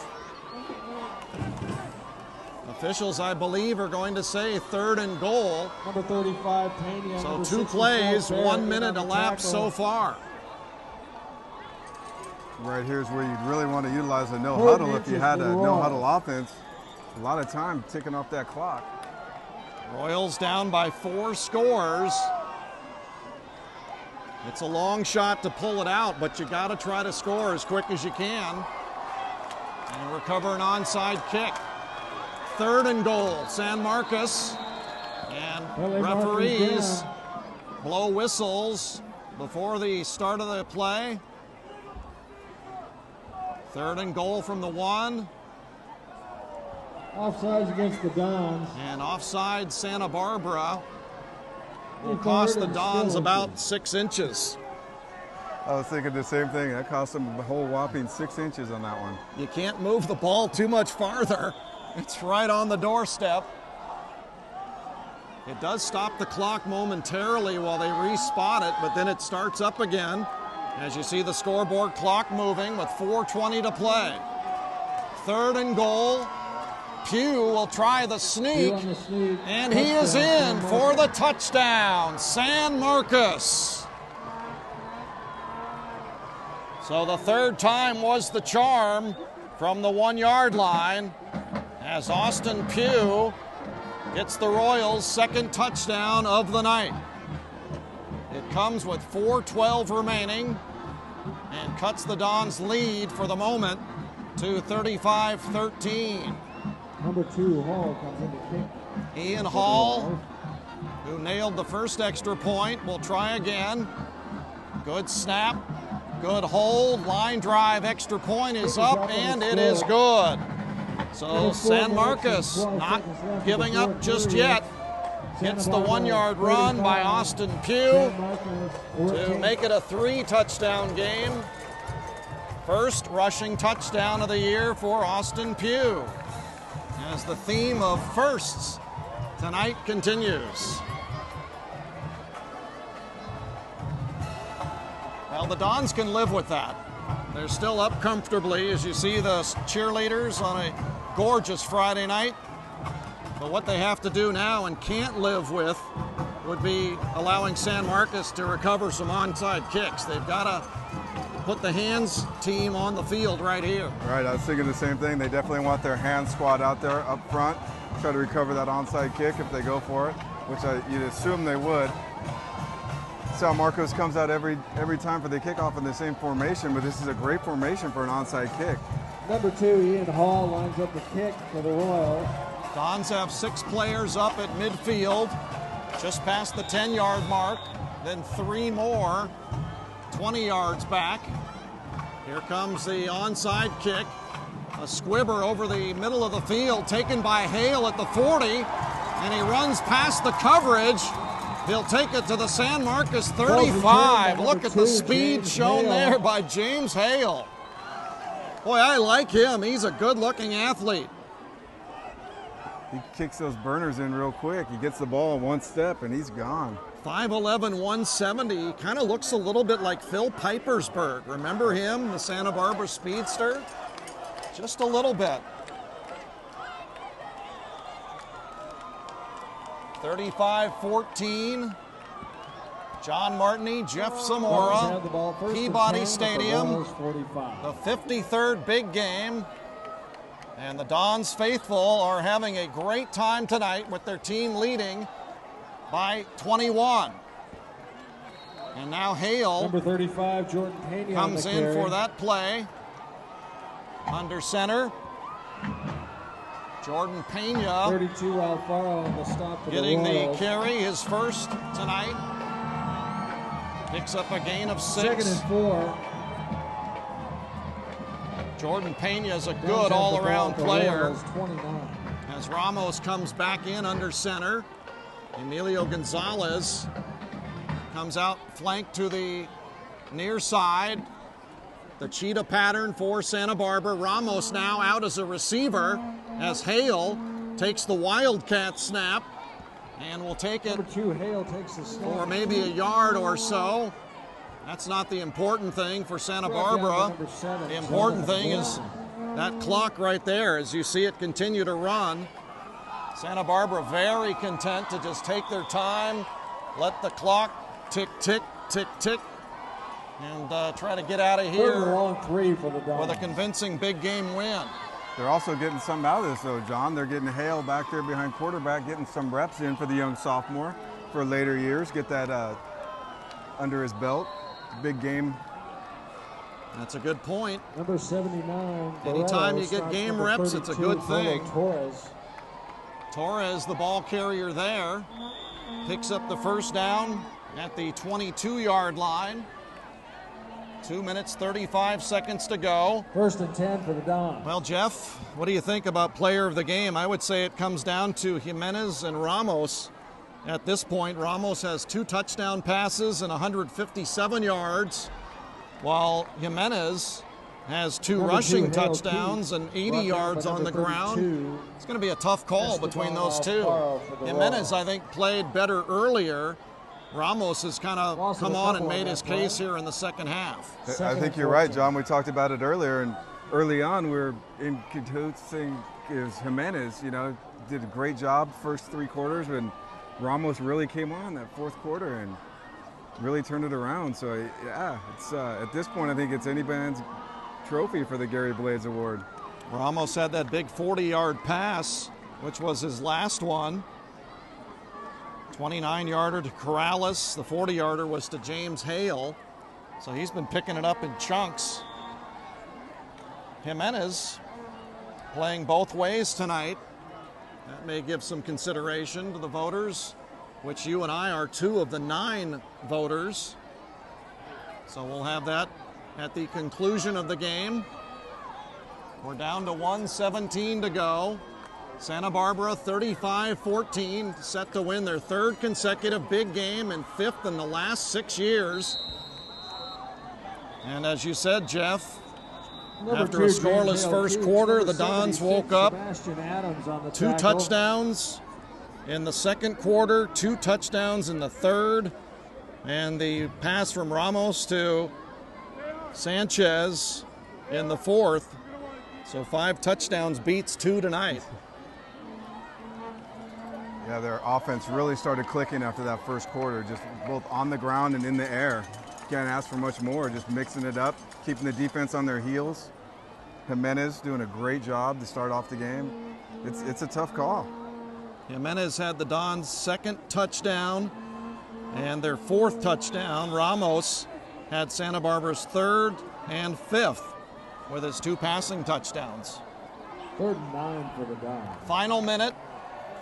Officials, I believe, are going to say third and goal. Number 35, Pena. So 2 plays, 1 minute elapsed so far. Right here's where you'd really want to utilize a no huddle if you had a no huddle offense. A lot of time ticking off that clock. Royals down by 4 scores. It's a long shot to pull it out, but you got to try to score as quick as you can. And recover an onside kick. Third and goal, San Marcos. And referees blow whistles before the start of the play. Third and goal from the 1. Offsides against the Dons. And offside Santa Barbara will cost the Dons about 6 inches. I was thinking the same thing. That cost them a whole whopping 6 inches on that one. You can't move the ball too much farther. It's right on the doorstep. It does stop the clock momentarily while they respot it, but then it starts up again. As you see the scoreboard clock moving with 4:20 to play. Third and goal. Pugh will try the sneak, and he is in for the touchdown. San Marcos. So the third time was the charm from the 1 yard line as Austin Pugh gets the Royals' second touchdown of the night. It comes with 4:12 remaining and cuts the Dons' lead for the moment to 35-13. Number 2, Hall, comes in to kick. Ian Hall, who nailed the first extra point, will try again. Good snap, good hold, line drive, extra point is up, and it is good. So San Marcos not giving up just yet. Hits the 1 yard run by Austin Pugh to make it a 3-touchdown game. First rushing touchdown of the year for Austin Pugh. As the theme of firsts tonight continues. Well, the Dons can live with that. They're still up comfortably as you see the cheerleaders on a gorgeous Friday night. But what they have to do now and can't live with would be allowing San Marcos to recover some onside kicks. They've got to put the hands team on the field right here. Right, I was thinking the same thing. They definitely want their hand squad out there up front, try to recover that onside kick if they go for it, which you'd assume they would. San Marcos comes out every time for the kickoff in the same formation, but this is a great formation for an onside kick. Number 2, Ian Hall lines up the kick for the Royals. Dons have 6 players up at midfield, just past the 10-yard mark, then 3 more, 20 yards back. Here comes the onside kick. A squibber over the middle of the field, taken by Hale at the 40, and he runs past the coverage. He'll take it to the San Marcos 35. Look at the speed shown there by James Hale. Boy, I like him. He's a good-looking athlete. He kicks those burners in real quick. He gets the ball in one step, and he's gone. 5'11", 170. Kind of looks a little bit like Phil Pipersberg. Remember him, the Santa Barbara speedster? Just a little bit. 35-14. John Martini, Jeff Zamora, Peabody Stadium, the 53rd big game. And the Dons faithful are having a great time tonight with their team leading by 21. And now Hale, number 35, Jordan Pena, comes in for that play. Under center, Jordan Pena, 32, Alfaro on the stop for getting the Royals. the carry, his first tonight. Picks up a gain of 6. 2nd and 4. Jordan Pena is a good all-around player. Royals, 29. As Ramos comes back in under center, Emilio Gonzalez comes out flanked to the near side. The cheetah pattern for Santa Barbara. Ramos now out as a receiver as Hale takes the Wildcat snap and will take it Number 2, Hale takes the snap for maybe a yard or so. That's not the important thing for Santa Barbara. The important thing is that clock right there as you see it continue to run. Santa Barbara very content to just take their time, let the clock tick, tick, tick, tick, and try to get out of here 3rd and long 3 for the Dons. with a convincing big game win. They're also getting something out of this, though, John. They're getting Hale back there behind quarterback, getting some reps in for the young sophomore for later years, get that under his belt. Big game. That's a good point. Number 79. Anytime you get starts game number reps, it's a good 32, Polo thing. Torres. Torres, the ball carrier there, picks up the first down at the 22-yard line. 2 minutes, 35 seconds to go. 1st and 10 for the Dons. Well, Jeff, what do you think about player of the game? I would say it comes down to Jimenez and Ramos. At this point, Ramos has 2 touchdown passes and 157 yards, while Jimenez has 2 Number rushing 2, Hale touchdowns Keith, and 80 brought down yards by on the number ground. 32. It's going to be a tough call between those two. Alfaro for the Jimenez, Royals. I think, played better earlier. Ramos has kind of Lost come a on and couple on made that his play. case here in the second half. I Second think and you're right, 14. John. We talked about it earlier, and early on we were in cahoots is Jimenez, did a great job first 3 quarters, and Ramos really came on that 4th quarter and really turned it around. So, yeah, it's at this point, I think it's any band's trophy for the Gary Blades Award. Ramos had that big 40-yard pass, which was his last one. 29-yarder to Corrales. The 40-yarder was to James Hale. So he's been picking it up in chunks. Jimenez playing both ways tonight. That may give some consideration to the voters, which you and I are 2 of the 9 voters. So we'll have that at the conclusion of the game. We're down to 1:17 to go. Santa Barbara 35-14, set to win their 3rd consecutive big game and 5th in the last 6 years. And as you said, Jeff, Number after 2, a James scoreless Hale first Keith, quarter, number the Dons 76, woke up. Sebastian Adams on the 2 tackle. touchdowns in the second quarter, 2 touchdowns in the third, and the pass from Ramos to Sanchez in the 4th. So 5 touchdowns beats 2 tonight. Yeah, their offense really started clicking after that first quarter, just both on the ground and in the air. Can't ask for much more, just mixing it up, keeping the defense on their heels. Jimenez doing a great job to start off the game. It's a tough call. Jimenez had the Dons' second touchdown and their fourth touchdown. Ramos had Santa Barbara's third and fifth with his 2 passing touchdowns. 3rd and 9 for the Dons. Final minute,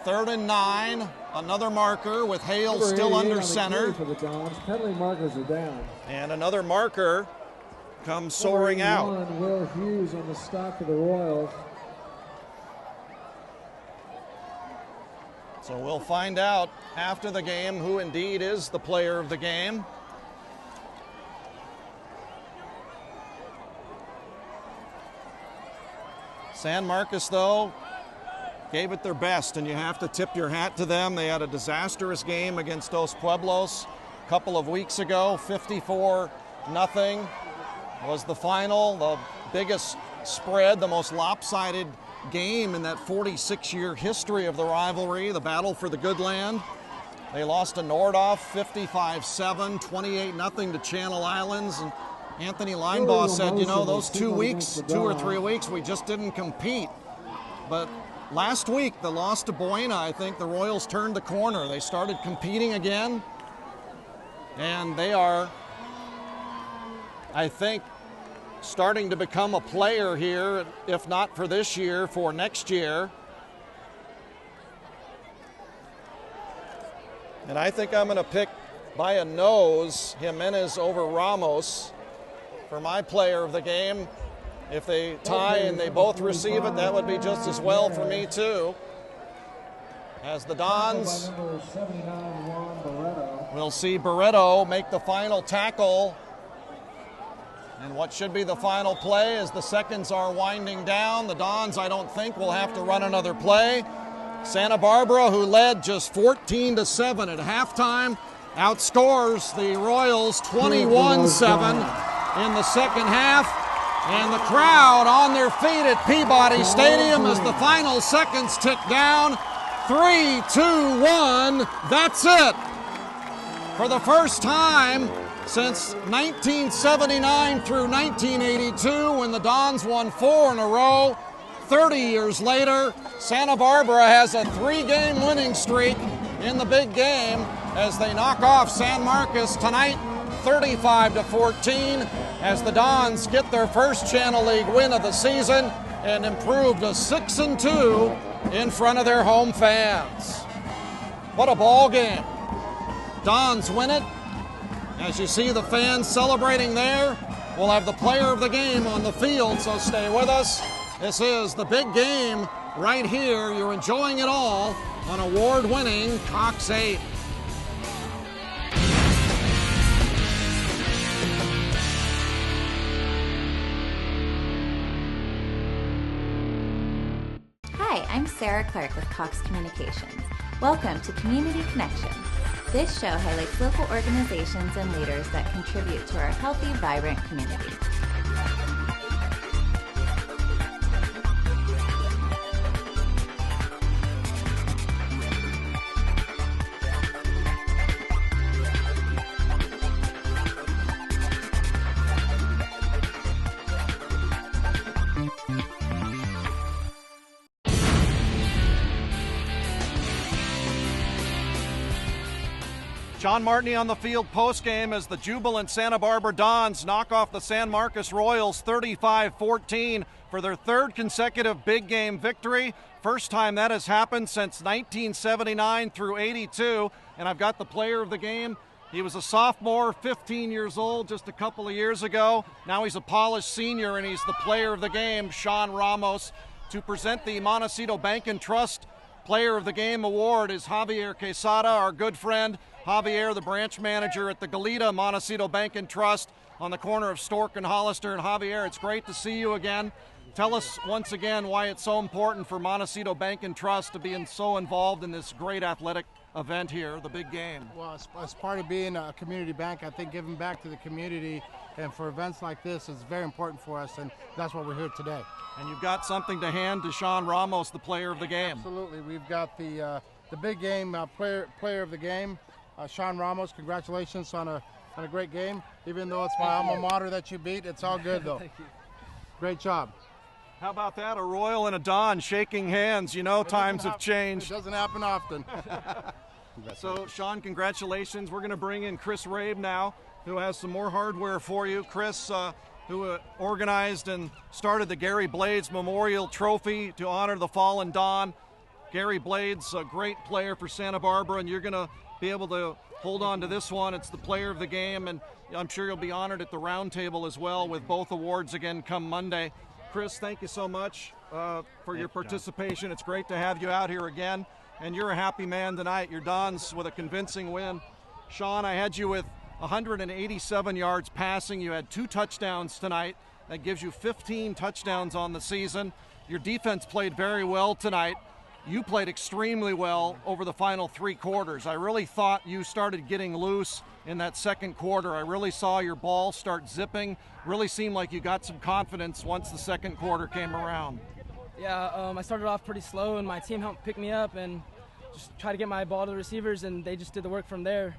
3rd and 9. Another marker with Hale Number still 88 under on the center. carry for the Dons. Penalty markers are down. And another marker comes soaring out. Number 81, Will Hughes on the stop for the Royals. So we'll find out after the game who indeed is the player of the game. San Marcos, though, gave it their best, and you have to tip your hat to them. They had a disastrous game against Dos Pueblos a couple of weeks ago. 54-0 was the final, the biggest spread, the most lopsided game in that 46-year history of the rivalry, the battle for the good land. They lost to Nordhoff 55-7, 28-0 to Channel Islands, and Anthony Linebaugh said, you know, those 2 or 3 weeks, we just didn't compete. But last week, the loss to Buena, I think the Royals turned the corner. They started competing again, and they are, I think, starting to become a player here, if not for this year, for next year. And I think I'm going to pick by a nose Jimenez over Ramos for my player of the game. If they tie and they both receive it, that would be just as well for me too. As the Dons will see Barreto make the final tackle. And what should be the final play as the seconds are winding down. The Dons, I don't think, will have to run another play. Santa Barbara, who led just 14-7 at halftime, outscores the Royals 21-7 in the second half. And the crowd on their feet at Peabody Stadium as the final seconds tick down. 3, 2, 1, that's it. For the first time since 1979 through 1982, when the Dons won 4 in a row, 30 years later, Santa Barbara has a 3-game winning streak in the big game as they knock off San Marcos tonight, 35-14, as the Dons get their first Channel League win of the season and improve to 6-2 in front of their home fans. What a ball game. Dons win it. As you see the fans celebrating there, we'll have the player of the game on the field, so stay with us. This is the big game right here. You're enjoying it all on award-winning Cox 8. Hi, I'm Sarah Clark with Cox Communications. Welcome to Community Connection. This show highlights local organizations and leaders that contribute to our healthy, vibrant community. John Martini on the field postgame as the jubilant Santa Barbara Dons knock off the San Marcos Royals 35-14 for their third consecutive big game victory. First time that has happened since 1979 through 82. And I've got the player of the game. He was a sophomore, 15 years old just a couple of years ago. Now he's a polished senior and he's the player of the game, Sean Ramos. To present the Montecito Bank and Trust Player of the Game award is Javier Quesada, our good friend. Javier, the branch manager at the Goleta Montecito Bank and Trust on the corner of Stork and Hollister. And Javier, it's great to see you again. Tell us once again why it's so important for Montecito Bank and Trust to be so involved in this great athletic event here, the big game. Well, as part of being a community bank, I think giving back to the community and for events like this is very important for us, and that's why we're here today. And you've got something to hand to Sean Ramos, the player of the game. Absolutely. We've got the the big game player of the game, Sean Ramos. Congratulations on a great game. Even though it's my alma mater that you beat, it's all good though. Thank you. Great job. How about that? A Royal and a Don shaking hands. You know, times have changed. It doesn't happen often. So, Sean, congratulations. We're going to bring in Chris Rabe now, who has some more hardware for you. Chris, who organized and started the Gary Blades Memorial Trophy to honor the fallen Don. Gary Blades, a great player for Santa Barbara, and you're going to be able to hold on to this one. It's the player of the game, and I'm sure you'll be honored at the round table as well with both awards again come Monday. Chris, thank you so much for your participation. It's great to have you out here again, and you're a happy man tonight. Your Dons with a convincing win. Sean, I had you with 187 yards passing. You had 2 touchdowns tonight. That gives you 15 touchdowns on the season. Your defense played very well tonight. You played extremely well over the final 3 quarters. I really thought you started getting loose in that second quarter. I really saw your ball start zipping. Really seemed like you got some confidence once the second quarter came around. Yeah, I started off pretty slow, and my team helped pick me up and just try to get my ball to the receivers, and they just did the work from there.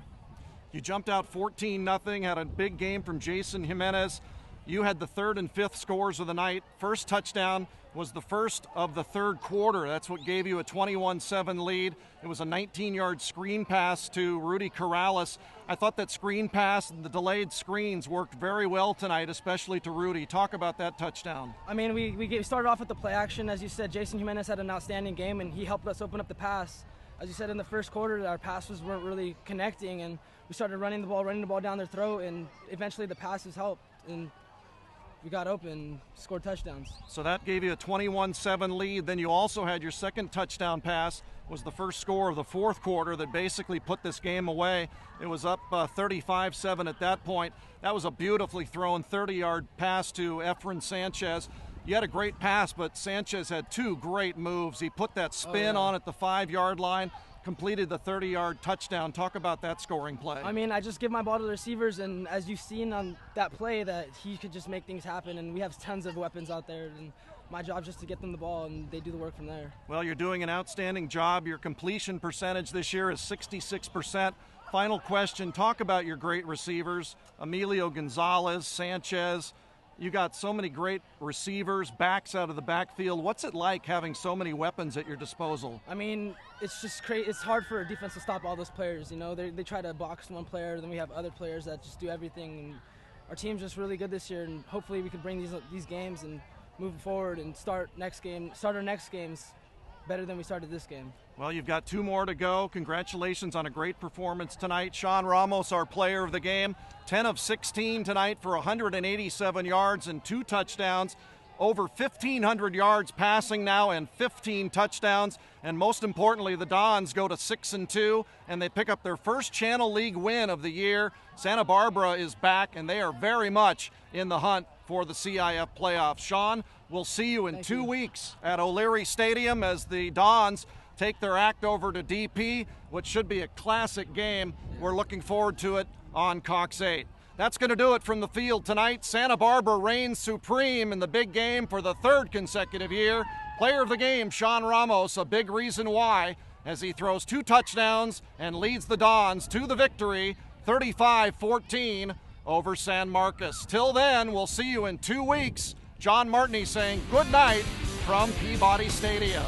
You jumped out 14-0, had a big game from Jason Jimenez. You had the 3rd and 5th scores of the night. First touchdown was the first of the 3rd quarter. That's what gave you a 21-7 lead. It was a 19-yard screen pass to Rudy Corrales. I thought that screen pass and the delayed screens worked very well tonight, especially to Rudy. Talk about that touchdown. I mean, we started off with the play action. As you said, Jason Jimenez had an outstanding game, and he helped us open up the pass. As you said, in the first quarter, our passes weren't really connecting, and we started running the ball down their throat, and eventually the passes helped, and we got open, scored touchdowns. So that gave you a 21-7 lead. Then you also had your second touchdown pass, was the first score of the 4th quarter that basically put this game away. It was up 35-7 at that point. That was a beautifully thrown 30-yard pass to Efren Sanchez. You had a great pass, but Sanchez had 2 great moves. He put that spin on at the 5-yard line, completed the 30-yard touchdown. Talk about that scoring play. I mean, I just give my ball to the receivers, and as you've seen on that play, that he could just make things happen, and we have tons of weapons out there, and my job is just to get them the ball, and they do the work from there. Well, you're doing an outstanding job. Your completion percentage this year is 66%. Final question, talk about your great receivers, Emilio Gonzalez, Sanchez. You got so many great receivers, backs out of the backfield. What's it like having so many weapons at your disposal? I mean, it's just crazy. It's hard for a defense to stop all those players. You know, they try to box one player, then we have other players that just do everything. And our team's just really good this year, and hopefully we can bring these games and move forward and start our next games better than we started this game. Well, you've got 2 more to go. Congratulations on a great performance tonight. Sean Ramos, our player of the game, 10 of 16 tonight for 187 yards and 2 touchdowns. Over 1,500 yards passing now and 15 touchdowns. And most importantly, the Dons go to 6-2, and they pick up their first Channel League win of the year. Santa Barbara is back, and they are very much in the hunt for the CIF playoffs. Sean, we'll see you in 2 weeks at O'Leary Stadium as the Dons take their act over to DP, which should be a classic game. We're looking forward to it on Cox 8. That's going to do it from the field tonight. Santa Barbara reigns supreme in the big game for the 3rd consecutive year. Player of the game, Sean Ramos, a big reason why, as he throws 2 touchdowns and leads the Dons to the victory, 35-14 over San Marcos. Till then, we'll see you in 2 weeks. John Martney saying good night from Peabody Stadium.